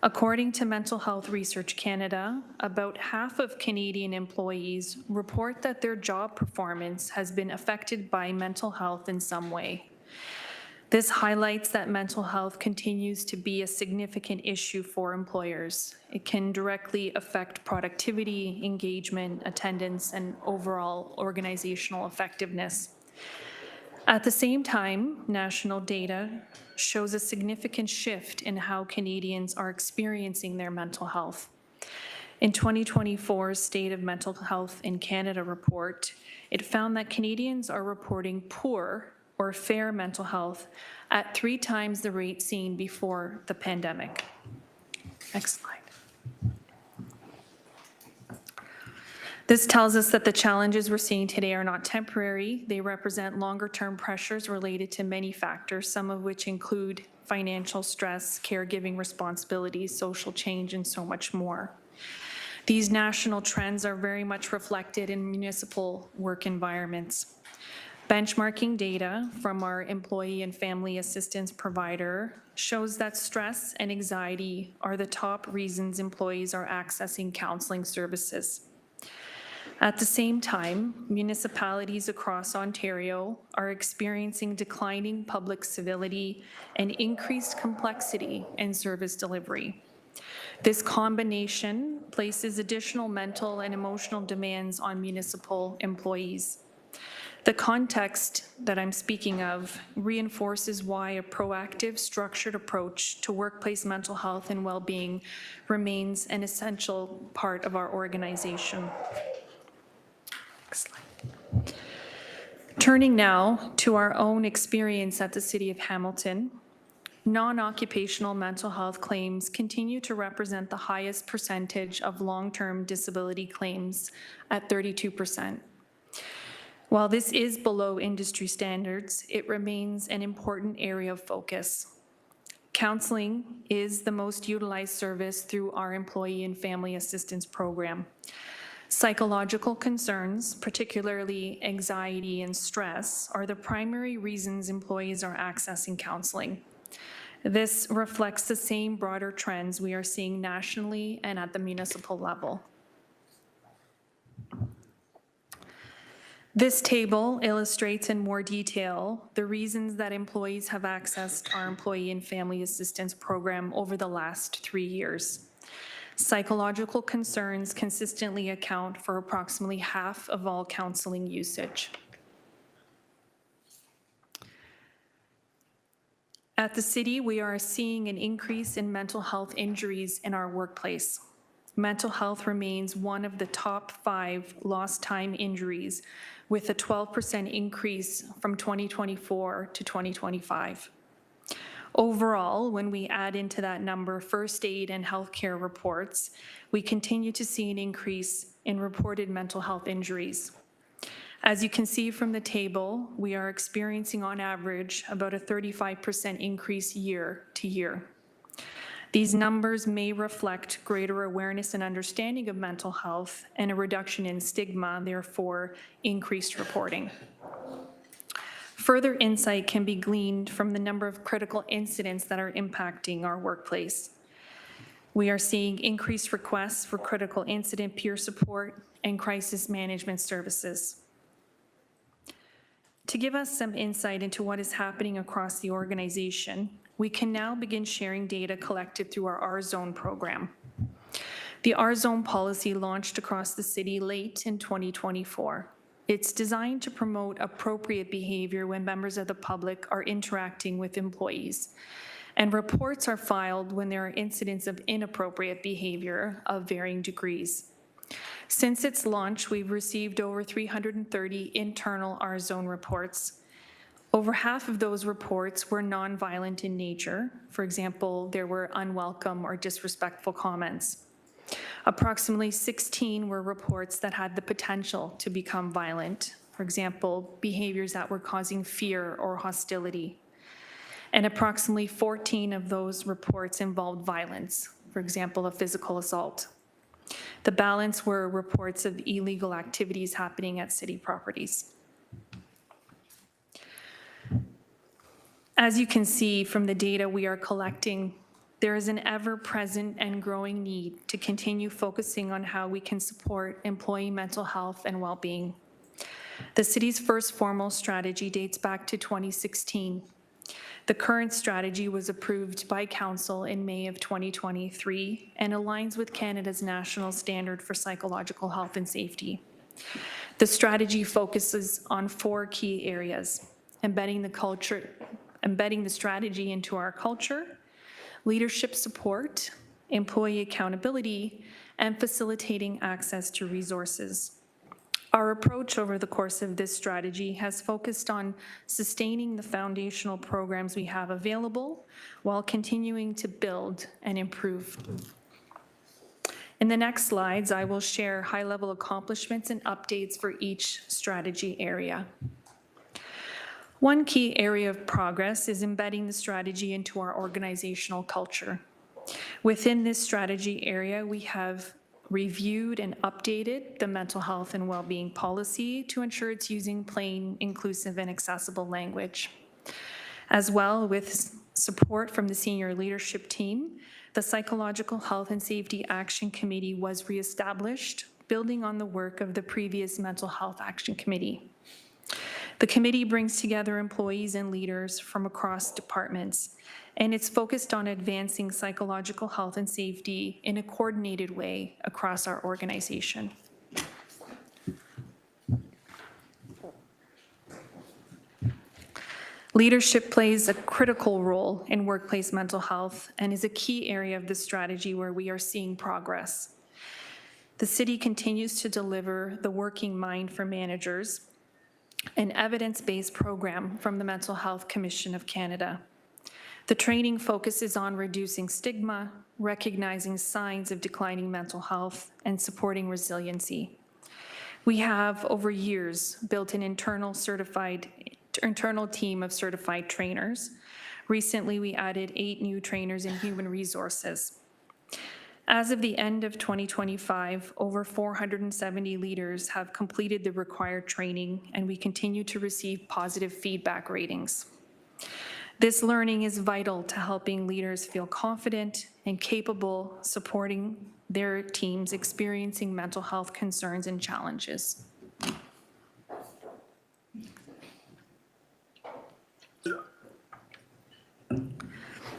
According to Mental Health Research Canada, about half of Canadian employees report that their job performance has been affected by mental health in some way. This highlights that mental health continues to be a significant issue for employers. It can directly affect productivity, engagement, attendance, and overall organizational effectiveness. At the same time, national data shows a significant shift in how Canadians are experiencing their mental health. In 2024's State of Mental Health in Canada report, it found that Canadians are reporting poor or fair mental health at 3 times the rate seen before the pandemic. Next slide. This tells us that the challenges we're seeing today are not temporary. They represent longer-term pressures related to many factors, some of which include financial stress, caregiving responsibilities, social change, and so much more. These national trends are very much reflected in municipal work environments. Benchmarking data from our employee and family assistance provider shows that stress and anxiety are the top reasons employees are accessing counseling services. At the same time, municipalities across Ontario are experiencing declining public civility and increased complexity in service delivery. This combination places additional mental and emotional demands on municipal employees. The context that I'm speaking of reinforces why a proactive, structured approach to workplace mental health and well-being remains an essential part of our organization. Next slide. Turning now to our own experience at the City of Hamilton, non-occupational mental health claims continue to represent the highest percentage of long-term disability claims at 32%. While this is below industry standards, it remains an important area of focus. Counseling is the most utilized service through our Employee and Family Assistance Program. Psychological concerns, particularly anxiety and stress, are the primary reasons employees are accessing counseling. This reflects the same broader trends we are seeing nationally and at the municipal level. This table illustrates in more detail the reasons that employees have accessed our Employee and Family Assistance Program over the last 3 years. Psychological concerns consistently account for approximately half of all counseling usage. At the city, we are seeing an increase in mental health injuries in our workplace. Mental health remains one of the top 5 lost time injuries, with a 12% increase from 2024 to 2025. Overall, when we add into that number first aid and healthcare reports, we continue to see an increase in reported mental health injuries. As you can see from the table, we are experiencing on average about a 35% increase year to year. These numbers may reflect greater awareness and understanding of mental health and a reduction in stigma, therefore increased reporting. Further insight can be gleaned from the number of critical incidents that are impacting our workplace. We are seeing increased requests for critical incident peer support and crisis management services. To give us some insight into what is happening across the organization, we can now begin sharing data collected through our R-Zone program. The R-Zone policy launched across the city late in 2024. It's designed to promote appropriate behavior when members of the public are interacting with employees, and reports are filed when there are incidents of inappropriate behavior of varying degrees. Since its launch, we've received over 330 internal R-Zone reports. Over half of those reports were nonviolent in nature. For example, there were unwelcome or disrespectful comments. Approximately 16 were reports that had the potential to become violent. For example, behaviors that were causing fear or hostility. And approximately 14 of those reports involved violence, for example, a physical assault. The balance were reports of illegal activities happening at city properties. As you can see from the data we are collecting, there is an ever-present and growing need to continue focusing on how we can support employee mental health and well-being. The city's first formal strategy dates back to 2016. The current strategy was approved by Council in May of 2023 and aligns with Canada's national standard for psychological health and safety. The strategy focuses on 4 key areas: embedding the strategy into our culture, leadership support, employee accountability, and facilitating access to resources. Our approach over the course of this strategy has focused on sustaining the foundational programs we have available while continuing to build and improve. In the next slides, I will share high-level accomplishments and updates for each strategy area. One key area of progress is embedding the strategy into our organizational culture. Within this strategy area, we have reviewed and updated the mental health and well-being policy to ensure it's using plain, inclusive, and accessible language. As well, with support from the senior leadership team, the Psychological Health and Safety Action Committee was reestablished, building on the work of the previous Mental Health Action Committee. The committee brings together employees and leaders from across departments, and it's focused on advancing psychological health and safety in a coordinated way across our organization. Leadership plays a critical role in workplace mental health and is a key area of the strategy where we are seeing progress. The city continues to deliver the Working Mind for Managers, an evidence-based program from the Mental Health Commission of Canada. The training focuses on reducing stigma, recognizing signs of declining mental health, and supporting resiliency. We have, over years, built an internal team of certified trainers. Recently, we added 8 new trainers in human resources. As of the end of 2025, over 470 leaders have completed the required training, and we continue to receive positive feedback ratings. This learning is vital to helping leaders feel confident and capable supporting their teams experiencing mental health concerns and challenges.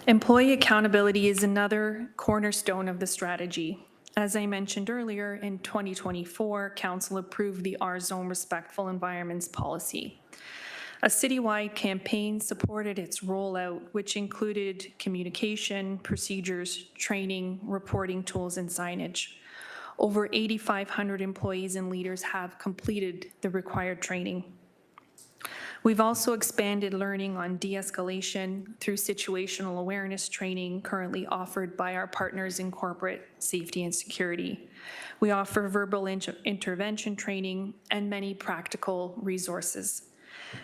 Employee accountability is another cornerstone of the strategy. As I mentioned earlier, in 2024, Council approved the R-Zone Respectful Environments Policy. A citywide campaign supported its rollout, which included communication, procedures, training, reporting tools, and signage. Over 8,500 employees and leaders have completed the required training. We've also expanded learning on de-escalation through situational awareness training currently offered by our partners in corporate safety and security. We offer verbal intervention training and many practical resources.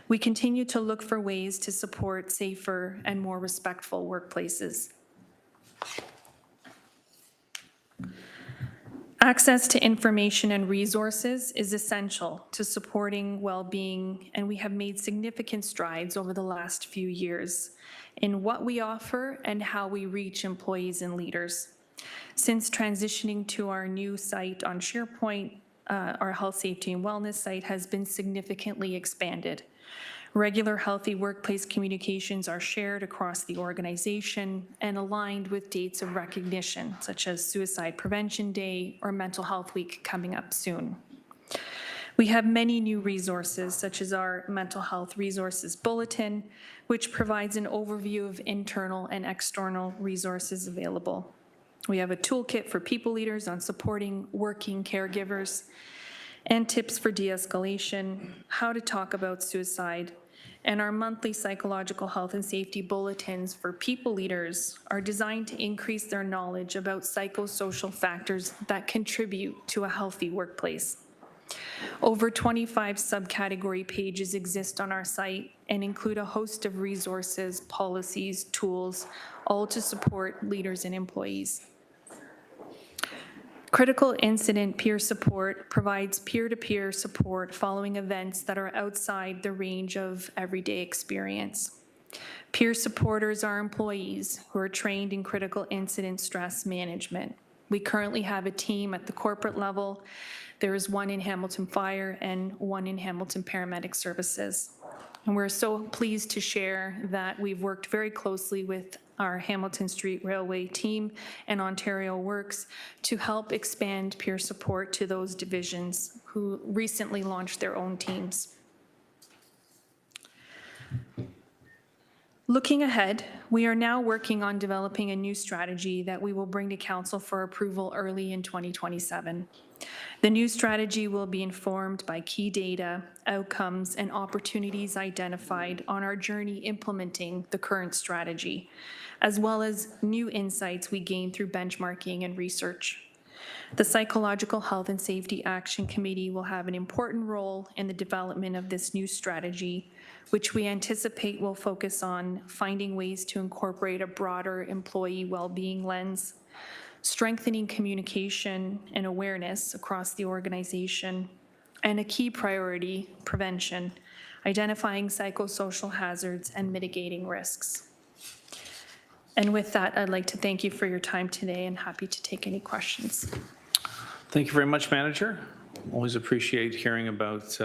We continue to look for ways to support safer and more respectful workplaces. Access to information and resources is essential to supporting well-being, and we have made significant strides over the last few years in what we offer and how we reach employees and leaders. Since transitioning to our new site on SharePoint, our health, safety, and wellness site has been significantly expanded. Regular healthy workplace communications are shared across the organization and aligned with dates of recognition, such as Suicide Prevention Day or Mental Health Week coming up soon. We have many new resources, such as our Mental Health Resources Bulletin, which provides an overview of internal and external resources available. We have a toolkit for people leaders on supporting working caregivers and tips for de-escalation, how to talk about suicide, and our monthly psychological health and safety bulletins for people leaders are designed to increase their knowledge about psychosocial factors that contribute to a healthy workplace. Over 25 subcategory pages exist on our site and include a host of resources, policies, tools, all to support leaders and employees. Critical incident peer support provides peer-to-peer support following events that are outside the range of everyday experience. Peer supporters are employees who are trained in critical incident stress management. We currently have a team at the corporate level. There is one in Hamilton Fire and one in Hamilton Paramedic Services. And we're so pleased to share that we've worked very closely with our Hamilton Street Railway team and Ontario Works to help expand peer support to those divisions who recently launched their own teams. Looking ahead, we are now working on developing a new strategy that we will bring to Council for approval early in 2027. The new strategy will be informed by key data, outcomes, and opportunities identified on our journey implementing the current strategy, as well as new insights we gain through benchmarking and research. The Psychological Health and Safety Action Committee will have an important role in the development of this new strategy, which we anticipate will focus on finding ways to incorporate a broader employee well-being lens, strengthening communication and awareness across the organization, and a key priority, prevention, identifying psychosocial hazards and mitigating risks. And with that, I'd like to thank you for your time today and happy to take any questions. Thank you very much, Manager. Always appreciate hearing about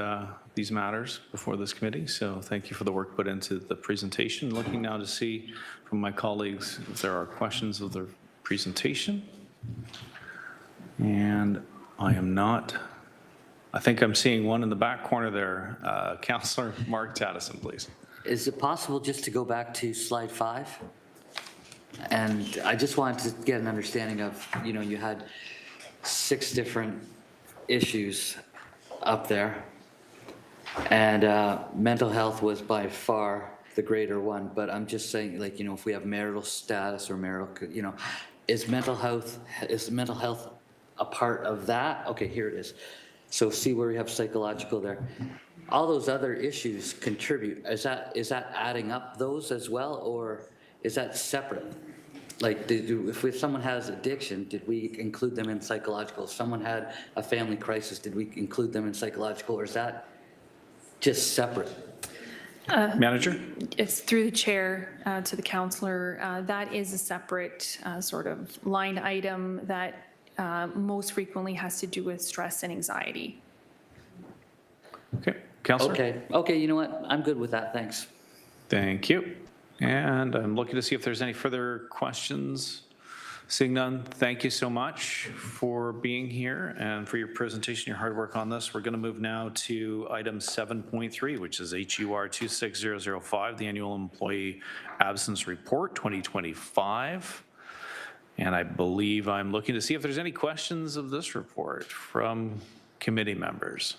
these matters before this committee, so thank you for the work put into the presentation. Looking now to see from my colleagues if there are questions of the presentation. And I am not. I think I'm seeing one in the back corner there. Councillor Mark Tattison, please. Is it possible just to go back to slide 5? And I just wanted to get an understanding of, you had 6 different issues up there, and mental health was by far the greater one, but I'm just saying, like, if we have marital status or marital, is mental health a part of that? Okay, here it is. So see where we have psychological there. All those other issues contribute. Is that adding up those as well, or is that separate? Like, if someone has addiction, did we include them in psychological? If someone had a family crisis, did we include them in psychological, or is that just separate? Manager? It's through the chair to the councillor. That is a separate sort of line item that most frequently has to do with stress and anxiety. Okay, Councillor? Okay, you know what? I'm good with that, thanks. Thank you. And I'm looking to see if there's any further questions. Seeing none, thank you so much for being here and for your presentation, your hard work on this. We're going to move now to item 7.3, which is HUR 26005, the Annual Employee Absence Report 2025. And I believe I'm looking to see if there's any questions of this report from committee members.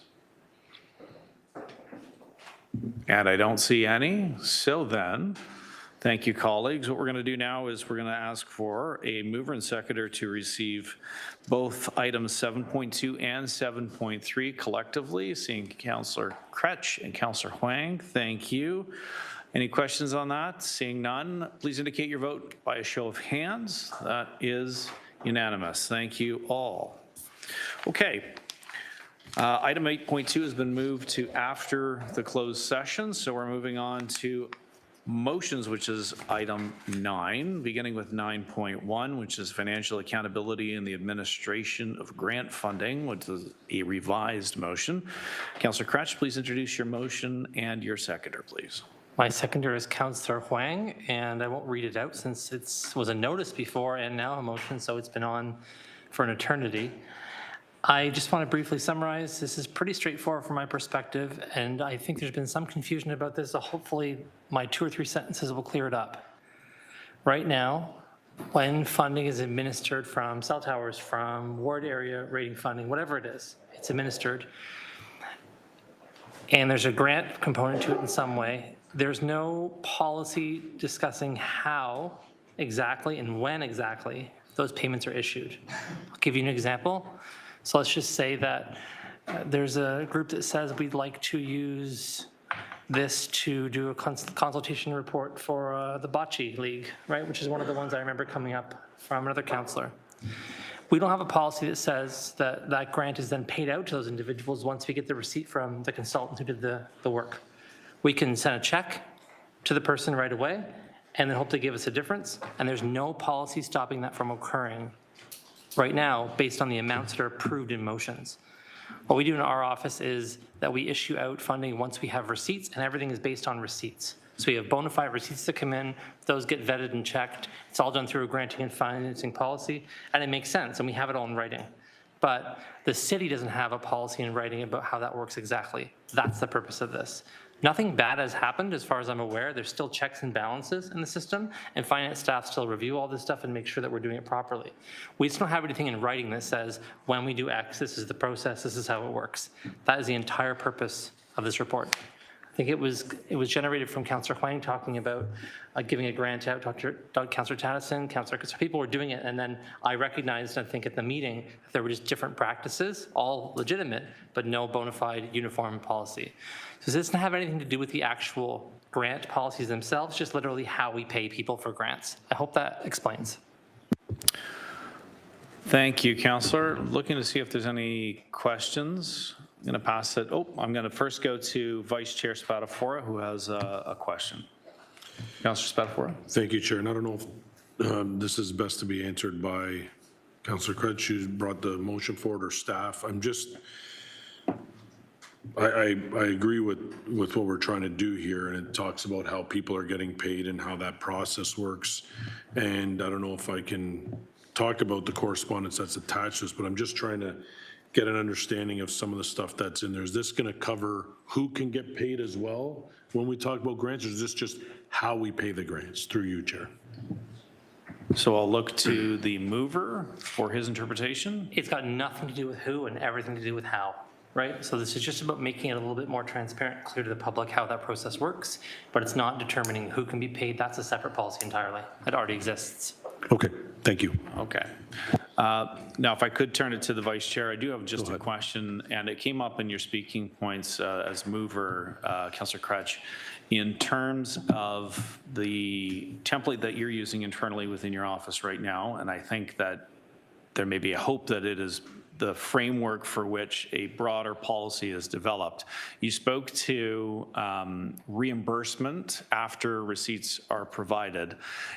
And I don't see any. So then, thank you, colleagues. What we're going to do now is we're going to ask for a mover and seconder to receive both items 7.2 and 7.3 collectively. Seeing Councillor Kretsch and Councillor Huang, thank you. Any questions on that? Seeing none, please indicate your vote by a show of hands. That is unanimous. Thank you all. Okay. Item 8.2 has been moved to after the closed session, so we're moving on to motions, which is item 9, beginning with 9.1, which is financial accountability in the administration of grant funding, which is a revised motion. Councillor Kretsch, please introduce your motion and your seconder, please. My seconder is Councillor Huang, and I won't read it out since it was a notice before and now a motion, so it's been on for an eternity. I just want to briefly summarize. This is pretty straightforward from my perspective, and I think there's been some confusion about this, so hopefully my 2 or 3 sentences will clear it up. Right now, when funding is administered from cell towers, from ward area rating funding, whatever it is, it's administered, and there's a grant component to it in some way, there's no policy discussing how exactly and when exactly those payments are issued. I'll give you an example. So let's just say that there's a group that says we'd like to use this to do a consultation report for the Bocce League, right, which is one of the ones I remember coming up from another councillor. We don't have a policy that says that that grant is then paid out to those individuals once we get the receipt from the consultant who did the work. We can send a check to the person right away and then hope they give us a difference, and there's no policy stopping that from occurring right now based on the amounts that are approved in motions. What we do in our office is that we issue out funding once we have receipts, and everything is based on receipts. So we have bona fide receipts that come in, those get vetted and checked. It's all done through a granting and financing policy, and it makes sense, and we have it all in writing. But the city doesn't have a policy in writing about how that works exactly. That's the purpose of this. Nothing bad has happened as far as I'm aware. There's still checks and balances in the system, and finance staff still review all this stuff and make sure that we're doing it properly. We just don't have anything in writing that says, when we do X, this is the process, this is how it works. That is the entire purpose of this report. I think it was generated from Councillor Huang talking about giving a grant out, Councillor Tattison, so people were doing it, and then I recognized, I think at the meeting, that there were just different practices, all legitimate, but no bona fide uniform policy. So this doesn't have anything to do with the actual grant policies themselves, just literally how we pay people for grants. I hope that explains. Thank you, Councillor. Looking to see if there's any questions. I'm going to pass it. I'm going to first go to Vice Chair Spadafora, who has a question. Councillor Spadafora. Thank you, Chair. And I don't know if this is best to be answered by Councillor Kretsch, who brought the motion forward, or staff. I agree with what we're trying to do here, and it talks about how people are getting paid and how that process works. And I don't know if I can talk about the correspondence that's attached to this, but I'm just trying to get an understanding of some of the stuff that's in there. Is this going to cover who can get paid as well when we talk about grants, or is this just how we pay the grants? Through you, Chair. So I'll look to the mover for his interpretation. It's got nothing to do with who and everything to do with how. right? So this is just about making it a little bit more transparent, clear to the public how that process works, but it's not determining who can be paid. That's a separate policy entirely. It already exists. Okay, thank you. Okay. Now, if I could turn it to the vice chair, I do have just a question, and it came up in your speaking points as mover, Councillor Crutch, in terms of the template that you're using internally within your office right now, and I think that there may be a hope that it is the framework for which a broader policy is developed. You spoke to reimbursement after receipts are provided.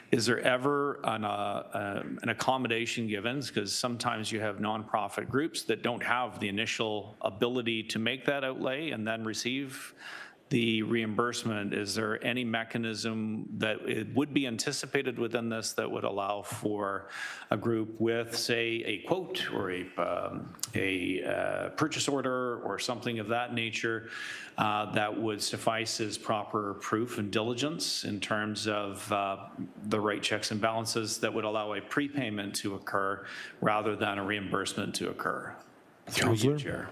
Is there ever an accommodation given? Because sometimes you have nonprofit groups that don't have the initial ability to make that outlay and then receive the reimbursement. Is there any mechanism that it would be anticipated within this that would allow for a group with, say, a quote or a purchase order or something of that nature that would suffice as proper proof and diligence in terms of the right checks and balances that would allow a prepayment to occur rather than a reimbursement to occur? Through you, Chair.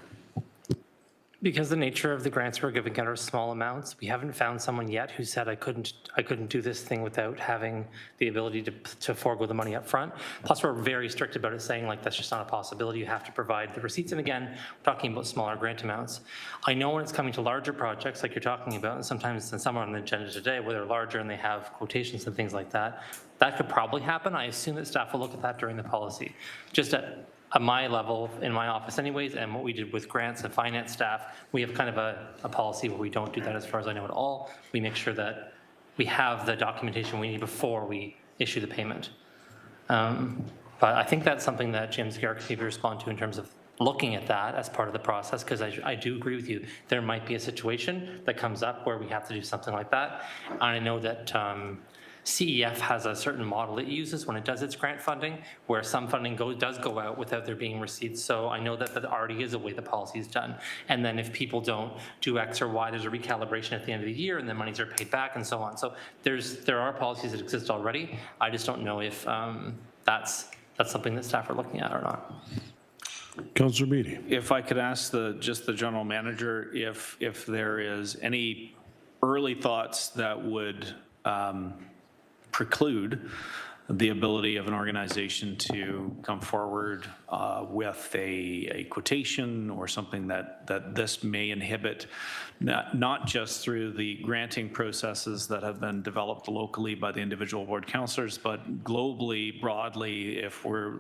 Because the nature of the grants we're giving out are small amounts, we haven't found someone yet who said I couldn't do this thing without having the ability to forego the money up front. Plus, we're very strict about it, saying like that's just not a possibility. You have to provide the receipts. And again, we're talking about smaller grant amounts. I know when it's coming to larger projects like you're talking about, and sometimes it's somewhere on the agenda today where they're larger and they have quotations and things like that, that could probably happen. I assume that staff will look at that during the policy. Just at my level in my office anyways, and what we did with grants and finance staff, we have kind of a policy where we don't do that as far as I know at all. We make sure that we have the documentation we need before we issue the payment. But I think that's something that James Garrett can maybe respond to in terms of looking at that as part of the process, because I do agree with you. There might be a situation that comes up where we have to do something like that. And I know that CEF has a certain model it uses when it does its grant funding, where some funding does go out without there being receipts. So I know that that already is a way the policy is done. And then if people don't do X or Y, there's a recalibration at the end of the year, and then monies are paid back and so on. So there are policies that exist already. I just don't know if that's something that staff are looking at or not. Councillor Beattie. If I could ask just the general manager if there is any early thoughts that would preclude the ability of an organization to come forward with a quotation or something that this may inhibit, not just through the granting processes that have been developed locally by the individual ward councillors, but globally, broadly, if we're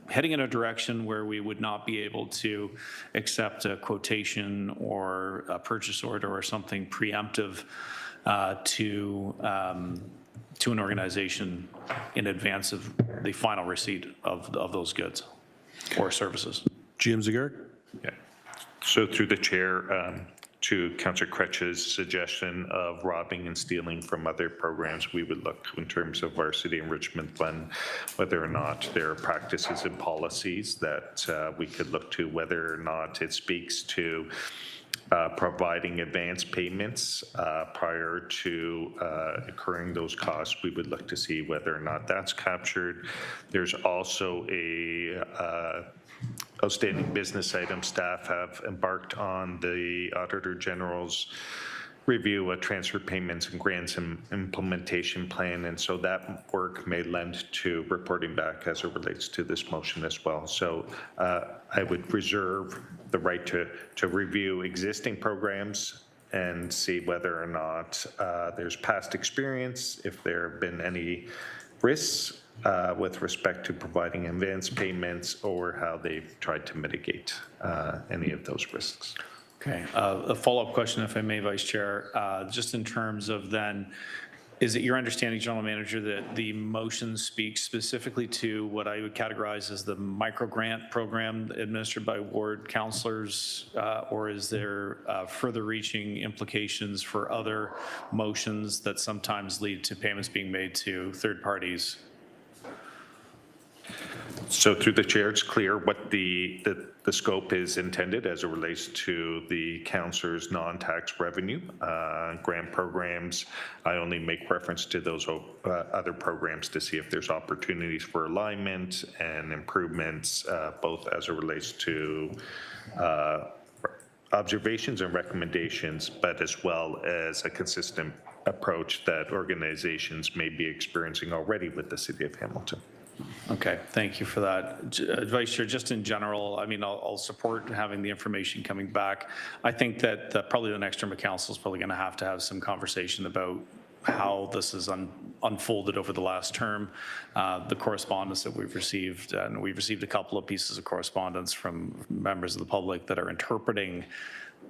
heading in a direction where we would not be able to accept a quotation or a purchase order or something preemptive to an organization in advance of the final receipt of those goods or services. James Garrett? Yeah. So through the chair, to Councillor Crutch's suggestion of robbing and stealing from other programs, we would look in terms of our city enrichment fund, whether or not there are practices and policies that we could look to, whether or not it speaks to providing advance payments prior to incurring those costs. We would look to see whether or not that's captured. There's also a outstanding business item. Staff have embarked on the Auditor General's review of transfer payments and grants and implementation plan, and so that work may lend to reporting back as it relates to this motion as well. So I would reserve the right to review existing programs and see whether or not there's past experience, if there have been any risks with respect to providing advance payments, or how they've tried to mitigate any of those risks. Okay, a follow-up question, if I may, Vice Chair, just in terms of then, is it your understanding, General Manager, that the motion speaks specifically to what I would categorize as the micro-grant program administered by ward councillors, or is there further-reaching implications for other motions that sometimes lead to payments being made to third parties? So through the chair, it's clear what the scope is intended as it relates to the councillor's non-tax revenue. Grant programs, I only make reference to those other programs to see if there's opportunities for alignment and improvements, both as it relates to observations and recommendations, but as well as a consistent approach that organizations may be experiencing already with the City of Hamilton. Okay, thank you for that. Vice Chair, just in general, I mean, I'll support having the information coming back. I think that probably the next term of council is probably going to have some conversation about how this has unfolded over the last term, the correspondence that we've received, and we've received a couple of pieces of correspondence from members of the public that are interpreting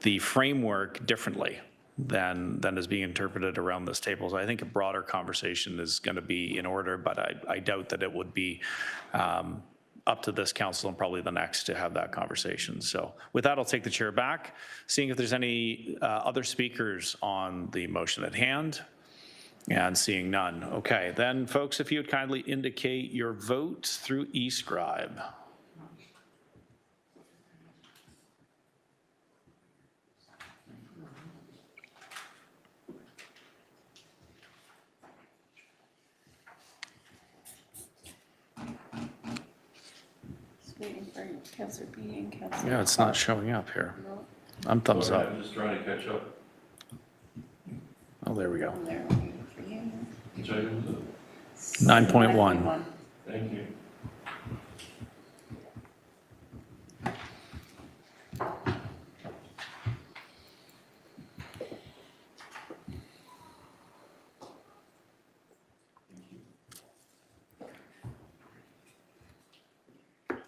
the framework differently than is being interpreted around this table. So I think a broader conversation is going to be in order, but I doubt that it would be up to this council and probably the next to have that conversation. So with that, I'll take the chair back, seeing if there's any other speakers on the motion at hand, and seeing none. Okay, then folks, if you would kindly indicate your vote through eScribe. Waiting for Councillor B and Councillor. Yeah, it's not showing up here. I'm thumbs up. I'm just trying to catch up. Oh, there we go. They're waiting for you. Which item is it? 9.1. Thank you.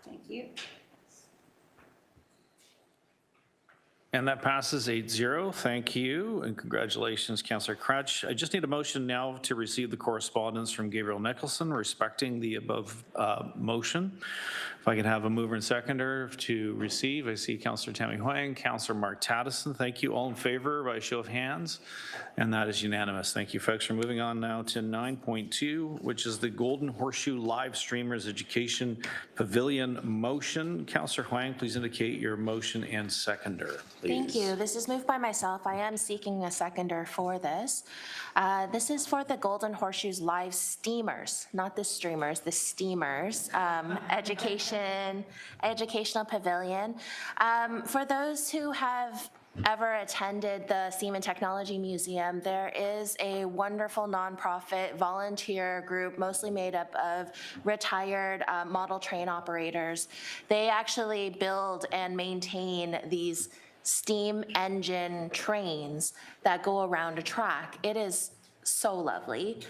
Thank you. And that passes 8-0. Thank you, and congratulations, Councillor Crutch. I just need a motion now to receive the correspondence from Gabriel Nicholson respecting the above motion. If I can have a mover and seconder to receive. I see Councillor Tammy Huang, Councillor Mark Taddison. Thank you. All in favor by a show of hands, and that is unanimous. Thank you, folks. We're moving on now to 9.2, which is the Golden Horseshoe Live Streamers Education Pavilion motion. Councillor Huang, please indicate your motion and seconder, please. Thank you. This is moved by myself. I am seeking a seconder for this. This is for the Golden Horseshoes Live Steamers, not the streamers, the steamers, educational pavilion. For those who have ever attended the Steam and Technology Museum, there is a wonderful nonprofit volunteer group, mostly made up of retired model train operators. They actually build and maintain these steam engine trains that go around a track. It is so lovely.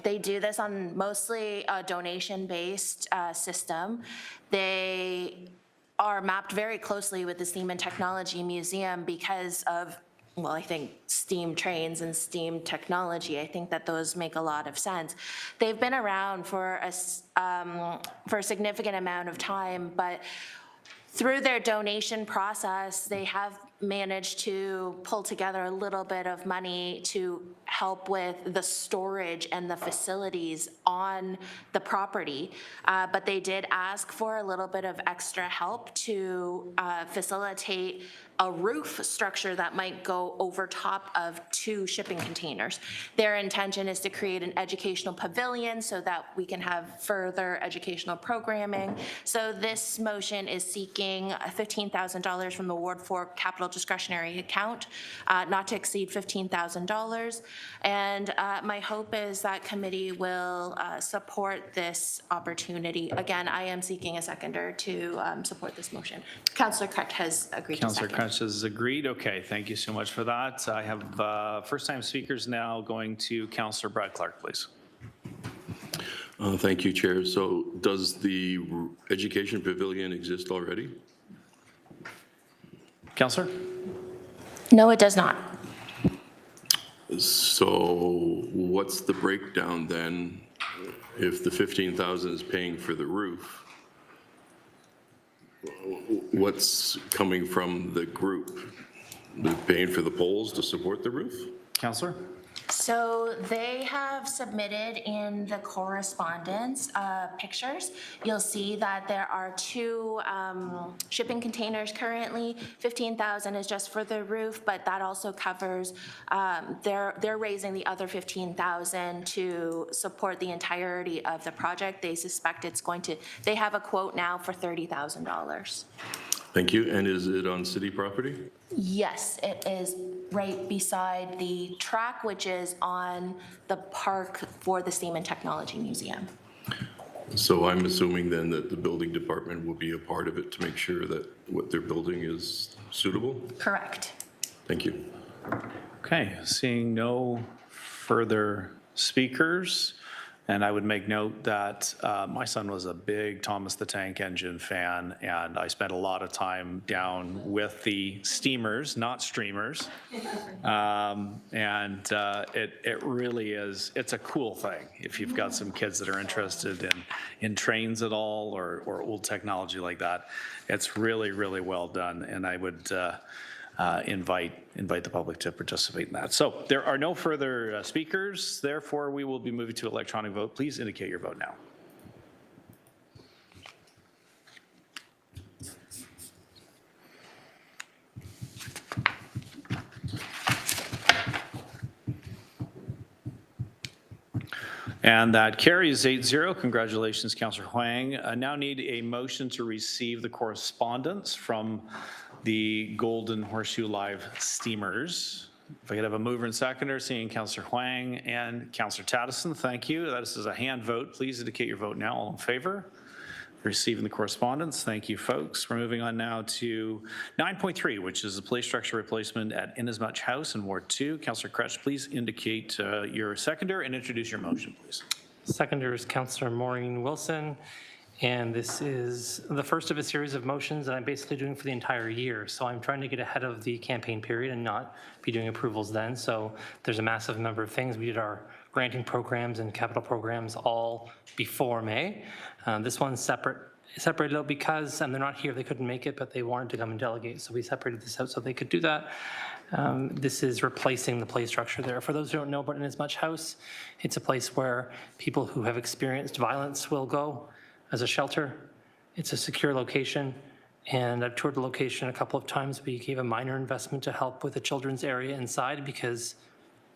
They do this on mostly a donation-based system. They are mapped very closely with the Steam and Technology Museum because of, well, I think steam trains and steam technology. I think that those make a lot of sense. They've been around for a significant amount of time, but through their donation process, they have managed to pull together a little bit of money to help with the storage and the facilities on the property. But they did ask for a little bit of extra help to facilitate a roof structure that might go over top of 2 shipping containers. Their intention is to create an educational pavilion so that we can have further educational programming. So this motion is seeking $15,000 from the Ward 4 capital discretionary account, not to exceed $15,000. And my hope is that committee will support this opportunity. Again, I am seeking a seconder to support this motion. Councillor Crutch has agreed to second. Has agreed. Okay, thank you so much for that. I have first-time speakers now going to Councillor Brad Clark, please. Thank you, Chair. So does the education pavilion exist already? Councillor? No, it does not. So what's the breakdown then if the 15,000 is paying for the roof? What's coming from the group? They're paying for the poles to support the roof? Councillor? So they have submitted in the correspondence pictures. You'll see that there are 2 shipping containers currently. 15,000 is just for the roof, but that also covers, they're raising the other 15,000 to support the entirety of the project. They suspect it's going to, they have a quote now for $30,000. Thank you. And is it on city property? Yes, it is right beside the track, which is on the park for the Steam and Technology Museum. So I'm assuming then that the building department will be a part of it to make sure that what they're building is suitable? Correct. Thank you. Okay, seeing no further speakers, and I would make note that my son was a big Thomas the Tank Engine fan, and I spent a lot of time down with the steamers, not streamers. It really is, it's a cool thing. If you've got some kids that are interested in trains at all or old technology like that, it's really, really well done, and I would invite the public to participate in that. So there are no further speakers. Therefore, we will be moving to electronic vote. Please indicate your vote now. And that carries 8-0. Congratulations, Councillor Huang. I now need a motion to receive the correspondence from the Golden Horseshoe Live steamers. If I could have a mover and seconder, seeing Councillor Huang and Councillor Tattison, thank you. That is a hand vote. Please indicate your vote now. All in favor? Receiving the correspondence. Thank you, folks. We're moving on now to 9.3, which is the play structure replacement at Inasmuch House in Ward 2. Councillor Kretsch, please indicate your seconder and introduce your motion, please. Seconder is Councillor Maureen Wilson. And this is the first of a series of motions that I'm basically doing for the entire year. So I'm trying to get ahead of the campaign period and not be doing approvals then. So there's a massive number of things. We did our granting programs and capital programs all before May. This one's separated out because, and they're not here, they couldn't make it, but they wanted to come and delegate. So we separated this out so they could do that. This is replacing the play structure there. For those who don't know about Inasmuch House, it's a place where people who have experienced violence will go as a shelter. It's a secure location, and I've toured the location a couple of times. We gave a minor investment to help with the children's area inside because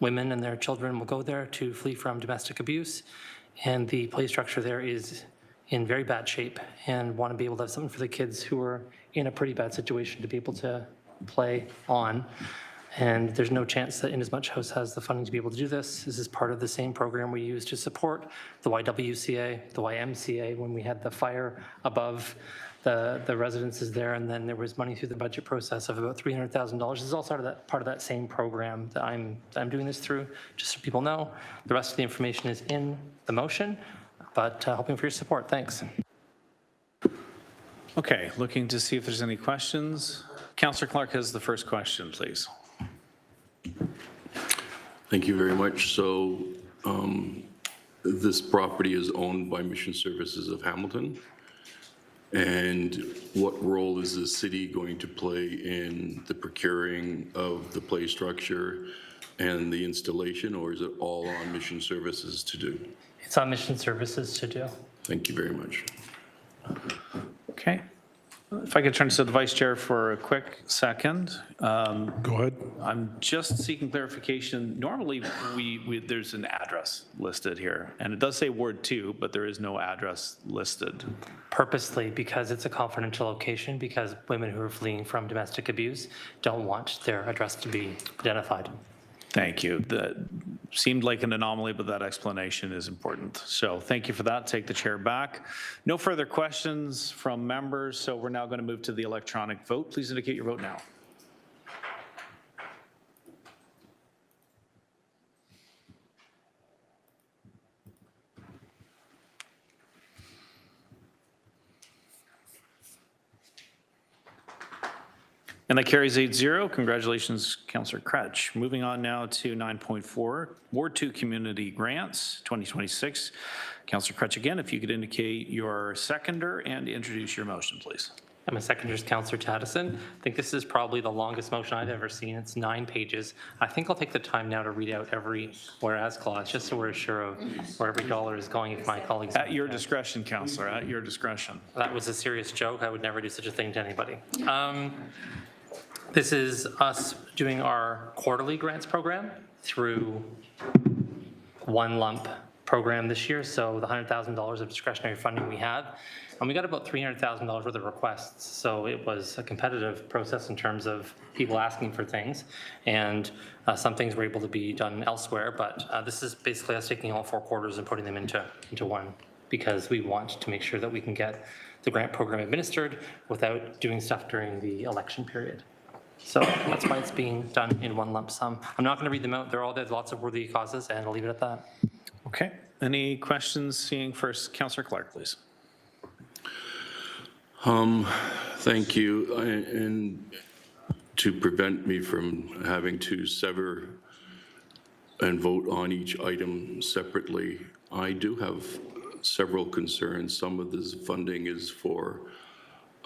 women and their children will go there to flee from domestic abuse, and the play structure there is in very bad shape and want to be able to have something for the kids who are in a pretty bad situation to be able to play on. And there's no chance that Inasmuch House has the funding to be able to do this. This is part of the same program we use to support the YWCA, the YMCA, when we had the fire above the residences there, and then there was money through the budget process of about $300,000. This is all part of that same program that I'm doing this through, just so people know. The rest of the information is in the motion, but hoping for your support. Thanks. Okay, looking to see if there's any questions. Councillor Clark has the first question, please. Thank you very much. So this property is owned by Mission Services of Hamilton. And what role is the city going to play in the procuring of the play structure and the installation, or is it all on Mission Services to do? It's on Mission Services to do. Thank you very much. Okay. If I could turn to the Vice Chair for a quick second. Go ahead. I'm just seeking clarification. Normally, there's an address listed here, and it does say Ward 2, but there is no address listed. Purposely, because it's a confidential location, because women who are fleeing from domestic abuse don't want their address to be identified. Thank you. That seemed like an anomaly, but that explanation is important. So thank you for that. Take the chair back. No further questions from members, so we're now going to move to the electronic vote. Please indicate your vote now. And that carries 8-0. Congratulations, Councillor Kretsch. Moving on now to 9.4, Ward 2 Community Grants 2026. Councillor Kretsch again, if you could indicate your seconder and introduce your motion, please. And my seconder is Councillor Tattison. I think this is probably the longest motion I've ever seen. It's 9 pages. I think I'll take the time now to read out every whereas clause, just so we're sure of where every dollar is going if my colleagues... At your discretion, Councillor, at your discretion. That was a serious joke. I would never do such a thing to anybody. This is us doing our quarterly grants program through one lump program this year, so the $100,000 of discretionary funding we have, and we got about $300,000 worth of requests. So it was a competitive process in terms of people asking for things, and some things were able to be done elsewhere, but this is basically us taking all 4 quarters and putting them into one, because we want to make sure that we can get the grant program administered without doing stuff during the election period. So that's why it's being done in one lump sum. I'm not going to read them out. There's lots of worthy causes, and I'll leave it at that. Okay. Any questions? Seeing first, Councillor Clark, please. Thank you. And to prevent me from having to sever and vote on each item separately, I do have several concerns. Some of this funding is for,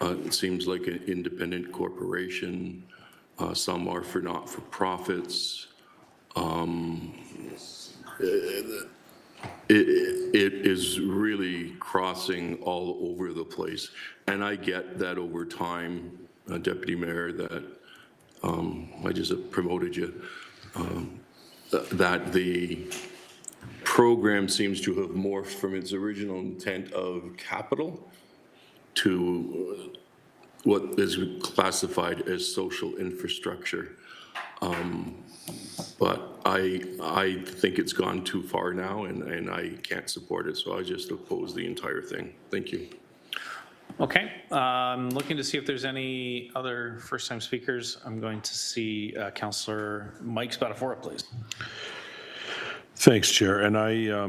it seems like an independent corporation. Some are for not-for-profits. It is really crossing all over the place. And I get that over time, Deputy Mayor, that I just promoted you, that the program seems to have morphed from its original intent of capital to what is classified as social infrastructure. But I think it's gone too far now, and I can't support it, so I just oppose the entire thing. Thank you. Okay, looking to see if there's any other first-time speakers. I'm going to see Councillor Mike Spadafora, please. Thanks, Chair. And I,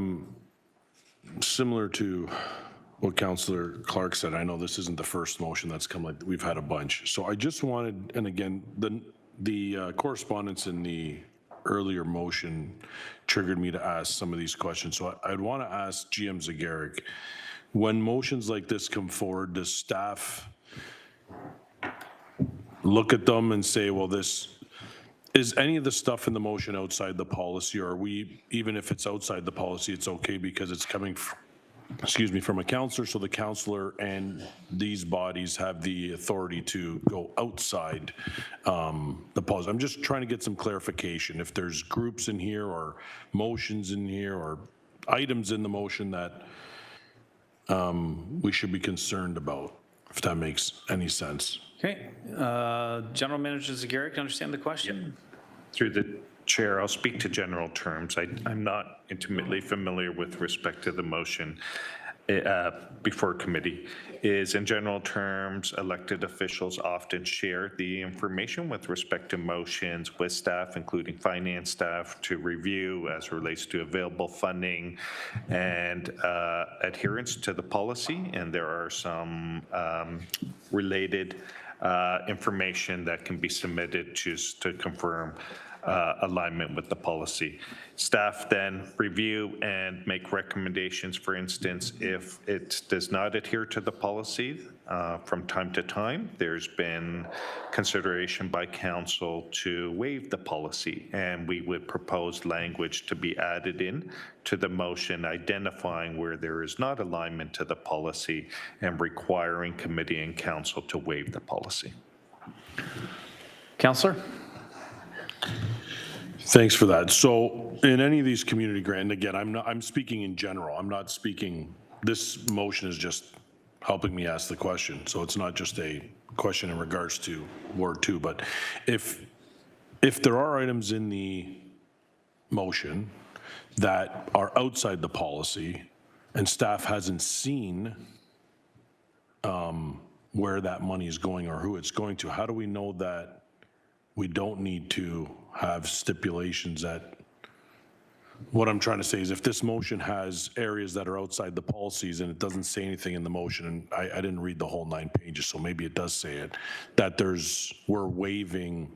similar to what Councillor Clark said, I know this isn't the first motion that's come, like we've had a bunch. So I just wanted, and again, the correspondence in the earlier motion triggered me to ask some of these questions. So I'd want to ask GM Zagaric, when motions like this come forward, does staff look at them and say, well, this, is any of the stuff in the motion outside the policy, or are we, even if it's outside the policy, it's okay because it's coming, from a councillor, so the councillor and these bodies have the authority to go outside the policy? I'm just trying to get some clarification. If there's groups in here or motions in here or items in the motion that we should be concerned about, if that makes any sense. Okay, General Manager Zagaric, you understand the question? Yep. Through the chair, I'll speak to general terms. I'm not intimately familiar with respect to the motion before committee. Is in general terms, elected officials often share the information with respect to motions with staff, including finance staff, to review as relates to available funding and adherence to the policy. And there are some related information that can be submitted just to confirm alignment with the policy. Staff then review and make recommendations. For instance, if it does not adhere to the policy from time to time, there's been consideration by council to waive the policy, and we would propose language to be added in to the motion identifying where there is not alignment to the policy and requiring committee and council to waive the policy. Councillor? Thanks for that. So in any of these community grant, again, I'm speaking in general. I'm not speaking, this motion is just helping me ask the question. So it's not just a question in regards to Ward 2, but if there are items in the motion that are outside the policy and staff hasn't seen where that money is going or who it's going to, how do we know that we don't need to have stipulations that, what I'm trying to say is if this motion has areas that are outside the policies and it doesn't say anything in the motion, and I didn't read the whole 9 pages, so maybe it does say it, that we're waiving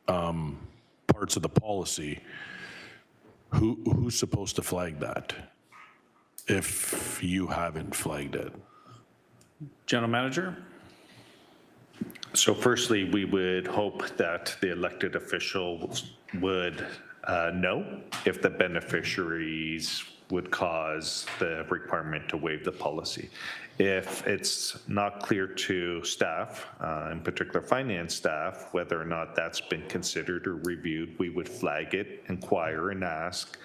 parts of the policy, who's supposed to flag that if you haven't flagged it? General Manager? So firstly, we would hope that the elected officials would know if the beneficiaries would cause the requirement to waive the policy. If it's not clear to staff, in particular finance staff, whether or not that's been considered or reviewed, we would flag it, inquire and ask,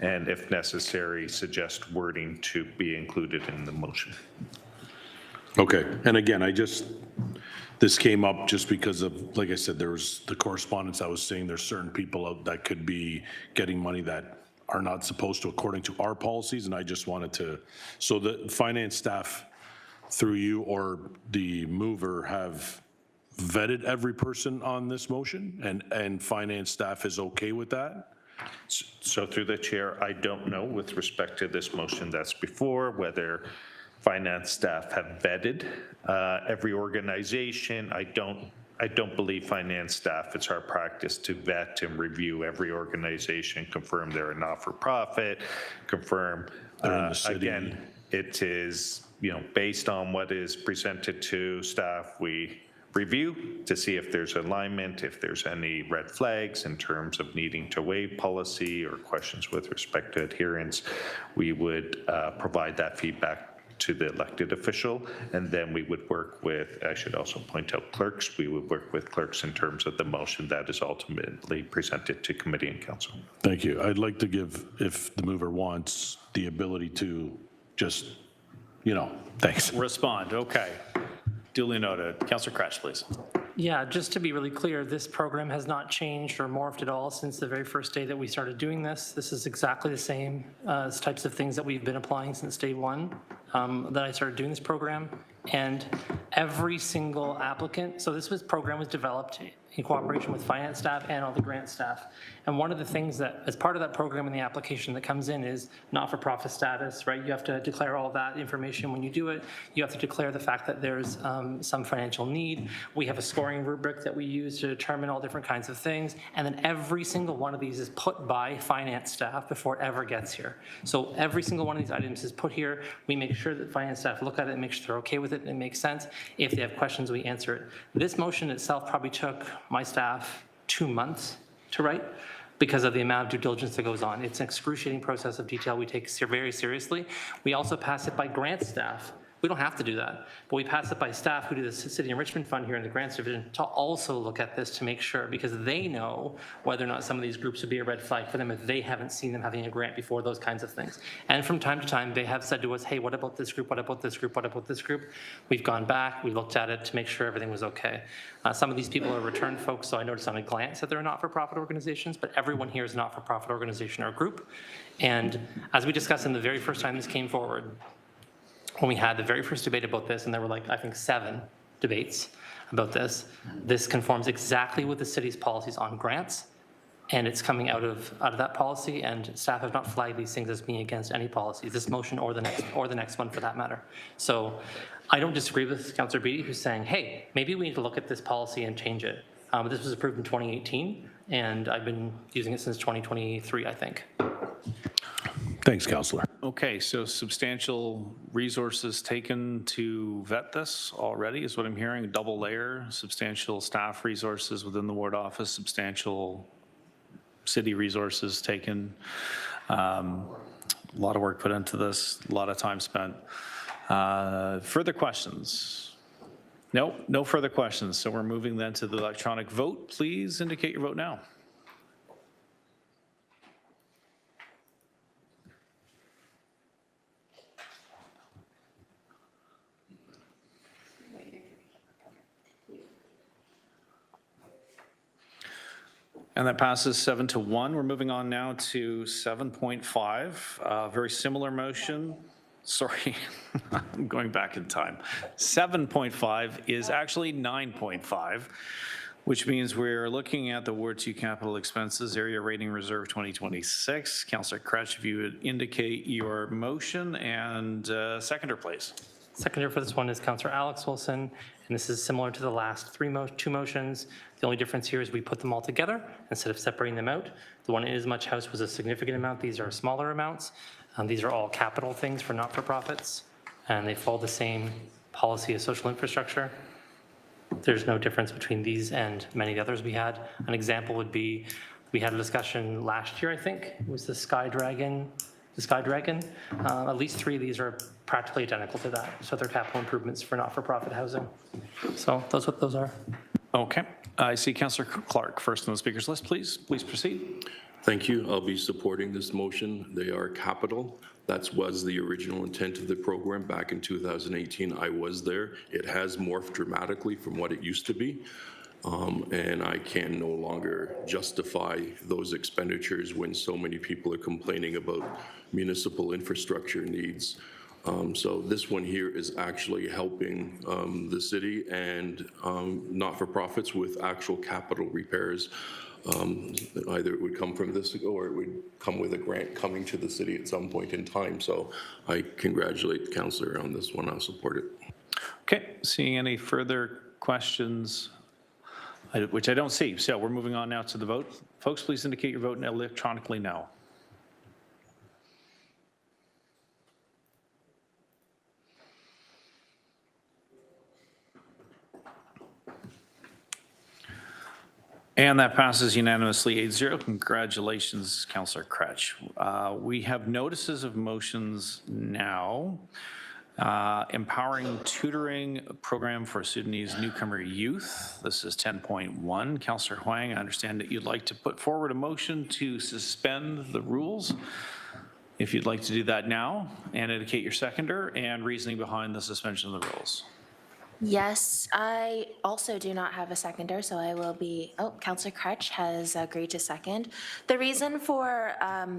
and if necessary, suggest wording to be included in the motion. Okay, and again, this came up just because of, like I said, there was the correspondence I was seeing, there's certain people out that could be getting money that are not supposed to according to our policies, and I just wanted to, so the finance staff through you or the mover have vetted every person on this motion, and finance staff is okay with that? So through the chair, I don't know with respect to this motion that's before, whether finance staff have vetted every organization. I don't believe finance staff, it's our practice to vet and review every organization, confirm they're a not-for-profit, confirm, They're in the city. again, it is, based on what is presented to staff, we review to see if there's alignment, if there's any red flags in terms of needing to waive policy or questions with respect to adherence. We would provide that feedback to the elected official, and then we would work with, I should also point out clerks, we would work with clerks in terms of the motion that is ultimately presented to committee and council. Thank you. I'd like to give, if the mover wants, the ability to just, thanks. Respond, okay. Duly noted. Councillor Cratch, please. Yeah, just to be really clear, this program has not changed or morphed at all since the very first day that we started doing this. This is exactly the same types of things that we've been applying since day one that I started doing this program. And every single applicant, so this program was developed in cooperation with finance staff and all the grant staff. And one of the things that, as part of that program in the application that comes in is not-for-profit status, right? You have to declare all that information when you do it. You have to declare the fact that there's some financial need. We have a scoring rubric that we use to determine all different kinds of things. And then every single one of these is put by finance staff before it ever gets here. So every single one of these items is put here. We make sure that finance staff look at it and make sure they're okay with it and it makes sense. If they have questions, we answer it. This motion itself probably took my staff 2 months to write because of the amount of due diligence that goes on. It's an excruciating process of detail we take very seriously. We also pass it by grant staff. We don't have to do that, but we pass it by staff who do the City Enrichment Fund here in the Grants Division to also look at this to make sure, because they know whether or not some of these groups would be a red flag for them if they haven't seen them having a grant before, those kinds of things. And from time to time, they have said to us, hey, what about this group? What about this group? What about this group? We've gone back, we looked at it to make sure everything was okay. Some of these people are returned folks, so I noticed on a glance that they're not-for-profit organizations, but everyone here is a not-for-profit organization or group. And as we discussed in the very first time this came forward, when we had the very first debate about this, and there were like, I think 7 debates about this, this conforms exactly with the city's policies on grants, and it's coming out of that policy, and staff have not flagged these things as being against any policies, this motion or the next one for that matter. So I don't disagree with Councillor Beattie, who's saying, hey, maybe we need to look at this policy and change it. This was approved in 2018, and I've been using it since 2023, I think. Thanks, Councillor. Okay, so substantial resources taken to vet this already is what I'm hearing, double layer, substantial staff resources within the ward office, substantial city resources taken. A lot of work put into this, a lot of time spent. Further questions? No further questions. So we're moving then to the electronic vote. Please indicate your vote now. And that passes 7-1. We're moving on now to 7.5, very similar motion. Sorry, I'm going back in time. 7.5 is actually 9.5, which means we're looking at the Ward 2 capital expenses, area rating reserve 2026. Councillor Cratch, if you would indicate your motion, and seconder, please. Seconder for this one is Councillor Alex Wilson, and this is similar to the last 2 motions. The only difference here is we put them all together instead of separating them out. The one in Inasmuch House was a significant amount. These are smaller amounts. These are all capital things for not-for-profits, and they follow the same policy of social infrastructure. There's no difference between these and many of the others we had. An example would be, we had a discussion last year, I think, it was the Sky Dragon. At least 3 of these are practically identical to that. So they're capital improvements for not-for-profit housing. So that's what those are. Okay. I see Councillor Clark first on the speakers list, please. Please proceed. Thank you. I'll be supporting this motion. They are capital. That was the original intent of the program back in 2018. I was there. It has morphed dramatically from what it used to be. And I can no longer justify those expenditures when so many people are complaining about municipal infrastructure needs. So this one here is actually helping the city and not-for-profits with actual capital repairs. Either it would come from this or it would come with a grant coming to the city at some point in time. So I congratulate the councillor on this one. I'll support it. Okay, seeing any further questions, which I don't see. So we're moving on now to the vote. Folks, please indicate your vote electronically now. And that passes unanimously 8-0. Congratulations, Councillor Kretsch. We have notices of motions now. Empowering tutoring program for Sudanese newcomer youth. This is 10.1. Councillor Huang, I understand that you'd like to put forward a motion to suspend the rules. If you'd like to do that now and indicate your seconder and reasoning behind the suspension of the rules. Yes, I also do not have a seconder, so I will be, Councillor Kretsch has agreed to second. The reason for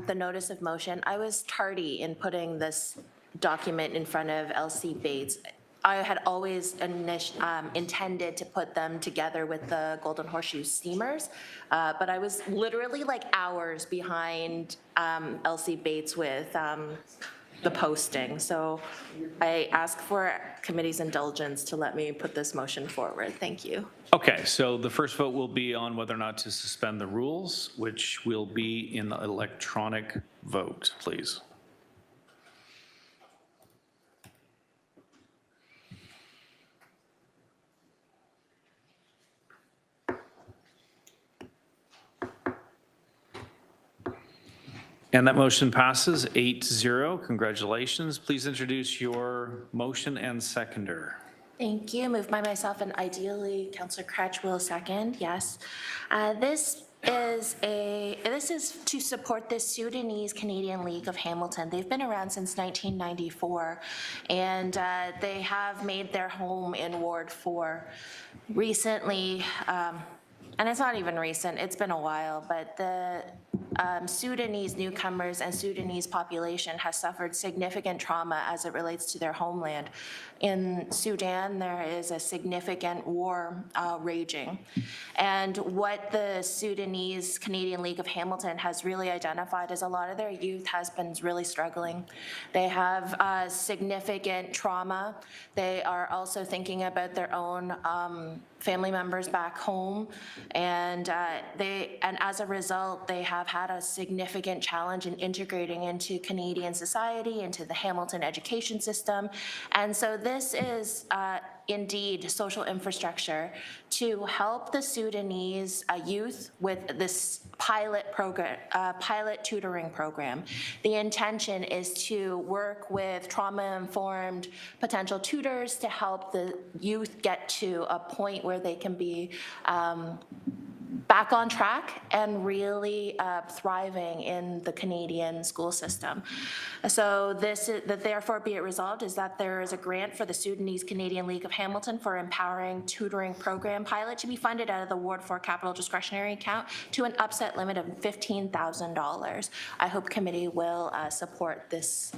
the notice of motion, I was tardy in putting this document in front of LC Bates. I had always intended to put them together with the Golden Horseshoe steamers, but I was literally like hours behind LC Bates with the posting. So I ask for committee's indulgence to let me put this motion forward. Thank you. Okay, so the first vote will be on whether or not to suspend the rules, which will be in the electronic vote, please. And that motion passes 8-0. Congratulations. Please introduce your motion and seconder. Thank you. Moved by myself and ideally Councillor Kretsch will second. Yes. This is to support the Sudanese Canadian League of Hamilton. They've been around since 1994 and they have made their home in Ward 4. Recently, and it's not even recent, it's been a while, but the Sudanese newcomers and Sudanese population has suffered significant trauma as it relates to their homeland. In Sudan, there is a significant war raging. And what the Sudanese Canadian League of Hamilton has really identified is a lot of their youth has been really struggling. They have significant trauma. They are also thinking about their own family members back home. And as a result, they have had a significant challenge in integrating into Canadian society, into the Hamilton education system. And so this is indeed social infrastructure to help the Sudanese youth with this pilot program, pilot tutoring program. The intention is to work with trauma-informed potential tutors to help the youth get to a point where they can be back on track and really thriving in the Canadian school system. So therefore be it resolved is that there is a grant for the Sudanese Canadian League of Hamilton for empowering tutoring program pilot to be funded out of the Ward 4 capital discretionary account to an upset limit of $15,000. I hope committee will support this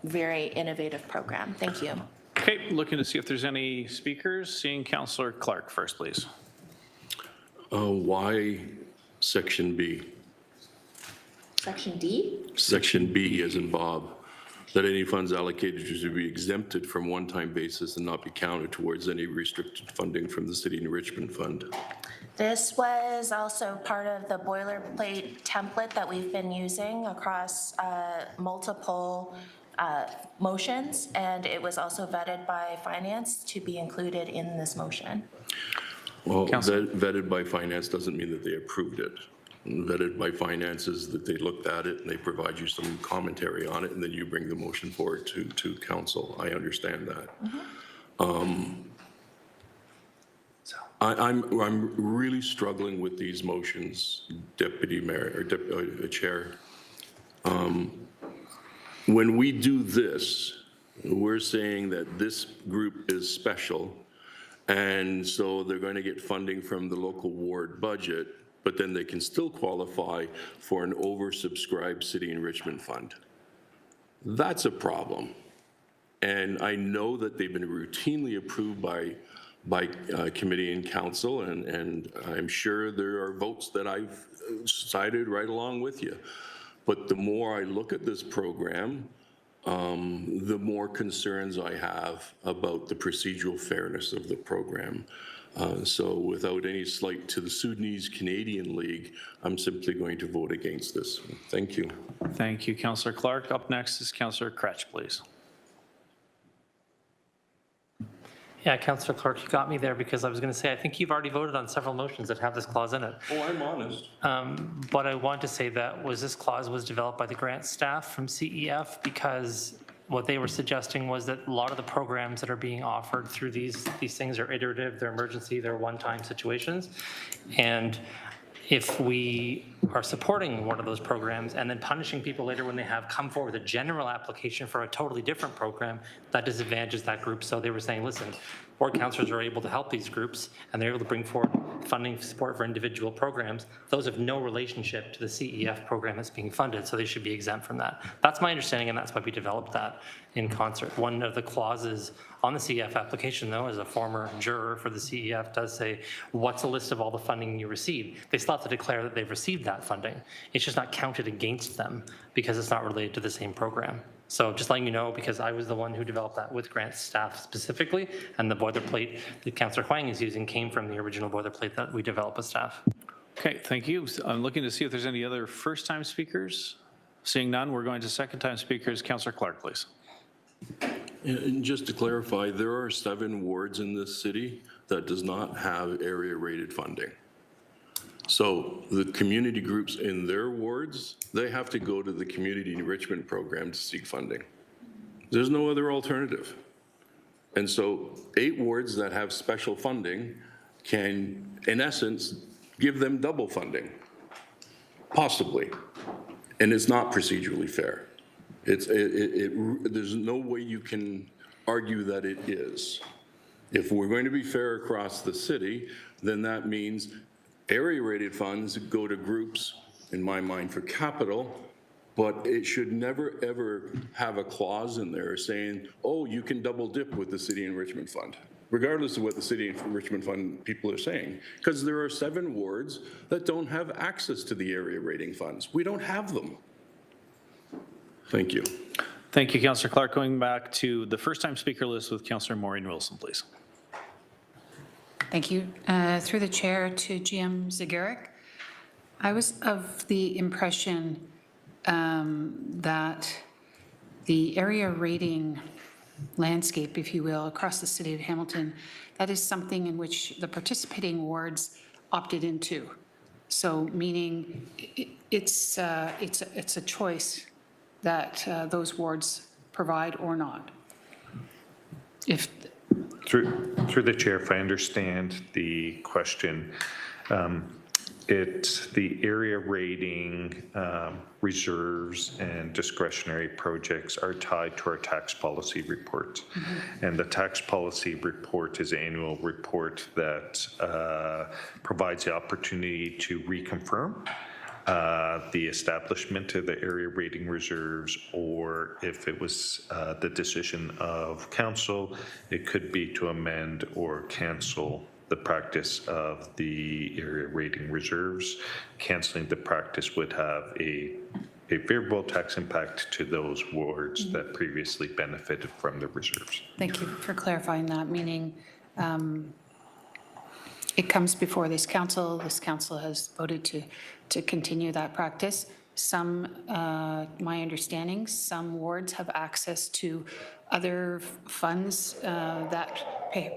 very innovative program. Thank you. Okay, looking to see if there's any speakers. Seeing Councillor Clark first, please. Why Section B? Section D? Section B, as in Bob, that any funds allocated should be exempted from one-time basis and not be counted towards any restricted funding from the City Enrichment Fund. This was also part of the boilerplate template that we've been using across multiple motions, and it was also vetted by Finance to be included in this motion. Well, vetted by Finance doesn't mean that they approved it. Vetted by Finance is that they looked at it and they provide you some commentary on it, and then you bring the motion forward to council. I understand that. I'm really struggling with these motions, Deputy Mayor, or Chair. When we do this, we're saying that this group is special, and so they're going to get funding from the local ward budget, but then they can still qualify for an oversubscribed city enrichment fund. That's a problem. And I know that they've been routinely approved by committee and council, and I'm sure there are votes that I've cited right along with you. But the more I look at this program, the more concerns I have about the procedural fairness of the program. So without any slight to the Sudanese Canadian League, I'm simply going to vote against this. Thank you. Thank you, Councillor Clark. Up next is Councillor Kretsch, please. Yeah, Councillor Clark, you got me there because I was going to say, I think you've already voted on several motions that have this clause in it. Oh, I'm honest. But I want to say that this clause was developed by the grant staff from CEF because what they were suggesting was that a lot of the programs that are being offered through these things are iterative, they're emergency, they're one-time situations. And if we are supporting one of those programs and then punishing people later when they have come forward with a general application for a totally different program, that disadvantages that group. So they were saying, listen, board councillors are able to help these groups and they're able to bring forward funding support for individual programs. Those have no relationship to the CEF program that's being funded, so they should be exempt from that. That's my understanding, and that's why we developed that in concert. One of the clauses on the CEF application, though, as a former juror for the CEF, does say, what's a list of all the funding you received? They still have to declare that they've received that funding. It's just not counted against them because it's not related to the same program. So just letting you know, because I was the one who developed that with grant staff specifically, and the boilerplate that Councillor Huang is using came from the original boilerplate that we developed with staff. Okay, thank you. I'm looking to see if there's any other first-time speakers. Seeing none, we're going to second-time speakers. Councillor Clark, please. And just to clarify, there are 7 wards in this city that does not have area-rated funding. So the community groups in their wards, they have to go to the community enrichment program to seek funding. There's no other alternative. And so 8 wards that have special funding can, in essence, give them double funding, possibly. And it's not procedurally fair. There's no way you can argue that it is. If we're going to be fair across the city, then that means area-rated funds go to groups, in my mind, for capital, but it should never, ever have a clause in there saying, oh, you can double dip with the City Enrichment Fund, regardless of what the City Enrichment Fund people are saying, because there are 7 wards that don't have access to the area rating funds. We don't have them. Thank you. Thank you, Councillor Clark. Going back to the first-time speaker list with Councillor Maureen Wilson, please. Thank you. Through the chair to GM Zagaric. I was of the impression that the area rating landscape, if you will, across the city of Hamilton, that is something in which the participating wards opted into. So meaning it's a choice that those wards provide or not. If Through the chair, if I understand the question, it's the area rating reserves and discretionary projects are tied to our tax policy report. Mm-hmm. And the tax policy report is an annual report that provides the opportunity to reconfirm the establishment of the area rating reserves, or if it was the decision of council, it could be to amend or cancel the practice of the area rating reserves. Canceling the practice would have a favorable tax impact to those wards that previously benefited from the reserves. Thank you for clarifying that, meaning it comes before this council. This council has voted to continue that practice. Some, my understanding, some wards have access to other funds that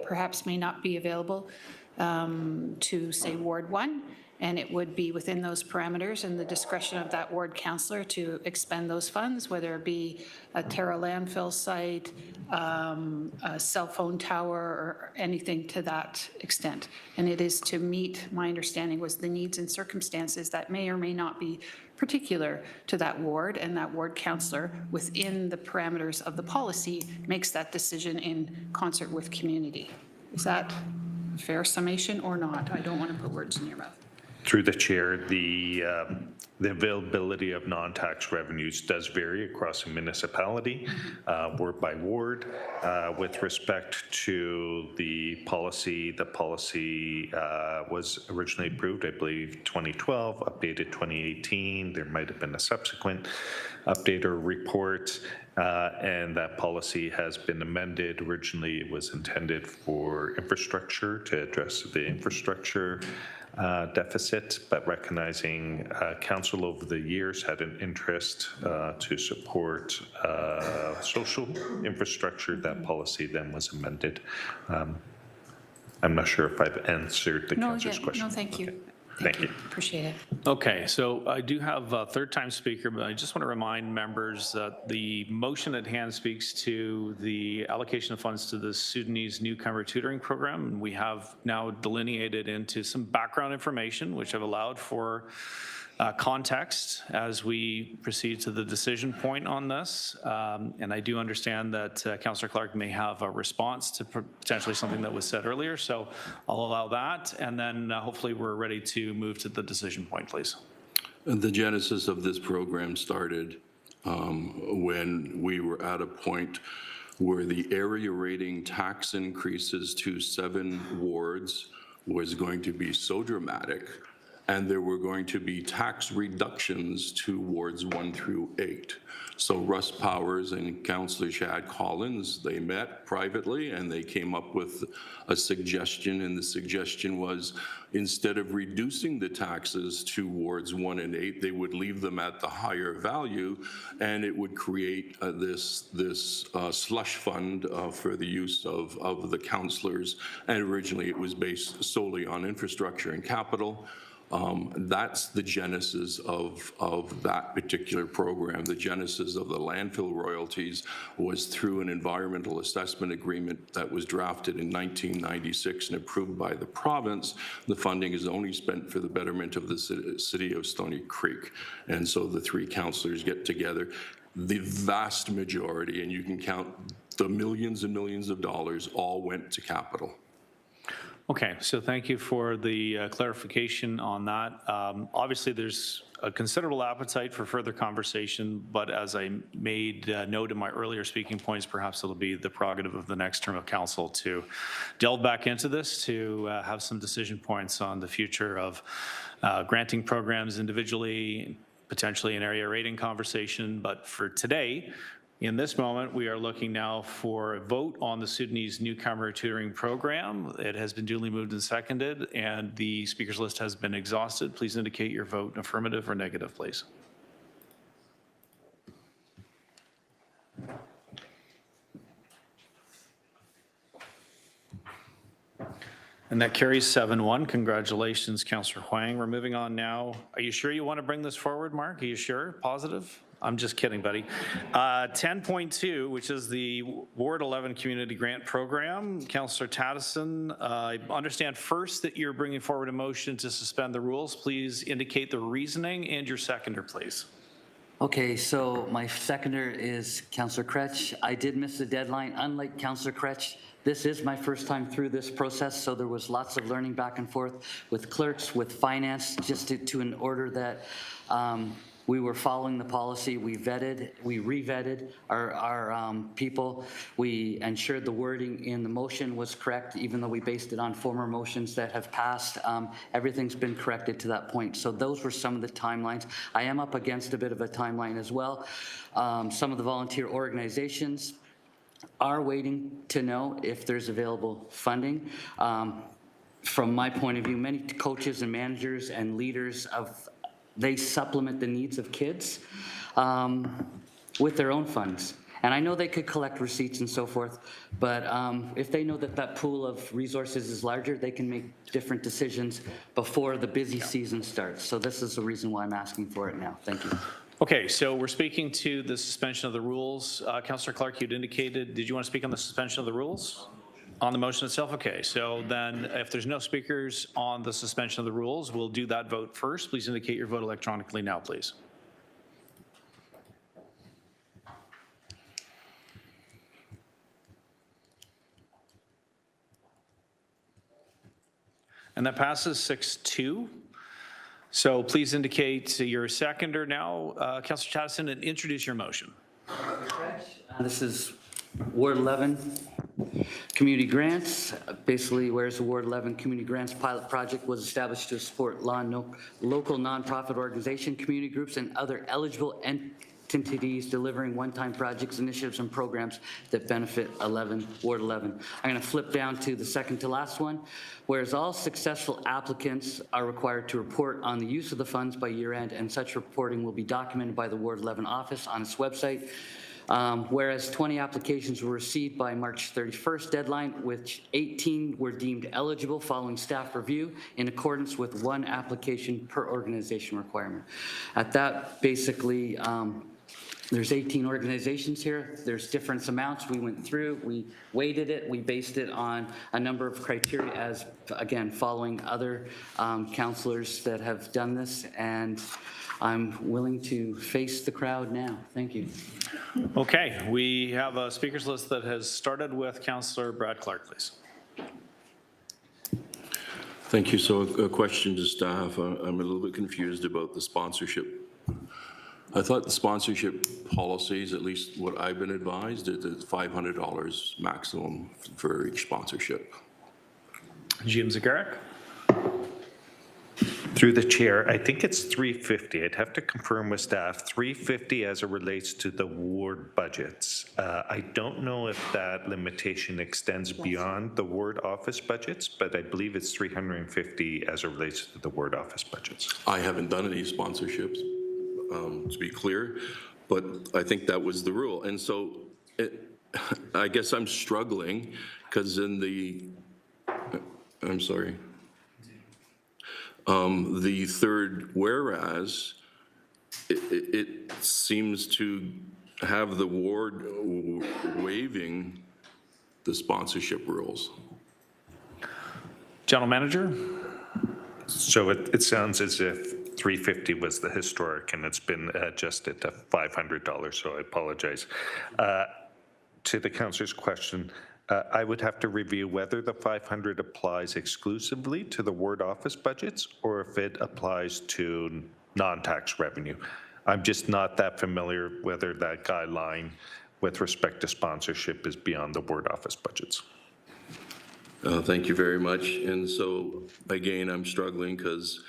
perhaps may not be available to, say, Ward 1, and it would be within those parameters and the discretion of that ward councillor to expend those funds, whether it be a Terra landfill site, a cell phone tower, or anything to that extent. And it is to meet, my understanding was, the needs and circumstances that may or may not be particular to that ward, and that ward councillor, within the parameters of the policy, makes that decision in concert with community. Is that a fair summation or not? I don't want to put words in your mouth. Through the chair, the availability of non-tax revenues does vary across a municipality, ward by ward. With respect to the policy was originally approved, I believe, 2012, updated 2018. There might have been a subsequent update or report, and that policy has been amended. Originally, it was intended for infrastructure, to address the infrastructure deficit, but recognizing council over the years had an interest to support social infrastructure, that policy then was amended. I'm not sure if I've answered the council's question. No, thank you. Okay. Thank you. Appreciate it. Okay, so I do have a third-time speaker, but I just want to remind members that the motion at hand speaks to the allocation of funds to the Sudanese newcomer tutoring program. And we have now delineated into some background information, which have allowed for context as we proceed to the decision point on this. And I do understand that Councillor Clark may have a response to potentially something that was said earlier, so I'll allow that, and then hopefully we're ready to move to the decision point, please. The genesis of this program started when we were at a point where the area rating tax increases to 7 wards was going to be so dramatic, and there were going to be tax reductions to wards 1 through 8. So Russ Powers and Councillor Chad Collins, they met privately and they came up with a suggestion, and the suggestion was, instead of reducing the taxes to wards 1 and 8, they would leave them at the higher value, and it would create this slush fund for the use of the councillors. And originally it was based solely on infrastructure and capital. That's the genesis of that particular program. The genesis of the landfill royalties was through an environmental assessment agreement that was drafted in 1996 and approved by the province. The funding is only spent for the betterment of the city of Stony Creek. And so the 3 councillors get together. The vast majority, and you can count the millions and millions of dollars, all went to capital. Okay, so thank you for the clarification on that. Obviously, there's a considerable appetite for further conversation, but as I made note in my earlier speaking points, perhaps it'll be the prerogative of the next term of council to delve back into this, to have some decision points on the future of granting programs individually, potentially an area rating conversation. But for today, in this moment, we are looking now for a vote on the Sudanese newcomer tutoring program. It has been duly moved and seconded, and the speakers list has been exhausted. Please indicate your vote in affirmative or negative, please. And that carries 7-1. Congratulations, Councillor Huang. We're moving on now. Are you sure you want to bring this forward, Mark? Are you sure? Positive? I'm just kidding, buddy. 10.2, which is the Ward 11 Community Grant Program. Councillor Tattison, I understand first that you're bringing forward a motion to suspend the rules. Please indicate the reasoning and your seconder, please. Okay, so my seconder is Councillor Kretsch. I did miss the deadline. Unlike Councillor Kretsch, this is my first time through this process, so there was lots of learning back and forth with clerks, with finance, just to an order that we were following the policy. We re-vetted our people. We ensured the wording in the motion was correct, even though we based it on former motions that have passed. Everything's been corrected to that point. So those were some of the timelines. I am up against a bit of a timeline as well. Some of the volunteer organizations are waiting to know if there's available funding. From my point of view, many coaches and managers and leaders they supplement the needs of kids with their own funds. And I know they could collect receipts and so forth, but if they know that that pool of resources is larger, they can make different decisions before the busy season starts. So this is the reason why I'm asking for it now. Thank you. Okay, so we're speaking to the suspension of the rules. Councillor Clark, you'd indicated, did you want to speak on the suspension of the rules? On the motion itself? Okay, so then if there's no speakers on the suspension of the rules, we'll do that vote first. Please indicate your vote electronically now, please. And that passes 6-2. So please indicate you're a seconder now. Councillor Chattison, and introduce your motion. This is Ward 11 community grants. Basically, whereas the Ward 11 community grants pilot project was established to support local nonprofit organization, community groups, and other eligible entities delivering one-time projects, initiatives, and programs that benefit Ward 11. I'm going to flip down to the second to last one. Whereas all successful applicants are required to report on the use of the funds by year end, and such reporting will be documented by the Ward 11 office on its website. Whereas 20 applications were received by March 31st deadline, which 18 were deemed eligible following staff review in accordance with one application per organization requirement. At that, basically, there's 18 organizations here. There's different amounts we went through. We weighted it. We based it on a number of criteria as, again, following other councillors that have done this. And I'm willing to face the crowd now. Thank you. Okay, we have a speakers list that has started with Councillor Brad Clark, please. Thank you. So a question to staff. I'm a little bit confused about the sponsorship. I thought the sponsorship policies, at least what I've been advised, is $500 maximum for each sponsorship. Jim Zagarek. Through the chair, I think it's $350. I'd have to confirm with staff. $350 as it relates to the ward budgets. I don't know if that limitation extends beyond the ward office budgets, but I believe it's $350 as it relates to the ward office budgets. I haven't done any sponsorships, to be clear, but I think that was the rule. And so I guess I'm struggling because in the, I'm sorry. The third whereas, it seems to have the ward waiving the sponsorship rules. General Manager? So it sounds as if 350 was the historic and it's been adjusted to $500, so I apologize. To the councillor's question, I would have to review whether the 500 applies exclusively to the ward office budgets or if it applies to non-tax revenue. I'm just not that familiar whether that guideline with respect to sponsorship is beyond the ward office budgets. Thank you very much. And so, again, I'm struggling because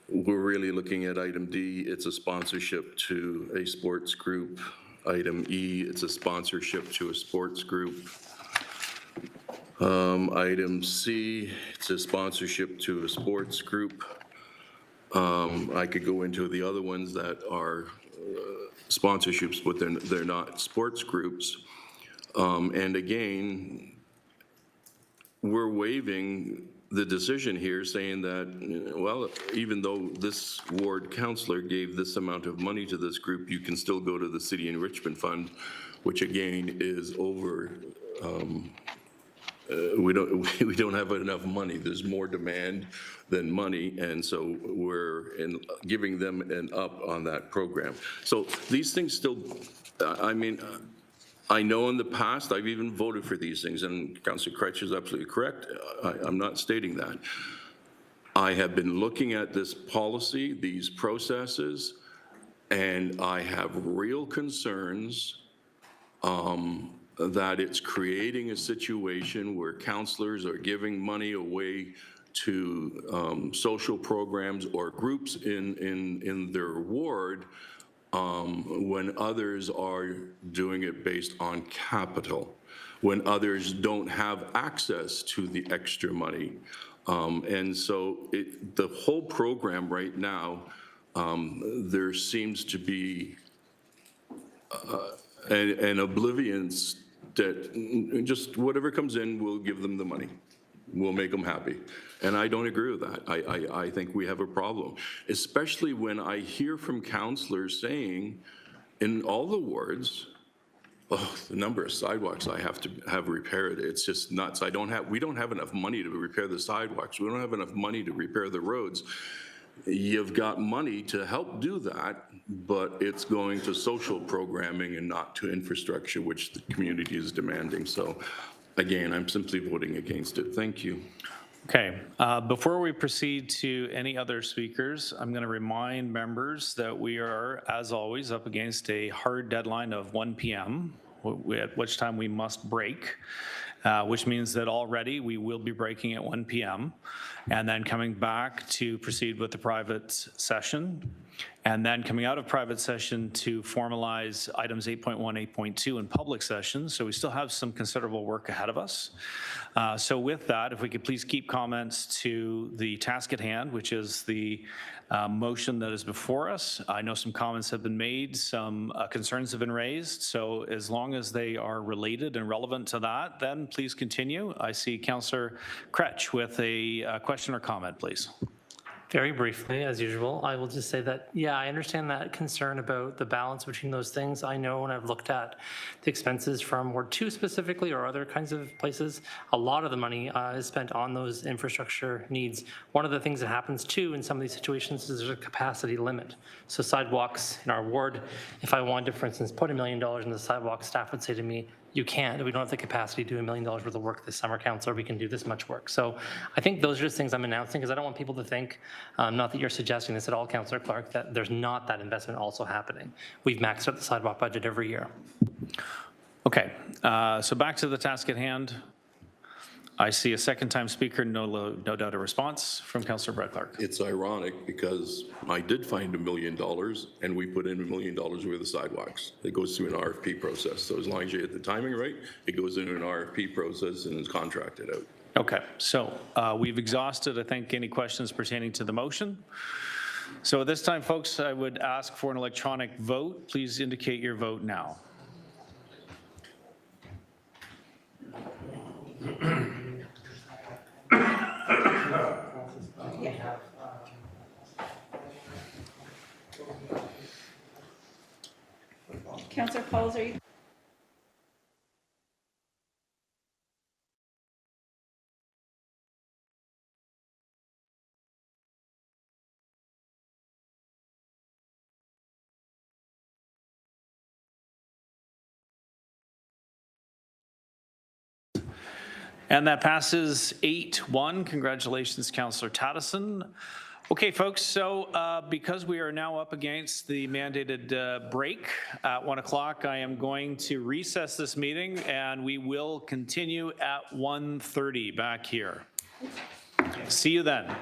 we're really looking at item D. It's a sponsorship to a sports group. Item E, it's a sponsorship to a sports group. Item C, it's a sponsorship to a sports group. I could go into the other ones that are sponsorships, but they're not sports groups. And again, we're waiving the decision here saying that, well, even though this ward councillor gave this amount of money to this group, you can still go to the City Enrichment Fund, which again is over, we don't have enough money. There's more demand than money, and so we're giving them an up on that program. So these things still, I mean, I know in the past I've even voted for these things, and Councillor Kreitz is absolutely correct. I'm not stating that. I have been looking at this policy, these processes, and I have real concerns that it's creating a situation where councillors are giving money away to social programs or groups in their ward when others are doing it based on capital, when others don't have access to the extra money. And so the whole program right now, there seems to be and oblivious that just whatever comes in, we'll give them the money. We'll make them happy. And I don't agree with that. I think we have a problem, especially when I hear from councillors saying in all the wards, oh, the number of sidewalks I have to have repaired, it's just nuts. We don't have enough money to repair the sidewalks. We don't have enough money to repair the roads. You've got money to help do that, but it's going to social programming and not to infrastructure, which the community is demanding. So again, I'm simply voting against it. Thank you. Okay, before we proceed to any other speakers, I'm going to remind members that we are, as always, up against a hard deadline of 1 p.m., at which time we must break, which means that already we will be breaking at 1 p.m. and then coming back to proceed with the private session, and then coming out of private session to formalize items 8.1, 8.2 in public session. So we still have some considerable work ahead of us. So with that, if we could please keep comments to the task at hand, which is the motion that is before us. I know some comments have been made, some concerns have been raised. So as long as they are related and relevant to that, then please continue. I see Councillor Kretsch with a question or comment, please. Very briefly, as usual, I will just say that, yeah, I understand that concern about the balance between those things. I know when I've looked at the expenses from Ward 2 specifically or other kinds of places, a lot of the money is spent on those infrastructure needs. One of the things that happens too in some of these situations is there's a capacity limit. So sidewalks in our ward, if I wanted to, for instance, put $1 million in the sidewalk, staff would say to me, you can't. We don't have the capacity to do $1 million worth of work this summer, councillor. We can do this much work. So I think those are just things I'm announcing because I don't want people to think, not that you're suggesting this at all, Councillor Clark, that there's not that investment also happening. We've maxed out the sidewalk budget every year. Okay, so back to the task at hand. I see a second-time speaker, no doubt a response from Councillor Brett Clark. It's ironic because I did find $1 million and we put in $1 million worth of sidewalks. It goes through an RFP process. So as long as you get the timing right, it goes into an RFP process and is contracted out. Okay, so we've exhausted, I think, any questions pertaining to the motion. So at this time, folks, I would ask for an electronic vote. Please indicate your vote now. Councillor Pauls, are you? And that passes 8-1. Congratulations, Councillor Tattison. Okay, folks, so because we are now up against the mandated break at 1 o'clock, I am going to recess this meeting and we will continue at 1:30 back here. See you then.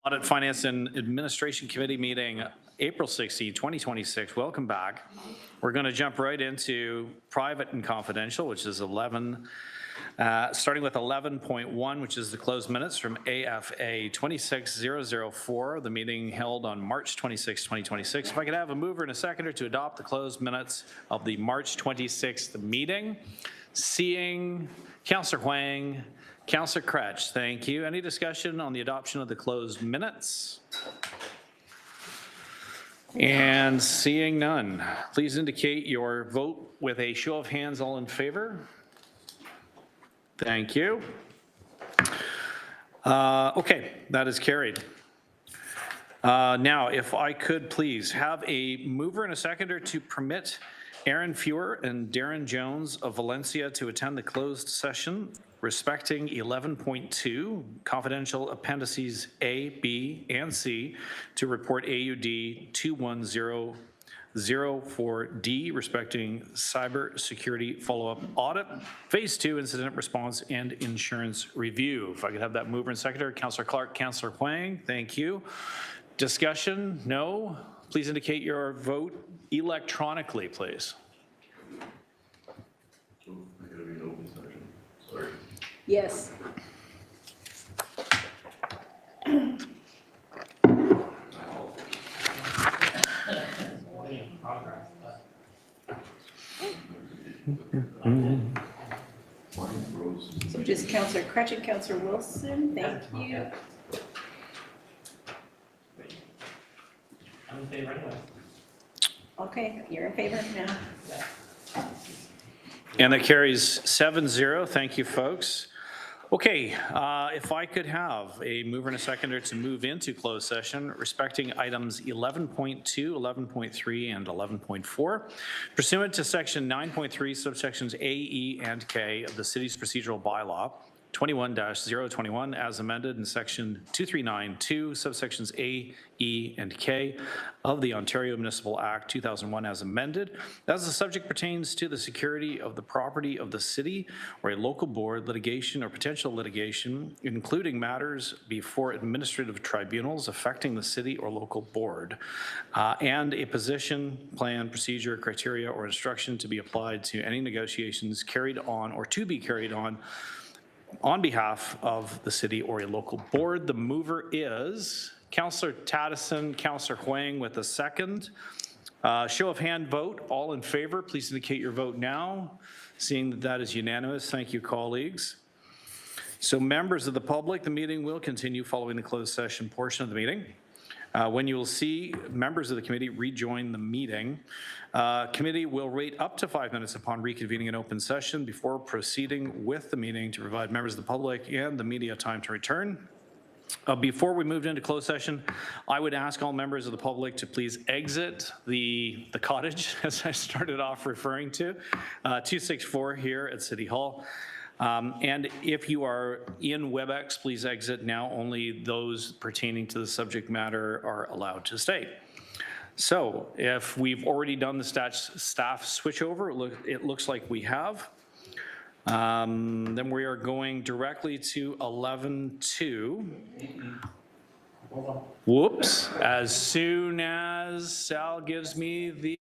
Audit, Finance, and Administration Committee meeting, April 16, 2026. Welcome back. We're going to jump right into private and confidential, which is 11, starting with 11.1, which is the closed minutes from AFA 26004, the meeting held on March 26, 2026. If I could have a mover and a seconder to adopt the closed minutes of the March 26th meeting. Seeing Councillor Huang, Councillor Kretsch, thank you. Any discussion on the adoption of the closed minutes? And seeing none, please indicate your vote with a show of hands. All in favor? Thank you. Okay, that is carried. Now, if I could please have a mover and a seconder to permit Aaron Fewer and Darren Jones of Valencia to attend the closed session respecting 11.2, confidential appendices A, B, and C, to report AUD 21004D respecting cybersecurity follow-up audit, phase 2 incident response and insurance review. If I could have that mover and seconder, Councillor Clark, Councillor Huang, thank you. Discussion? No? Please indicate your vote electronically, please. Yes. So just Councillor Kretsch and Councillor Wilson, thank you. I'm in favor anyway. Okay, you're in favor now. And that carries 7-0. Thank you, folks. Okay, if I could have a mover and a seconder to move into closed session respecting items 11.2, 11.3, and 11.4, pursuant to section 9.3, subsections A, E, and K of the city's procedural bylaw, 21-021, as amended in section 2392, subsections A, E, and K of the Ontario Municipal Act 2001 as amended, as the subject pertains to the security of the property of the city or a local board, litigation or potential litigation, including matters before administrative tribunals affecting the city or local board, and a position, plan, procedure, criteria, or instruction to be applied to any negotiations carried on or to be carried on behalf of the city or a local board. The mover is Councillor Taddison, Councillor Huang with a second. Show of hand vote. All in favor, please indicate your vote now. Seeing that that is unanimous, thank you, colleagues. So members of the public, the meeting will continue following the closed session portion of the meeting. When you will see members of the committee rejoin the meeting, committee will wait up to 5 minutes upon reconvening an open session before proceeding with the meeting to provide members of the public and the media time to return. Before we moved into closed session, I would ask all members of the public to please exit the cottage, as I started off referring to, 264 here at City Hall. And if you are in WebEx, please exit now. Only those pertaining to the subject matter are allowed to stay. So if we've already done the staff switchover, it looks like we have. Then we are going directly to 11.2. Whoops. As soon as Sal gives me the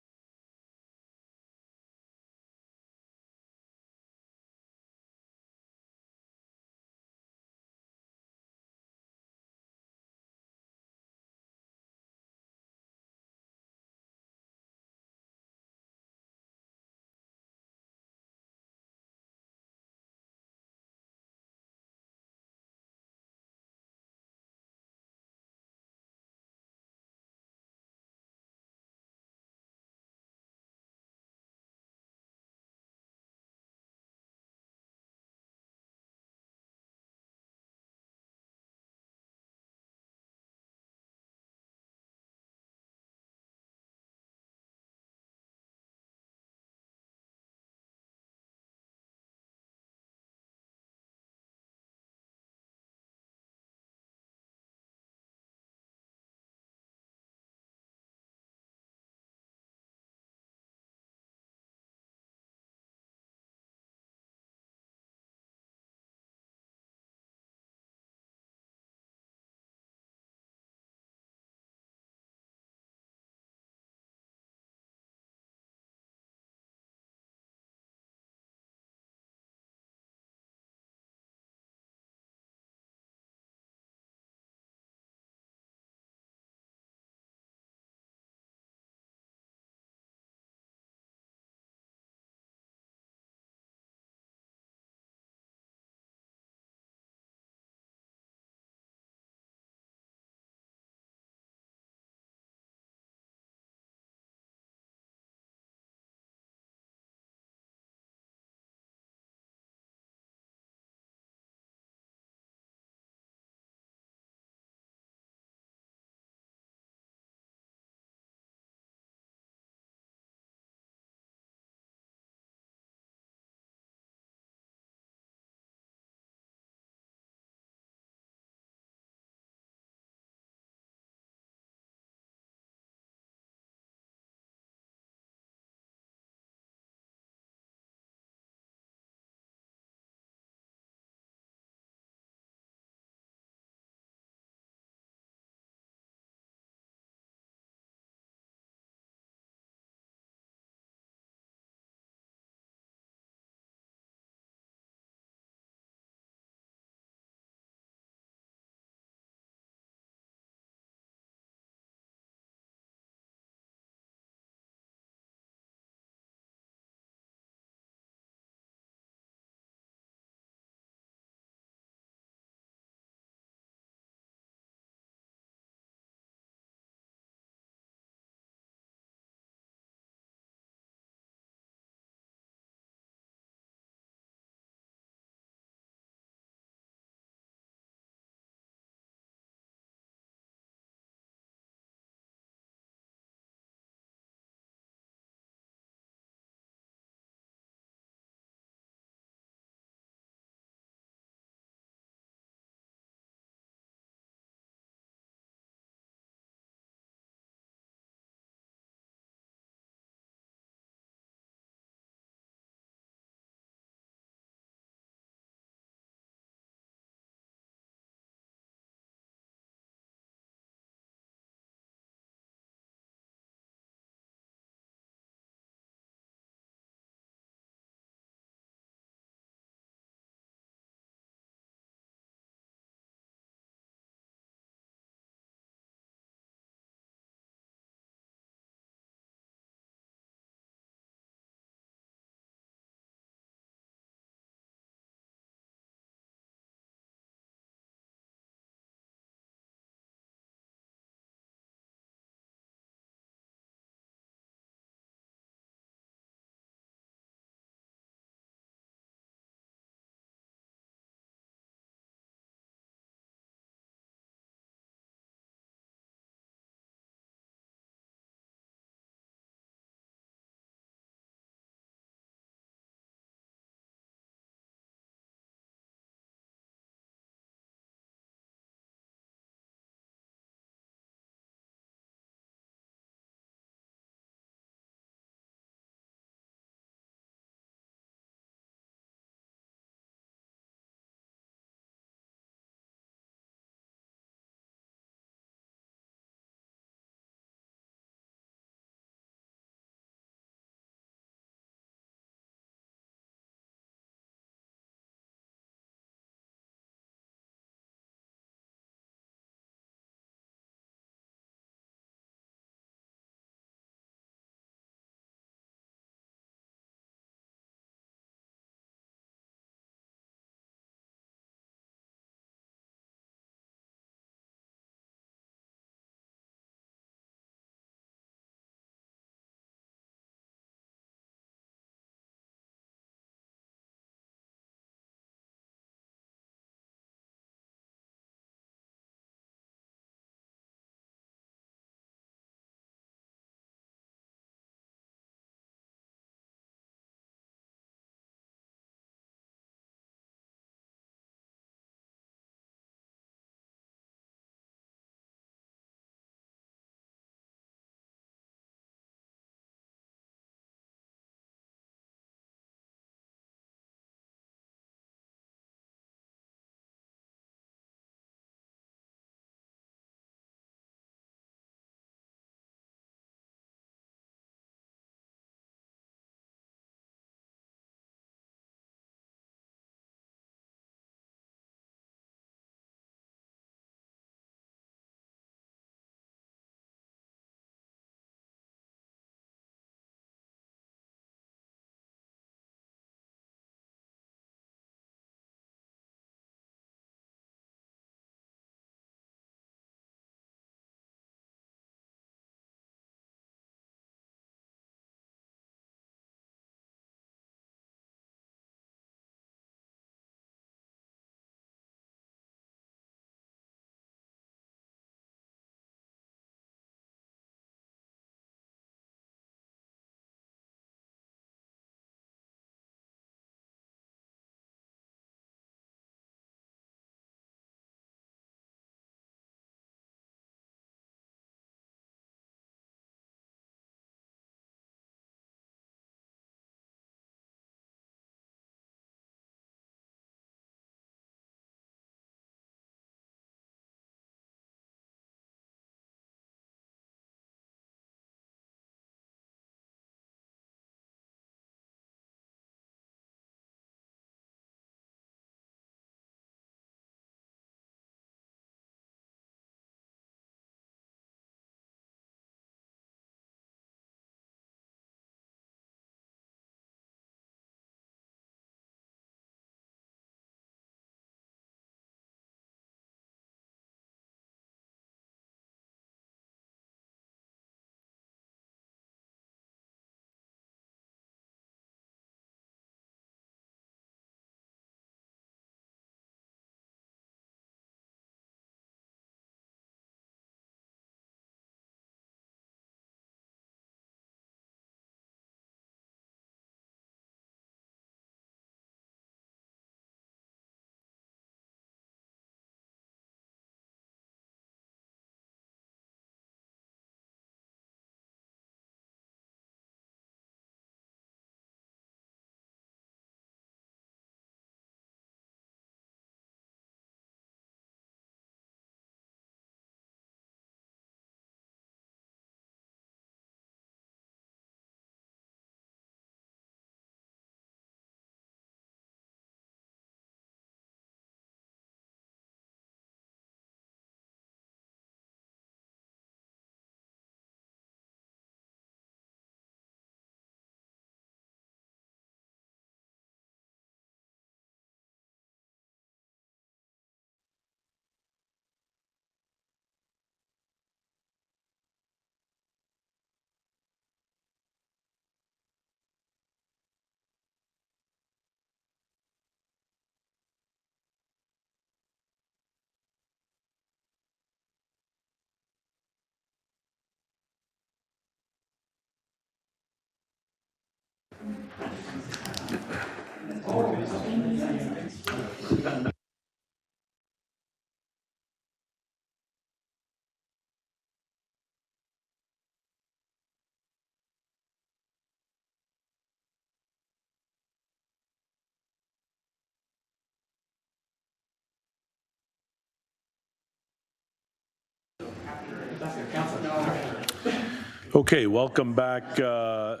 Okay, welcome back to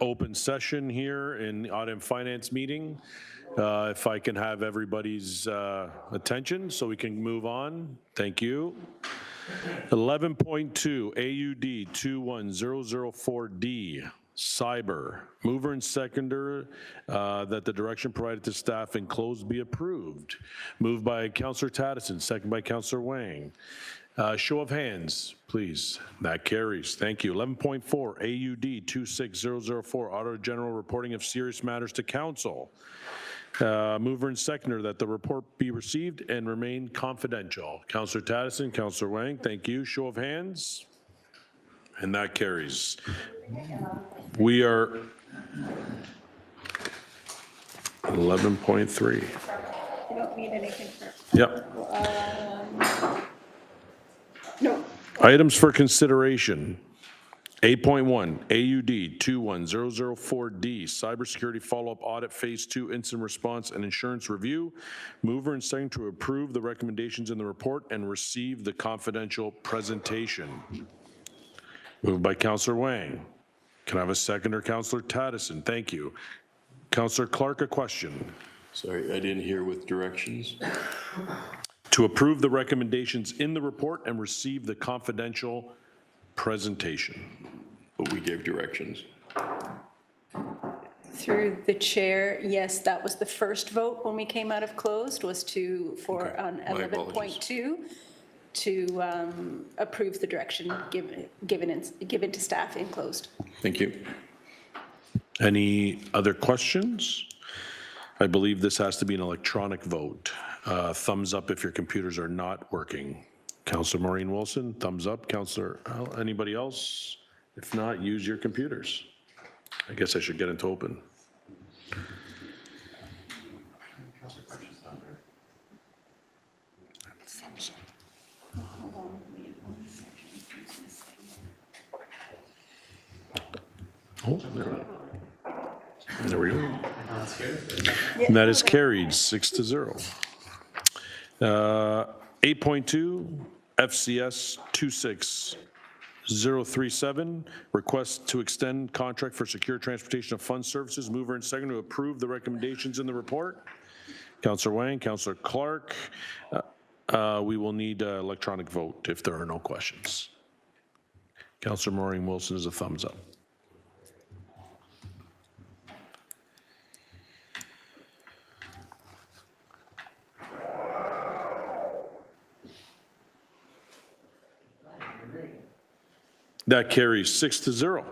open session here in the Audit and Finance meeting. If I can have everybody's attention so we can move on. Thank you. 11.2 AUD 21004D, cyber. Mover and seconder that the direction provided to staff enclosed be approved. Moved by Councillor Taddison, second by Councillor Wang. Show of hands, please. That carries. Thank you. 11.4 AUD 26004, Auditor General reporting of serious matters to Council. Mover and seconder that the report be received and remain confidential. Councillor Taddison, Councillor Wang, thank you. Show of hands. And that carries. We are 11.3. You don't need anything for. Yep. No. Items for consideration. 8.1 AUD 21004D, Cybersecurity Follow-up Audit Phase 2 Incident Response and Insurance Review. Mover and second to approve the recommendations in the report and receive the confidential presentation. Moved by Councillor Wang. Can I have a seconder, Councillor Taddison? Thank you. Councillor Clark, a question. Sorry, I didn't hear with directions. To approve the recommendations in the report and receive the confidential presentation. But we gave directions. Through the chair, yes, that was the first vote when we came out of closed, was for on 11.2 to approve the direction given to staff in closed. Thank you. Any other questions? I believe this has to be an electronic vote. Thumbs up if your computers are not working. Councillor Maureen Wilson, thumbs up. Councillor, anybody else? If not, use your computers. I guess I should get into open. Oh, there we go. And that is carried 6-0. 8.2 FCS 26037, request to extend contract for secure transportation of fund services. Mover and second to approve the recommendations in the report. Councillor Wang, Councillor Clark. We will need an electronic vote if there are no questions. Councillor Maureen Wilson is a thumbs up. That carries 6-0.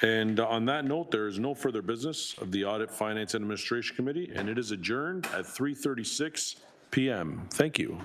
And on that note, there is no further business of the Audit, Finance, and Administration Committee, and it is adjourned at 3:36 p.m. Thank you.